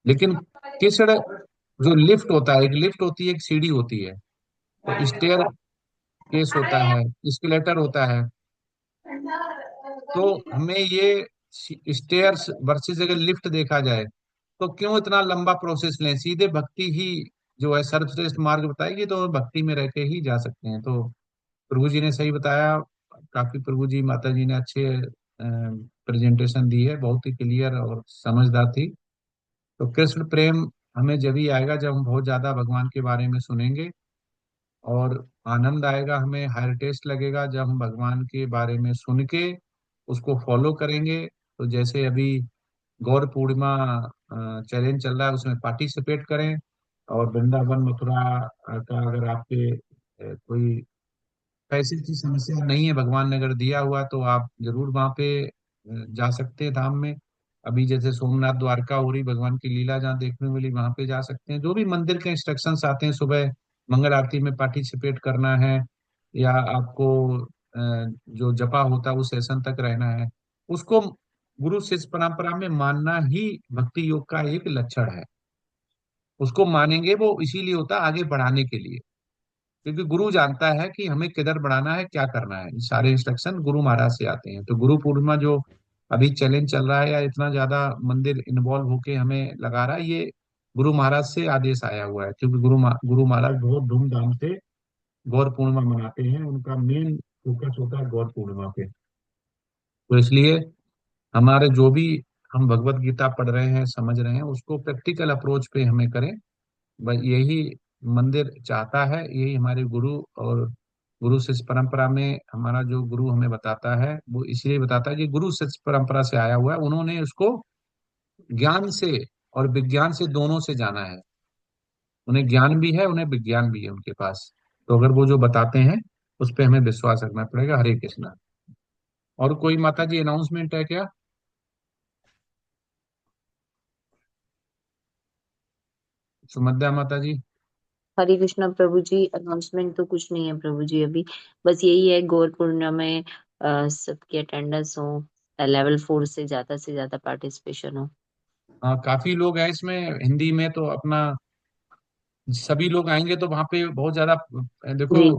लेकिन किस जो लिफ्ट होता है, एक लिफ्ट होती है, एक सीढ़ी होती है, तो स्टेयर केस होता है, एस्केलेटर होता है। तो हमें ये स्टेयर्स वर्सेस अगर लिफ्ट देखा जाए तो क्यों इतना लंबा प्रोसेस लें, सीधे भक्ति ही जो है सर्वश्रेष्ठ मार्ग बताएगी, तो भक्ति में रह के ही जा सकते हैं। तो प्रभु जी ने सही बताया, काफी प्रभु जी माता जी ने अच्छे प्रेजेंटेशन दी है, बहुत ही क्लियर और समझदार थी। तो कृष्ण प्रेम हमें जब ही आएगा जब हम बहुत ज्यादा भगवान के बारे में सुनेंगे, और आनंद आएगा, हमें हायर टेस्ट लगेगा जब हम भगवान के बारे में सुन के उसको फॉलो करेंगे। तो जैसे अभी गौर पूर्णिमा चैलेंज चल रहा है, उसमें पार्टिसिपेट करें, और वृंदावन मथुरा का अगर आपके कोई पैसे की समस्या नहीं है, भगवान ने अगर दिया हुआ तो आप जरूर वहां पे जा सकते हैं धाम में। अभी जैसे सोमनाथ द्वारका हो रही, भगवान की लीला जहाँ देखने मिली, वहां पे जा सकते हैं। जो भी मंदिर के इंस्ट्रक्शंस आते हैं, सुबह मंगल आरती में पार्टिसिपेट करना है, या आपको जो जपा होता है उस सेशन तक रहना है, उसको गुरु शिष्य परंपरा में मानना ही भक्ति योग का एक लक्षण है। उसको मानेंगे, वो इसीलिए होता है आगे बढ़ाने के लिए, क्योंकि गुरु जानता है कि हमें किधर बढ़ाना है, क्या करना है। सारे इंस्ट्रक्शन गुरु महाराज से आते हैं। तो गुरु पूर्णिमा जो अभी चैलेंज चल रहा है, या इतना ज्यादा मंदिर इन्वॉल्व होके हमें लगा रहा है, ये गुरु महाराज से आदेश आया हुआ है, क्योंकि गुरु महाराज बहुत धूमधाम से गौर पूर्णिमा मनाते हैं, उनका मेन फोकस होता है गौर पूर्णिमा पे। तो इसलिए हमारे जो भी हम भगवत गीता पढ़ रहे हैं, समझ रहे हैं, उसको प्रैक्टिकल अप्रोच पे हमें करें। बस यही मंदिर चाहता है, यही हमारे गुरु और गुरु शिष्य परंपरा में हमारा जो गुरु हमें बताता है, वो इसलिए बताता है कि गुरु शिष्य परंपरा से आया हुआ है, उन्होंने उसको ज्ञान से और विज्ञान से दोनों से जाना है। उन्हें ज्ञान भी है, उन्हें विज्ञान भी है उनके पास। तो अगर वो जो बताते हैं उस पर हमें विश्वास रखना पड़ेगा। हरे कृष्णा। और कोई माता जी अनाउंसमेंट है क्या? सुमध्या माता जी। हरे कृष्णा प्रभु जी, अनाउंसमेंट तो कुछ नहीं है प्रभु जी अभी। बस यही है गौर पूर्णिमा में सबकी अटेंडेंस हो, लेवल 4 से ज्यादा पार्टिसिपेशन हो। हाँ, काफी लोग हैं इसमें, हिंदी में तो अपना सभी लोग आएंगे तो वहां पे बहुत ज्यादा देखो, जी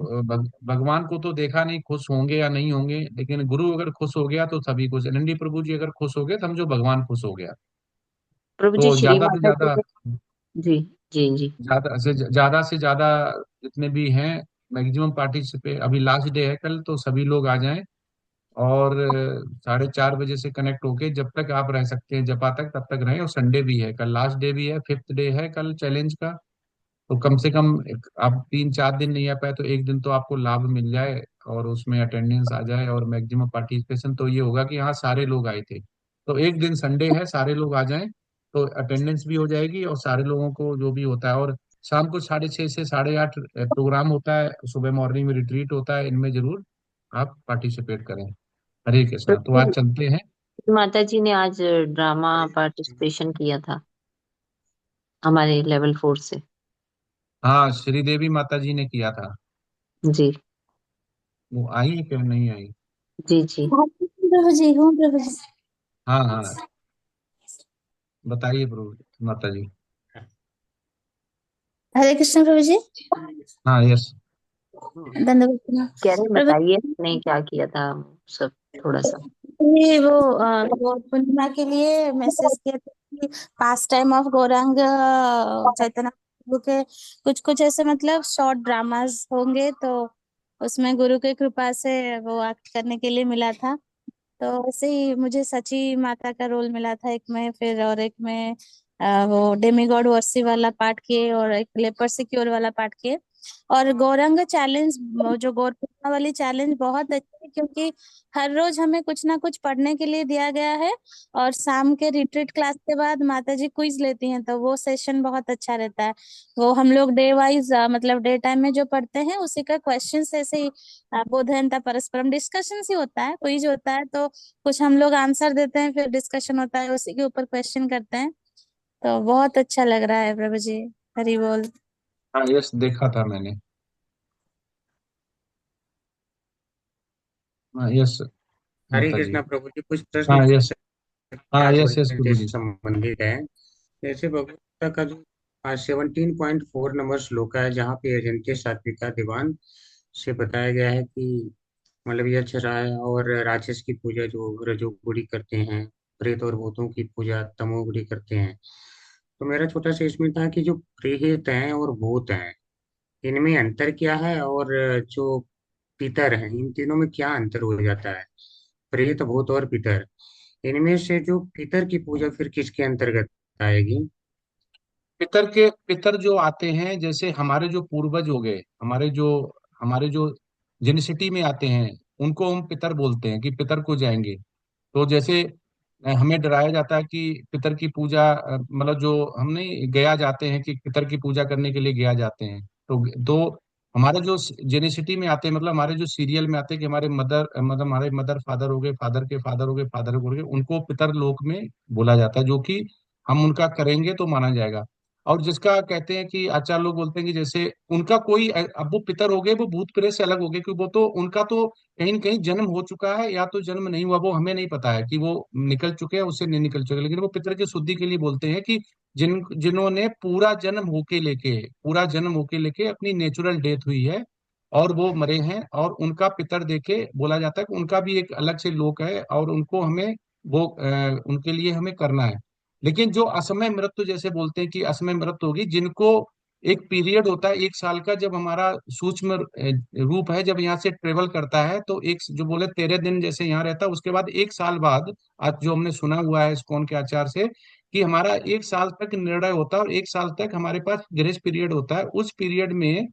भगवान को तो देखा नहीं, खुश होंगे या नहीं होंगे, लेकिन गुरु अगर खुश हो गया तो सभी खुश। नंदी प्रभु जी अगर खुश हो गए समझो भगवान खुश हो गया। प्रभु जी, तो श्री माता जी के। जी जी जी। ज्यादा जितने भी हैं मैक्सिमम पार्टिसिपेट, अभी लास्ट डे है कल, तो सभी लोग आ जाएं। और 4:30 बजे से कनेक्ट होके जब तक आप रह सकते हैं जपा तक, तब तक रहें। और संडे भी है कल, लास्ट डे भी है, 5th डे है कल चैलेंज का। तो कम से कम आप 3-4 दिन नहीं आ पाए तो एक दिन तो आपको लाभ मिल जाए, और उसमें अटेंडेंस आ जाए और मैक्सिमम पार्टिसिपेशन। तो ये होगा कि हाँ सारे लोग आए थे, तो एक दिन संडे है, सारे लोग आ जाएं, तो अटेंडेंस भी हो जाएगी और सारे लोगों को जो भी होता है। और शाम को 6:30 से 8:30 प्रोग्राम होता है, सुबह मॉर्निंग में रिट्रीट होता है, इनमें जरूर आप पार्टिसिपेट करें। हरे कृष्णा। तो प्रभु आज जी, चलते हैं। माता जी ने आज ड्रामा पार्टिसिपेशन किया था हमारे लेवल 4 से। हाँ, श्रीदेवी माता जी ने किया था। जी वो आई क्या नहीं आई? जी जी। प्रभु जी हूँ प्रभु जी। हाँ हाँ, बताइए प्रभु माता जी। हरे कृष्ण प्रभु जी। हाँ यस। धन्यवाद प्रणाम। कह रहे प्रभु बताइए आपने क्या किया था, सब थोड़ा सा। जी, वो पूर्णिमा के लिए मैसेज किया था कि पास टाइम ऑफ गौरांग चैतन्य प्रभु के कुछ कुछ ऐसे मतलब शॉर्ट ड्रामास होंगे, तो उसमें गुरु की कृपा से वो एक्ट करने के लिए मिला था। तो ऐसे ही मुझे सची माता का रोल मिला था एक में, फिर और एक में वो डेमीगॉड वर्सी वाला पार्ट किए, और एक लेपर सिक्योर वाला पार्ट किए। और गौरंग चैलेंज, जो गौर पूर्णिमा वाली चैलेंज बहुत अच्छी है, क्योंकि हर रोज हमें कुछ ना कुछ पढ़ने के लिए दिया गया है, और शाम के रिट्रीट क्लास के बाद माता जी क्विज लेती हैं, तो वो सेशन बहुत अच्छा रहता है। वो हम लोग डे वाइज मतलब डे टाइम में जो पढ़ते हैं उसी का क्वेश्चन ऐसे ही बोधयंता परस्परम डिस्कशन ही होता है, क्विज होता है, तो कुछ हम लोग आंसर देते हैं, फिर डिस्कशन होता है, उसी के ऊपर क्वेश्चन करते हैं। तो बहुत अच्छा लग रहा है प्रभु जी। हरि बोल। हाँ यस, देखा था मैंने। हाँ यस हरे माता जी। कृष्णा प्रभु जी, कुछ प्रश्न हाँ यस। हाँ आज यस यस गुरु प्रेजेंटेशन जी। से संबंधित है। जैसे भगवद गीता का जो 17.4 नंबर श्लोक है, जहाँ पे अजंते सात्विका दीवान से बताया गया है कि मतलब यक्ष राय और राक्षस की पूजा जो रजोगुड़ी करते हैं, प्रेत और भूतों की पूजा तमोगुड़ी करते हैं। तो मेरा छोटा सा इसमें था कि जो प्रेत हैं और भूत हैं, इनमें अंतर क्या है, और जो पितर हैं, इन तीनों में क्या अंतर हो जाता है? प्रेत, भूत और पितर, इनमें से जो पितर की पूजा फिर किसके अंतर्गत आएगी? पितर जो आते हैं, जैसे हमारे जो पूर्वज हो गए, हमारे जो जेनेसिटी में आते हैं, उनको हम पितर बोलते हैं कि पितर को जाएंगे। तो जैसे हमें डराया जाता है कि पितर की पूजा मतलब जो हम नहीं गया जाते हैं कि पितर की पूजा करने के लिए गया जाते हैं। तो हमारे जो जेनेसिटी में आते हैं, मतलब हमारे जो सीरियल में आते हैं कि हमारे मदर मतलब हमारे मदर फादर हो गए, फादर के फादर हो गए, फादर हो गए, उनको पितर लोक में बोला जाता है, जो कि हम उनका करेंगे तो माना जाएगा। और जिसका कहते हैं कि आचार्य लोग बोलते हैं कि जैसे उनका कोई अब वो पितर हो गए, वो भूत प्रेत से अलग हो गए, क्योंकि वो तो उनका तो कहीं न कहीं जन्म हो चुका है या तो जन्म नहीं हुआ, वो हमें नहीं पता है कि वो निकल चुके हैं उससे नहीं निकल चुके, लेकिन वो पितर की शुद्धि के लिए बोलते हैं कि जिन्होंने पूरा जन्म होके लेके अपनी नेचुरल डेथ हुई है और वो मरे हैं, और उनका पितर देके बोला जाता है कि उनका भी एक अलग से लोक है, और उनको हमें उनके लिए हमें करना है। लेकिन जो असमय मृत्यु जैसे बोलते हैं कि असमय मृत्यु होगी, जिनको एक पीरियड होता है 1 साल का, जब हमारा सूक्ष्म रूप है जब यहाँ से ट्रेवल करता है, तो एक जो बोले 13 दिन जैसे यहाँ रहता है, उसके बाद 1 साल बाद, आज जो हमने सुना हुआ है इस्कॉन के आचार से, कि हमारा 1 साल तक निर्णय होता है, और 1 साल तक हमारे पास ग्रेस पीरियड होता है। उस पीरियड में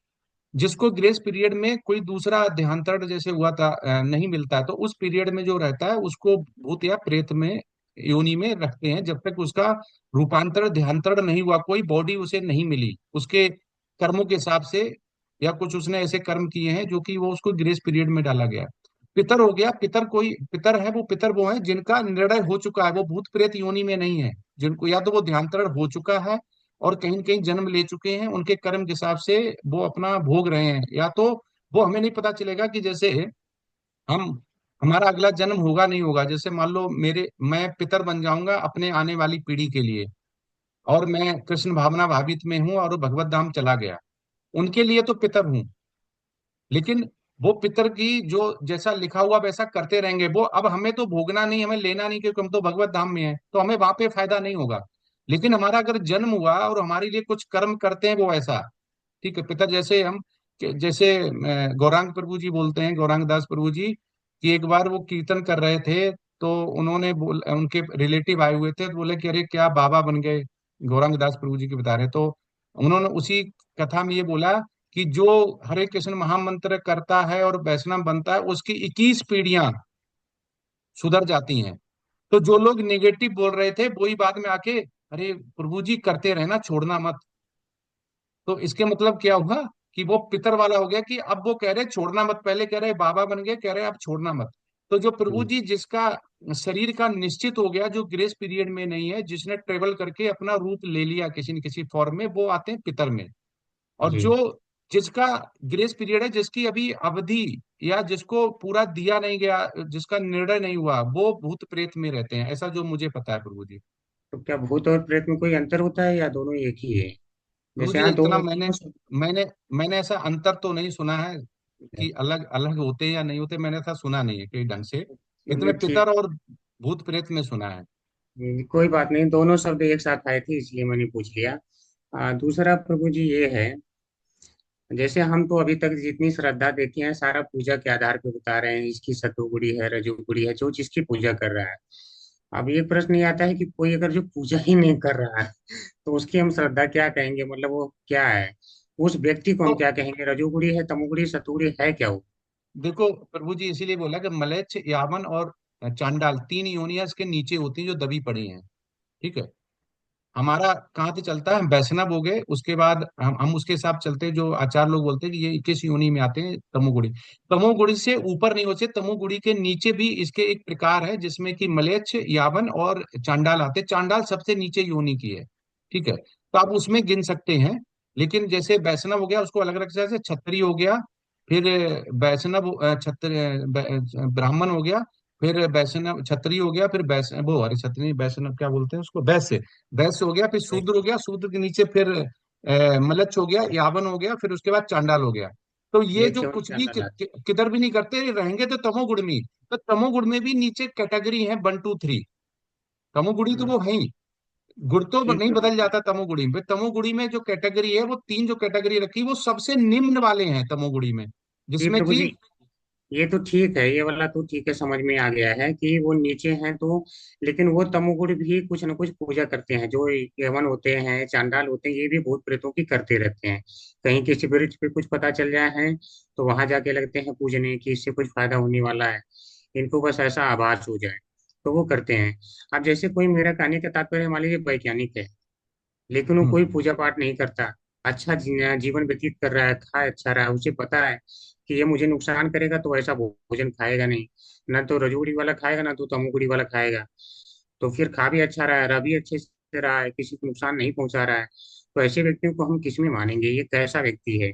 जिसको ग्रेस पीरियड में कोई दूसरा देहांतरण जैसे हुआ था नहीं मिलता है, तो उस पीरियड में जो रहता है उसको भूत या प्रेत में योनि में रखते हैं, जब तक उसका रूपांतरण देहांतरण नहीं हुआ, कोई बॉडी उसे नहीं मिली उसके कर्मों के हिसाब से, या कुछ उसने ऐसे कर्म किए हैं जो कि वो उसको ग्रेस पीरियड में डाला गया। पितर हो गया, पितर है, वो पितर वो है जिनका निर्णय हो चुका है, वो भूत प्रेत योनि में नहीं है, जिनको या तो वो देहांतरण हो चुका है और कहीं न कहीं जन्म ले चुके हैं, उनके कर्म के हिसाब से वो अपना भोग रहे हैं, या तो वो हमें नहीं पता चलेगा कि जैसे हम हमारा अगला जन्म होगा नहीं होगा, जैसे मान लो मैं पितर बन जाऊंगा अपने आने वाली पीढ़ी के लिए, और मैं कृष्ण भावना भावित में हूँ और भगवत धाम चला गया, उनके लिए तो पितर हूँ। लेकिन वो पितर की जो जैसा लिखा हुआ वैसा करते रहेंगे, वो अब हमें तो भोगना नहीं, हमें लेना नहीं, क्योंकि हम तो भगवत धाम में हैं, तो हमें वहां पे फायदा नहीं होगा। लेकिन हमारा अगर जन्म हुआ और हमारे लिए कुछ कर्म करते हैं वो ऐसा, ठीक है, पिता जैसे जैसे गौरांग प्रभु जी बोलते हैं, गौरांग दास प्रभु जी, कि एक बार वो कीर्तन कर रहे थे, तो उनके रिलेटिव आए हुए थे, तो बोले कि अरे क्या बाबा बन गए, गौरांग दास प्रभु जी की बता रहे, तो उन्होंने उसी कथा में ये बोला कि जो हरे कृष्ण महामंत्र करता है और वैष्णव बनता है, उसकी 21 पीढ़ियां सुधर जाती हैं। तो जो लोग नेगेटिव बोल रहे थे वही बाद में आके, अरे प्रभु जी करते रहना, छोड़ना मत। तो इसके मतलब क्या हुआ कि वो पितर वाला हो गया, कि अब वो कह रहे छोड़ना मत, पहले कह रहे बाबा बन गए, कह रहे अब छोड़ना मत। तो जो प्रभु जी जिसका शरीर का निश्चित हो गया, जो ग्रेस पीरियड में नहीं है, जिसने ट्रेवल करके अपना रूप ले लिया किसी न किसी फॉर्म में, वो आते हैं पितर में। और जी जो जिसका ग्रेस पीरियड है, जिसकी अभी अवधि या जिसको पूरा दिया नहीं गया, जिसका निर्णय नहीं हुआ, वो भूत प्रेत में रहते हैं, ऐसा जो मुझे पता है प्रभु जी। तो क्या भूत और प्रेत में कोई अंतर होता है या दोनों एक ही है? प्रभु जैसे जी यहाँ इतना दोनों मैंने दोनों मैंने मैंने ऐसा अंतर तो नहीं सुना है कि अलग अलग होते हैं या नहीं होते, मैंने ऐसा सुना नहीं है कई ढंग से। चलिए इतने ठीक। पितर और भूत प्रेत में सुना है। कोई बात नहीं, दोनों शब्द एक साथ आए थे इसलिए मैंने पूछ लिया। दूसरा प्रभु जी ये है, जैसे हम तो अभी तक जितनी श्रद्धा देखी है सारा पूजा के आधार पे बता रहे हैं, इसकी सतोगुड़ी है रजोगुड़ी है, जो जिसकी पूजा कर रहा है। अब ये प्रश्न ये आता है कि कोई अगर जो पूजा ही नहीं कर रहा है तो उसकी हम श्रद्धा क्या कहेंगे, मतलब वो क्या है, उस व्यक्ति को हम तो क्या कहेंगे, रजोगुड़ी है तमोगुड़ी सतोगुड़ी है क्या वो? देखो प्रभु जी इसीलिए बोला कि मलेच्छ, यावन और चांडाल तीन योनियां इसके नीचे होती हैं जो दबी पड़ी हैं। ठीक है। हमारा कहाँ से चलता है, हम वैष्णव हो गए, उसके बाद हम उसके हिसाब चलते हैं, जो आचार्य लोग बोलते हैं कि ये किस योनि में आते हैं, तमोगुड़ी। तमोगुड़ी से ऊपर नहीं होते, तमोगुड़ी के नीचे भी इसके एक प्रकार है जिसमें कि मलेच्छ, यावन और चांडाल आते हैं। चांडाल सबसे नीचे योनि की है। ठीक है, तो आप उसमें गिन सकते हैं। लेकिन जैसे वैष्णव हो गया उसको अलग अलग, जैसे क्षत्रिय हो गया, फिर वैष्णव, ब्राह्मण हो गया, फिर वैष्णव क्षत्रिय हो गया, फिर वैष्णव, वो अरे क्षत्रिय वैष्णव क्या बोलते हैं उसको, वैश्य। वैश्य हो गया, फिर शूद्र हो गया, शूद्र के नीचे फिर मलच्छ हो गया, यावन हो गया, फिर उसके बाद चांडाल हो गया। तो ये एक जो सेवन कुछ भी चांदा लाल। किधर भी नहीं करते रहेंगे तो तमोगुण में ही। तो तमोगुण में भी नीचे कैटेगरी है 1 2 3। तमोगुणी तो वो है ही, गुण तो ठीक नहीं है बदल जाता तमोगुणी में। तमोगुणी में जो कैटेगरी है, वो तीन जो कैटेगरी रखी वो सबसे निम्न वाले हैं तमोगुणी में, जी जिसमें प्रभु कि जी, ये तो ठीक है, ये वाला तो ठीक है, समझ में आ गया है कि वो नीचे हैं तो, लेकिन वो तमोगुण भी कुछ न कुछ पूजा करते हैं, जो यवन होते हैं चांडाल होते हैं, ये भी भूत प्रेतों की करते रहते हैं। कहीं किसी ब्रिज पे कुछ पता चल जाए है तो वहां जाके लगते हैं पूजने की, इससे कुछ फायदा होने वाला है, इनको बस ऐसा आभास हो जाए तो वो करते हैं। अब जैसे कोई, मेरा कहने का तात्पर्य मान लीजिए वैज्ञानिक है, लेकिन वो कोई हम्म। पूजा पाठ नहीं करता, अच्छा जीवन व्यतीत कर रहा है, खा अच्छा रहा है, उसे पता है कि ये मुझे नुकसान करेगा तो ऐसा भोजन खाएगा नहीं, ना तो रजोगुड़ी वाला खाएगा ना तो तमोगुड़ी वाला खाएगा। तो फिर खा भी अच्छा रहा है, रह भी अच्छे से रहा है, किसी को नुकसान नहीं पहुंचा रहा है, तो ऐसे व्यक्तियों को हम किस में मानेंगे, ये कैसा व्यक्ति है?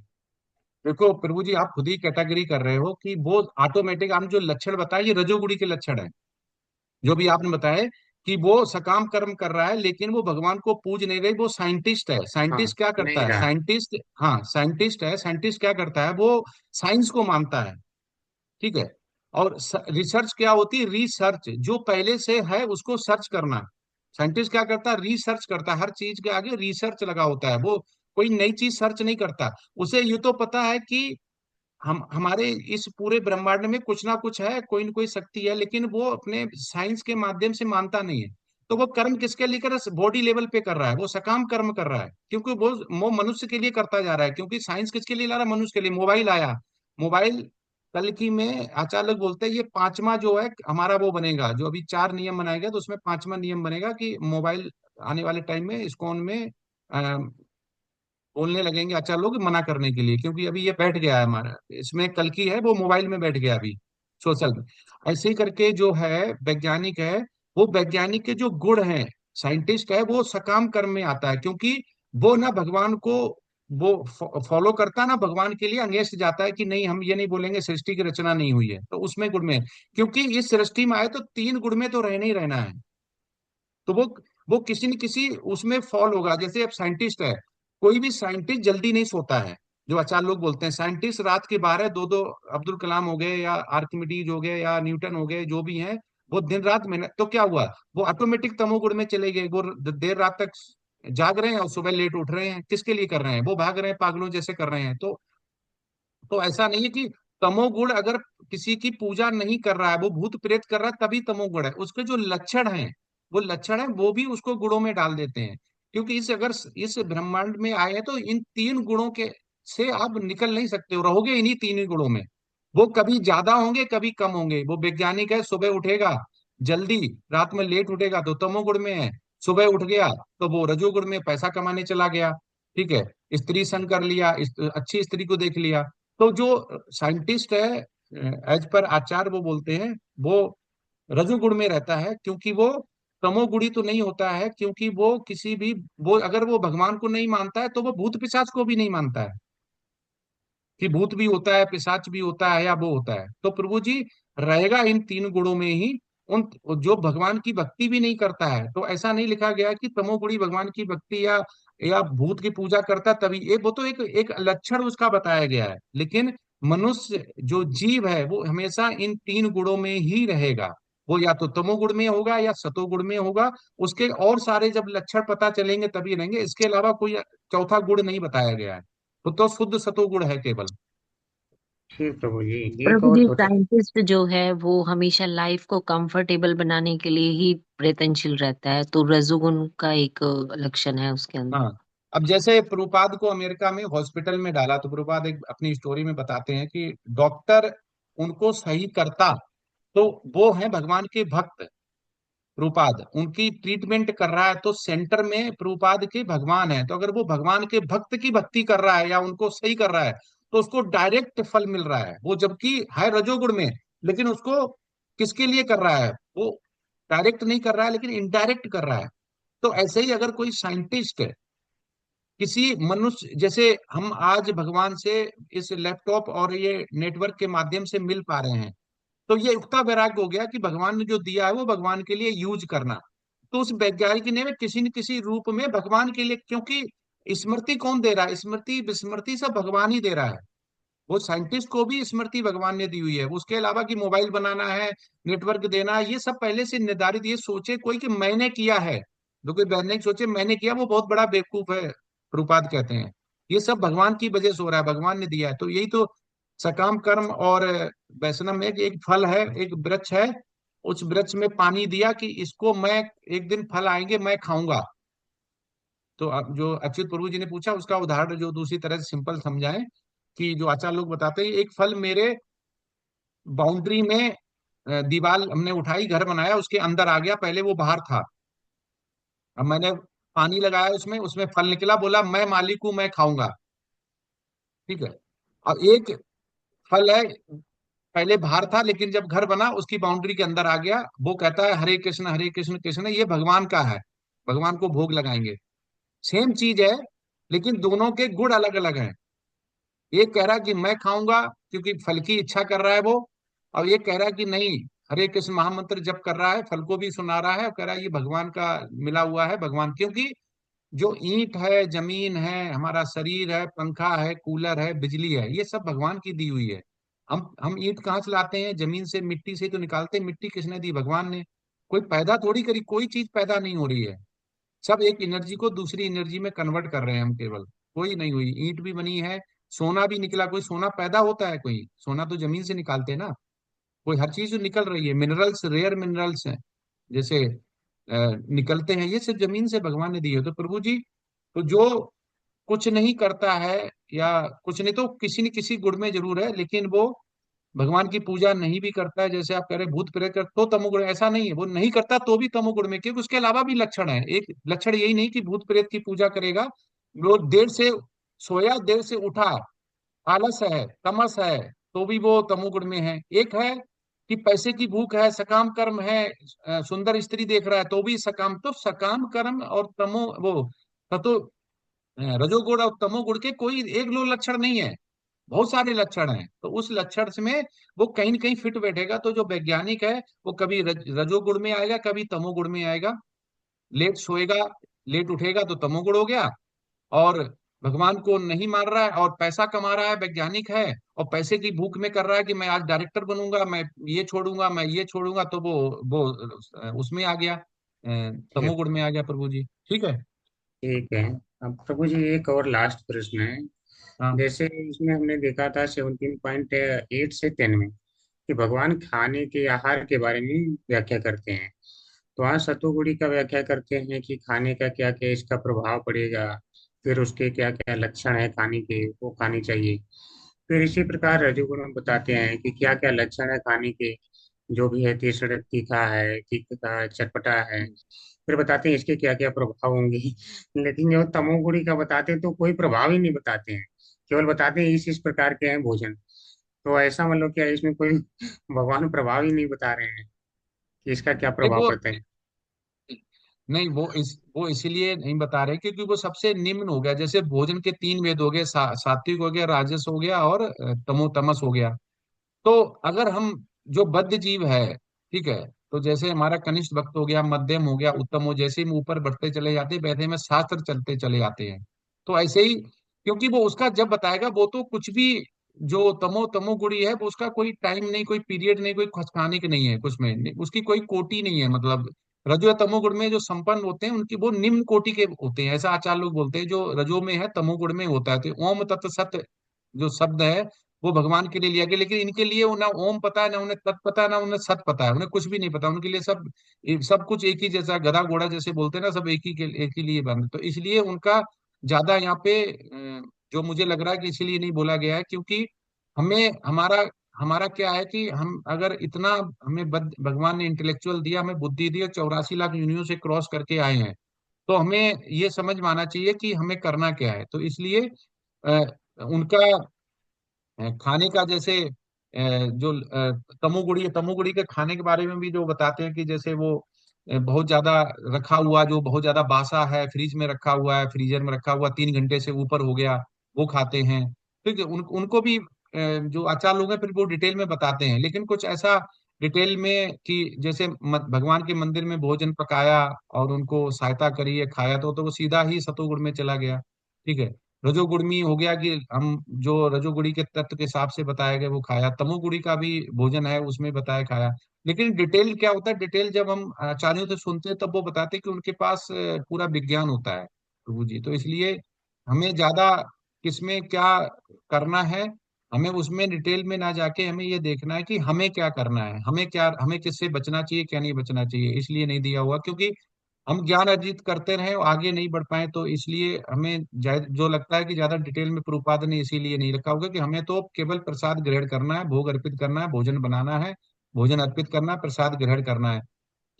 देखो प्रभु जी, आप खुद ही कैटेगरी कर रहे हो कि वो ऑटोमेटिक, हम जो लक्षण बताए ये रजोगुणी के लक्षण है। जो भी आपने बताया कि वो सकाम कर्म कर रहा है लेकिन वो भगवान को पूज नहीं रही, वो साइंटिस्ट है। हाँ, साइंटिस्ट क्या करता नहीं है, रहा। साइंटिस्ट, हाँ साइंटिस्ट है। साइंटिस्ट क्या करता है, वो साइंस को मानता है। ठीक है। और रिसर्च क्या होती है, रिसर्च जो पहले से है उसको सर्च करना। साइंटिस्ट क्या करता है, रिसर्च करता है, हर चीज के आगे रिसर्च लगा होता है। वो कोई नई चीज सर्च नहीं करता। उसे ये तो पता है कि हम हमारे इस पूरे ब्रह्मांड में कुछ ना कुछ है, कोई न कोई शक्ति है, लेकिन वो अपने साइंस के माध्यम से मानता नहीं है। तो वो कर्म किसके लिए कर रहा है, बॉडी लेवल पे कर रहा है, वो सकाम कर्म कर रहा है, क्योंकि वो मनुष्य के लिए करता जा रहा है। क्योंकि साइंस किसके लिए ला रहा है, मनुष्य के लिए। मोबाइल आया, मोबाइल कल की में आचार्य लोग बोलते हैं ये पांचवा जो है हमारा वो बनेगा, जो अभी 4 नियम बनाए गए तो उसमें पांचवा नियम बनेगा कि मोबाइल आने वाले टाइम में इस्कॉन में बोलने लगेंगे अच्छा लोग मना करने के लिए, क्योंकि अभी ये बैठ गया है हमारा, इसमें कल की है वो मोबाइल में बैठ गया अभी सोशल में। ऐसे ही करके जो है वैज्ञानिक है, वो वैज्ञानिक के जो गुण हैं, साइंटिस्ट है, वो सकाम कर्म में आता है, क्योंकि वो ना भगवान को वो फॉलो करता ना भगवान के लिए अंगेस्ट जाता है कि नहीं, हम ये नहीं बोलेंगे सृष्टि की रचना नहीं हुई है, तो उसमें गुण में है। क्योंकि इस सृष्टि में आए तो तीन गुण में तो रहना ही रहना है। तो वो किसी न किसी उसमें फॉल होगा। जैसे अब साइंटिस्ट है, कोई भी साइंटिस्ट जल्दी नहीं सोता है। जो आचार्य लोग बोलते हैं साइंटिस्ट रात के 12 2 2, अब्दुल कलाम हो गए या आर्किमिडीज हो गए या न्यूटन हो गए, जो भी हैं, वो दिन रात मेहनत, तो क्या हुआ, वो ऑटोमेटिक तमोगुण में चले गए। वो देर रात तक जाग रहे हैं और सुबह लेट उठ रहे हैं, किसके लिए कर रहे हैं, वो भाग रहे हैं पागलों जैसे कर रहे हैं। तो ऐसा नहीं है कि तमोगुण अगर किसी की पूजा नहीं कर रहा है, वो भूत प्रेत कर रहा है तभी तमोगुण है। उसके जो लक्षण हैं, वो लक्षण है वो भी उसको गुणों में डाल देते हैं। क्योंकि इस अगर इस ब्रह्मांड में आए हैं तो इन तीन गुणों के से आप निकल नहीं सकते हो, रहोगे इन्हीं तीन ही गुणों में। वो कभी ज्यादा होंगे कभी कम होंगे। वो वैज्ञानिक है, सुबह उठेगा जल्दी, रात में लेट उठेगा तो तमोगुण में है। सुबह उठ गया तो वो रजोगुण में, पैसा कमाने चला गया। ठीक है, स्त्री संग कर लिया, अच्छी स्त्री को देख लिया। तो जो साइंटिस्ट है, एज पर आचार्य वो बोलते हैं, वो रजोगुण में रहता है, क्योंकि वो तमोगुणी तो नहीं होता है। क्योंकि वो किसी भी, वो अगर वो भगवान को नहीं मानता है तो वो भूत पिशाच को भी नहीं मानता है। कि भूत भी होता है, पिशाच भी होता है, या वो होता है। तो प्रभु जी रहेगा इन तीन गुणों में ही। उन जो भगवान की भक्ति भी नहीं करता है, तो ऐसा नहीं लिखा गया कि तमोगुणी भगवान की भक्ति या भूत की पूजा करता तभी, ये वो तो एक एक लक्षण उसका बताया गया है। लेकिन मनुष्य जो जीव है वो हमेशा इन तीन गुणों में ही रहेगा। वो या तो तमोगुण में होगा या सतोगुण में होगा। उसके और सारे जब लक्षण पता चलेंगे तभी रहेंगे, इसके अलावा कोई चौथा गुण नहीं बताया गया है। तो शुद्ध सतोगुण है केवल। ठीक प्रभु जी, एक प्रभु और जी, छोटा। साइंटिस्ट जो है वो हमेशा लाइफ को कंफर्टेबल बनाने के लिए ही प्रयत्नशील रहता है, तो रजोगुण का एक लक्षण है उसके अंदर। हाँ, अब जैसे प्रभुपाद को अमेरिका में हॉस्पिटल में डाला, तो प्रभुपाद एक अपनी स्टोरी में बताते हैं कि डॉक्टर उनको सही करता तो वो है भगवान के भक्त। प्रभुपाद उनकी ट्रीटमेंट कर रहा है तो सेंटर में प्रभुपाद के भगवान है, तो अगर वो भगवान के भक्त की भक्ति कर रहा है या उनको सही कर रहा है तो उसको डायरेक्ट फल मिल रहा है। वो जबकि है रजोगुण में, लेकिन उसको किसके लिए कर रहा है, वो डायरेक्ट नहीं कर रहा है लेकिन इनडायरेक्ट कर रहा है। तो ऐसे ही अगर कोई साइंटिस्ट किसी मनुष्य, जैसे हम आज भगवान से इस लैपटॉप और ये नेटवर्क के माध्यम से मिल पा रहे हैं, तो ये उक्ता वैराग्य हो गया कि भगवान ने जो दिया है वो भगवान के लिए यूज करना। तो उस वैज्ञानिक ने किसी न किसी रूप में भगवान के लिए, क्योंकि स्मृति कौन दे रहा है, स्मृति विस्मृति सब भगवान ही दे रहा है। वो साइंटिस्ट को भी स्मृति भगवान ने दी हुई है। उसके अलावा कि मोबाइल बनाना है, नेटवर्क देना है, ये सब पहले से निर्धारित। ये सोचे कोई कि मैंने किया है, जो कोई वैज्ञानिक सोचे मैंने किया, वो बहुत बड़ा बेवकूफ है, प्रभुपाद कहते हैं। ये सब भगवान की वजह से हो रहा है, भगवान ने दिया है। तो यही तो सकाम कर्म और वैष्णव में एक फल है, एक वृक्ष है। उस वृक्ष में पानी दिया कि इसको मैं, एक दिन फल आएंगे मैं खाऊंगा। तो अब जो अच्युत प्रभु जी ने पूछा उसका उदाहरण जो दूसरी तरह से सिंपल समझाएं, कि जो आचार्य लोग बताते हैं, एक फल मेरे बाउंड्री में दीवार हमने उठाई, घर बनाया, उसके अंदर आ गया, पहले वो बाहर था। अब मैंने पानी लगाया उसमें, उसमें फल निकला, बोला मैं मालिक हूं, मैं खाऊंगा। ठीक है। अब एक फल है, पहले बाहर था लेकिन जब घर बना उसकी बाउंड्री के अंदर आ गया, वो कहता है हरे कृष्ण कृष्ण, ये भगवान का है, भगवान को भोग लगाएंगे। सेम चीज है, लेकिन दोनों के गुण अलग अलग हैं। एक कह रहा है कि मैं खाऊंगा क्योंकि फल की इच्छा कर रहा है वो, और ये कह रहा है कि नहीं, हरे कृष्ण महामंत्र जप कर रहा है, फल को भी सुना रहा है, और कह रहा है ये भगवान का मिला हुआ है, भगवान। क्योंकि जो ईंट है, जमीन है, हमारा शरीर है, पंखा है, कूलर है, बिजली है, ये सब भगवान की दी हुई है। हम ईंट कहाँ से लाते हैं, जमीन से, मिट्टी से तो निकालते हैं। मिट्टी किसने दी, भगवान ने। कोई पैदा थोड़ी करी, कोई चीज पैदा नहीं हो रही है। सब एक एनर्जी को दूसरी एनर्जी में कन्वर्ट कर रहे हैं हम केवल। कोई नहीं हुई, ईंट भी बनी है, सोना भी निकला, कोई सोना पैदा होता है, कोई सोना तो जमीन से निकालते हैं ना। कोई हर चीज जो निकल रही है, मिनरल्स, रेयर मिनरल्स हैं जैसे निकलते हैं, ये सब जमीन से भगवान ने दी है। तो प्रभु जी, तो जो कुछ नहीं करता है, या कुछ नहीं तो किसी न किसी गुण में जरूर है, लेकिन वो भगवान की पूजा नहीं भी करता है, जैसे आप कह रहे हैं भूत प्रेत कर तो तमोगुण, ऐसा नहीं है, वो नहीं करता तो भी तमोगुण में, क्योंकि उसके अलावा भी लक्षण है। एक लक्षण यही नहीं कि भूत प्रेत की पूजा करेगा, वो देर से सोया, देर से उठा, आलस है, तमस है, तो भी वो तमोगुण में है। एक है कि पैसे की भूख है, सकाम कर्म है, सुंदर स्त्री देख रहा है, तो भी सकाम। तो सकाम कर्म और तमो वो तो रजोगुण और तमोगुण के कोई एक दो लक्षण नहीं है, बहुत सारे लक्षण हैं। तो उस लक्षण से में वो कहीं न कहीं फिट बैठेगा। तो जो वैज्ञानिक है वो कभी रजोगुण में आएगा, कभी तमोगुण में आएगा। लेट सोएगा, लेट उठेगा तो तमोगुण हो गया। और भगवान को नहीं मान रहा है और पैसा कमा रहा है, वैज्ञानिक है, और पैसे की भूख में कर रहा है कि मैं आज डायरेक्टर बनूंगा, मैं ये छोड़ूंगा, मैं ये छोड़ूंगा, तो वो उसमें आ गया, ठीक तमोगुण में आ गया प्रभु जी। ठीक है। ठीक है। अब प्रभु जी एक और लास्ट प्रश्न है। हाँ। जैसे इसमें हमने देखा था 17.8 से 10 में कि भगवान खाने के आहार के बारे में व्याख्या करते हैं। तो वहाँ सतोगुणी का व्याख्या करते हैं कि खाने का क्या क्या इसका प्रभाव पड़ेगा, फिर उसके क्या क्या लक्षण है खाने के, वो खानी चाहिए। फिर इसी प्रकार रजोगुण में बताते हैं कि क्या क्या लक्षण है खाने के, जो भी है, तीसरा तीखा है, तीखा चटपटा है। फिर बताते हैं इसके क्या क्या प्रभाव होंगे। लेकिन जो तमोगुणी का बताते हैं तो कोई प्रभाव ही नहीं बताते हैं, केवल बताते हैं इस प्रकार के हैं भोजन। तो ऐसा मतलब क्या है, इसमें कोई भगवान प्रभाव ही नहीं बता रहे हैं कि इसका क्या प्रभाव देखो, पड़ता है। नहीं, वो इसीलिए नहीं बता रहे क्योंकि वो सबसे निम्न हो गया। जैसे भोजन के 3 वेद हो गए, सात्विक हो गया, राजस हो गया और तमोतमस हो गया। तो अगर हम जो बद्ध जीव है, ठीक है, तो जैसे हमारा कनिष्ठ भक्त हो गया, मध्यम हो गया, उत्तम हो, जैसे हम ऊपर बढ़ते चले जाते हैं वैसे में शास्त्र चलते चले जाते हैं। तो ऐसे ही, क्योंकि वो उसका जब बताएगा वो तो कुछ भी, जो तमोगुणी है वो उसका कोई टाइम नहीं, कोई पीरियड नहीं, कोई खचकाने की नहीं है कुछ में उसकी कोई कोटि नहीं है। मतलब रजो या तमोगुण में जो संपन्न होते हैं उनकी वो निम्न कोटि के होते हैं, ऐसा आचार्य लोग बोलते हैं। जो रजो में है तमोगुण में होता है। तो ओम तत्व सत्य जो शब्द है वो भगवान के लिए लिया गया, लेकिन इनके लिए ना ओम पता है, ना उन्हें तत् पता है, ना उन्हें सत पता है, उन्हें कुछ भी नहीं पता। उनके लिए सब कुछ एक ही जैसा, गधा घोड़ा जैसे बोलते हैं ना, सब एक ही लिए बंद। तो इसलिए उनका ज्यादा यहाँ पे जो मुझे लग रहा है कि इसीलिए नहीं बोला गया है, क्योंकि हमें हमारा हमारा क्या है कि हम अगर इतना, हमें भगवान ने इंटेलेक्चुअल दिया, हमें बुद्धि दी, और 84 लाख यूनियों से क्रॉस करके आए हैं, तो हमें ये समझ में आना चाहिए कि हमें करना क्या है। तो इसलिए उनका खाने का जैसे जो तमोगुड़ी के खाने के बारे में भी जो बताते हैं कि जैसे वो बहुत ज्यादा रखा हुआ, जो बहुत ज्यादा बासा है, फ्रिज में रखा हुआ है, फ्रीजर में रखा हुआ, 3 घंटे से ऊपर हो गया, वो खाते हैं। ठीक है, उनको भी जो आचार लोग हैं फिर वो डिटेल में बताते हैं, लेकिन कुछ ऐसा डिटेल में कि जैसे भगवान के मंदिर में भोजन पकाया और उनको सहायता करी है, खाया, तो वो सीधा ही सतोगुण में चला गया। ठीक है, रजोगुणी हो गया कि हम जो रजोगुणी के तत्व के हिसाब से बताया गया वो खाया, तमोगुणी का भी भोजन है उसमें बताया खाया। लेकिन डिटेल क्या होता है, डिटेल जब हम आचार्यों से सुनते हैं तब वो बताते हैं कि उनके पास पूरा विज्ञान होता है प्रभु जी। तो इसलिए हमें ज्यादा किसमें क्या करना है, हमें उसमें डिटेल में ना जाके हमें ये देखना है कि हमें क्या करना है, हमें किससे बचना चाहिए, क्या नहीं बचना चाहिए। इसलिए नहीं दिया हुआ क्योंकि हम ज्ञान अर्जित करते रहे और आगे नहीं बढ़ पाए, तो इसलिए हमें जो लगता है कि ज्यादा डिटेल में प्रभुपाद ने इसीलिए नहीं रखा होगा कि हमें तो केवल प्रसाद ग्रहण करना है, भोग अर्पित करना है, भोजन बनाना है, भोजन अर्पित करना है, प्रसाद ग्रहण करना है।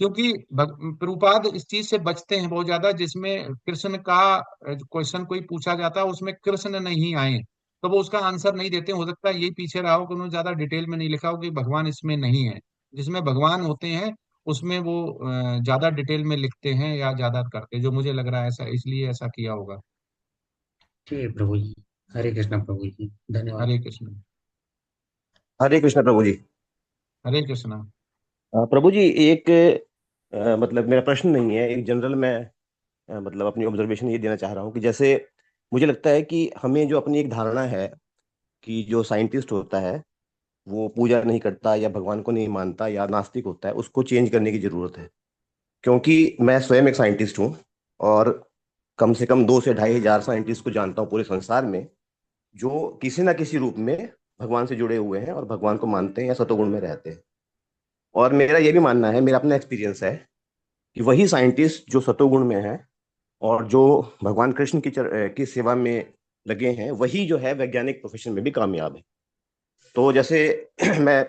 क्योंकि प्रभुपाद इस चीज से बचते हैं बहुत ज्यादा, जिसमें कृष्ण का क्वेश्चन कोई पूछा जाता है उसमें कृष्ण नहीं आए तो वो उसका आंसर नहीं देते। हो सकता है यही पीछे रहा हो कि उन्होंने ज्यादा डिटेल में नहीं लिखा हो कि भगवान इसमें नहीं है। जिसमें भगवान होते हैं उसमें वो ज्यादा डिटेल में लिखते हैं या ज्यादा करते हैं, जो मुझे लग रहा है ऐसा, इसलिए ऐसा किया होगा। ठीक है प्रभु जी। हरे कृष्णा प्रभु जी, धन्यवाद। हरे कृष्ण। हरे कृष्ण प्रभु जी। हरे कृष्ण। प्रभु जी, एक मतलब मेरा प्रश्न नहीं है, एक जनरल मैं मतलब अपनी ऑब्जर्वेशन ये देना चाह रहा हूँ कि जैसे मुझे लगता है कि हमें जो अपनी एक धारणा है कि जो साइंटिस्ट होता है वो पूजा नहीं करता या भगवान को नहीं मानता या नास्तिक होता है, उसको चेंज करने की जरूरत है। क्योंकि मैं स्वयं एक साइंटिस्ट हूँ और कम से कम 2 से 2,500 साइंटिस्ट को जानता हूँ पूरे संसार में, जो किसी ना किसी रूप में भगवान से जुड़े हुए हैं और भगवान को मानते हैं या सतोगुण में रहते हैं। और मेरा ये भी मानना है, मेरा अपना एक्सपीरियंस है कि वही साइंटिस्ट जो सतोगुण में है और जो भगवान कृष्ण की सेवा में लगे हैं, वही जो है वैज्ञानिक प्रोफेशन में भी कामयाब है। तो जैसे मैं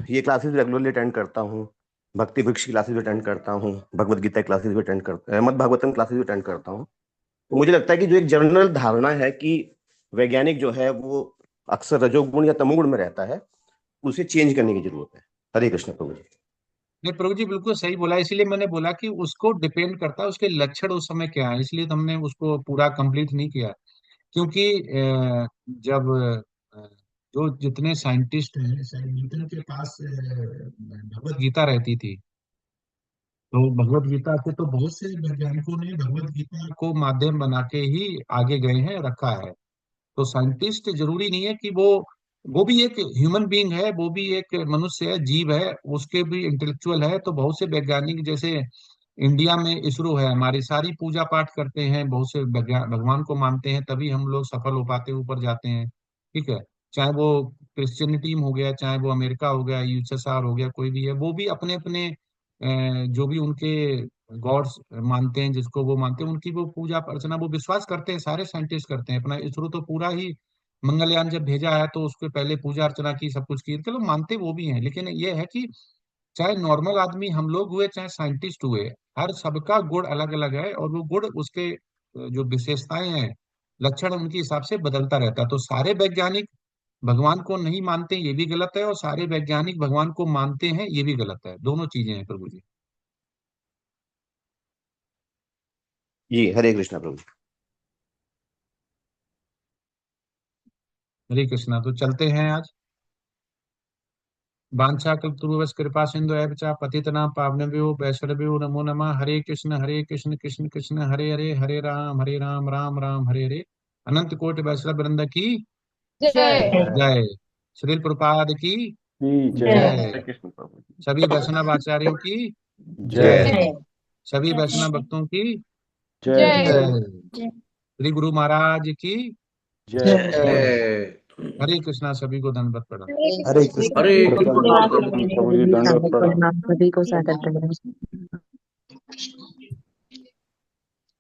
ये क्लासेस रेगुलरली अटेंड करता हूँ, भक्ति वृक्ष की क्लासेस भी अटेंड करता हूँ, भगवत गीता क्लासेस भी अटेंड करता मद भागवतम क्लासेस भी अटेंड करता हूँ। तो मुझे लगता है कि जो एक जनरल धारणा है कि वैज्ञानिक जो है वो अक्सर रजोगुण या तमोगुण में रहता है, उसे चेंज करने की जरूरत है। हरे कृष्ण प्रभु जी। नहीं प्रभु जी, बिल्कुल सही बोला। इसीलिए मैंने बोला कि उसको डिपेंड करता है उसके लक्षण उस समय क्या है, इसलिए तो हमने उसको पूरा कंप्लीट नहीं किया। क्योंकि जब जो जितने साइंटिस्ट हैं, जितने के पास भगवत गीता रहती थी, तो भगवत गीता से तो बहुत से वैज्ञानिकों ने भगवत गीता को माध्यम बना के ही आगे गए हैं, रखा है। तो साइंटिस्ट जरूरी नहीं है कि वो भी एक ह्यूमन बीइंग है, वो भी एक मनुष्य है, जीव है, उसके भी इंटेलेक्चुअल है। तो बहुत से वैज्ञानिक, जैसे इंडिया में इसरो है, हमारी सारी पूजा पाठ करते हैं, बहुत से भगवान को मानते हैं, तभी हम लोग सफल हो पाते हैं, ऊपर जाते हैं। ठीक है, चाहे वो क्रिश्चियनिटी हो गया, चाहे वो अमेरिका हो गया, यूएसएसआर हो गया, कोई भी है, वो भी अपने अपने जो भी उनके गॉड्स मानते हैं, जिसको वो मानते हैं, उनकी वो पूजा अर्चना वो विश्वास करते हैं, सारे साइंटिस्ट करते हैं। अपना इसरो तो पूरा ही मंगलयान जब भेजा है तो उसके पहले पूजा अर्चना की, सब कुछ की, चलो मानते वो भी हैं। लेकिन ये है कि चाहे नॉर्मल आदमी हम लोग हुए, चाहे साइंटिस्ट हुए, हर सबका गुण अलग अलग है, और वो गुण उसके जो विशेषताएं हैं, लक्षण उनके हिसाब से बदलता रहता है। तो सारे वैज्ञानिक भगवान को नहीं मानते ये भी गलत है, और सारे वैज्ञानिक भगवान को मानते हैं ये भी गलत है। दोनों चीजें हैं प्रभु जी। जी हरे कृष्णा प्रभु जी। हरे कृष्णा। तो चलते हैं आज। वांछा कल्पतरुवश कृपा सिंधु एव च पतितनां पावनेभ्यो वैष्णवेभ्यो नमो नमः। हरे कृष्ण कृष्ण कृष्ण हरे हरे, हरे राम राम राम हरे हरे। अनंत कोटि वैष्णव वृंद की जय। जय। श्रील प्रभुपाद की जय। जय। हरे कृष्ण प्रभु जी। सभी वैष्णव आचार्यों की जय। जय। सभी वैष्णव भक्तों की जय। जय। श्री गुरु महाराज की जय। जय। हरे कृष्णा। सभी को दंडवत प्रणाम। हरे कृष्ण। हरे प्रभु जी दंडवत प्रणाम। सभी को सादर प्रणाम।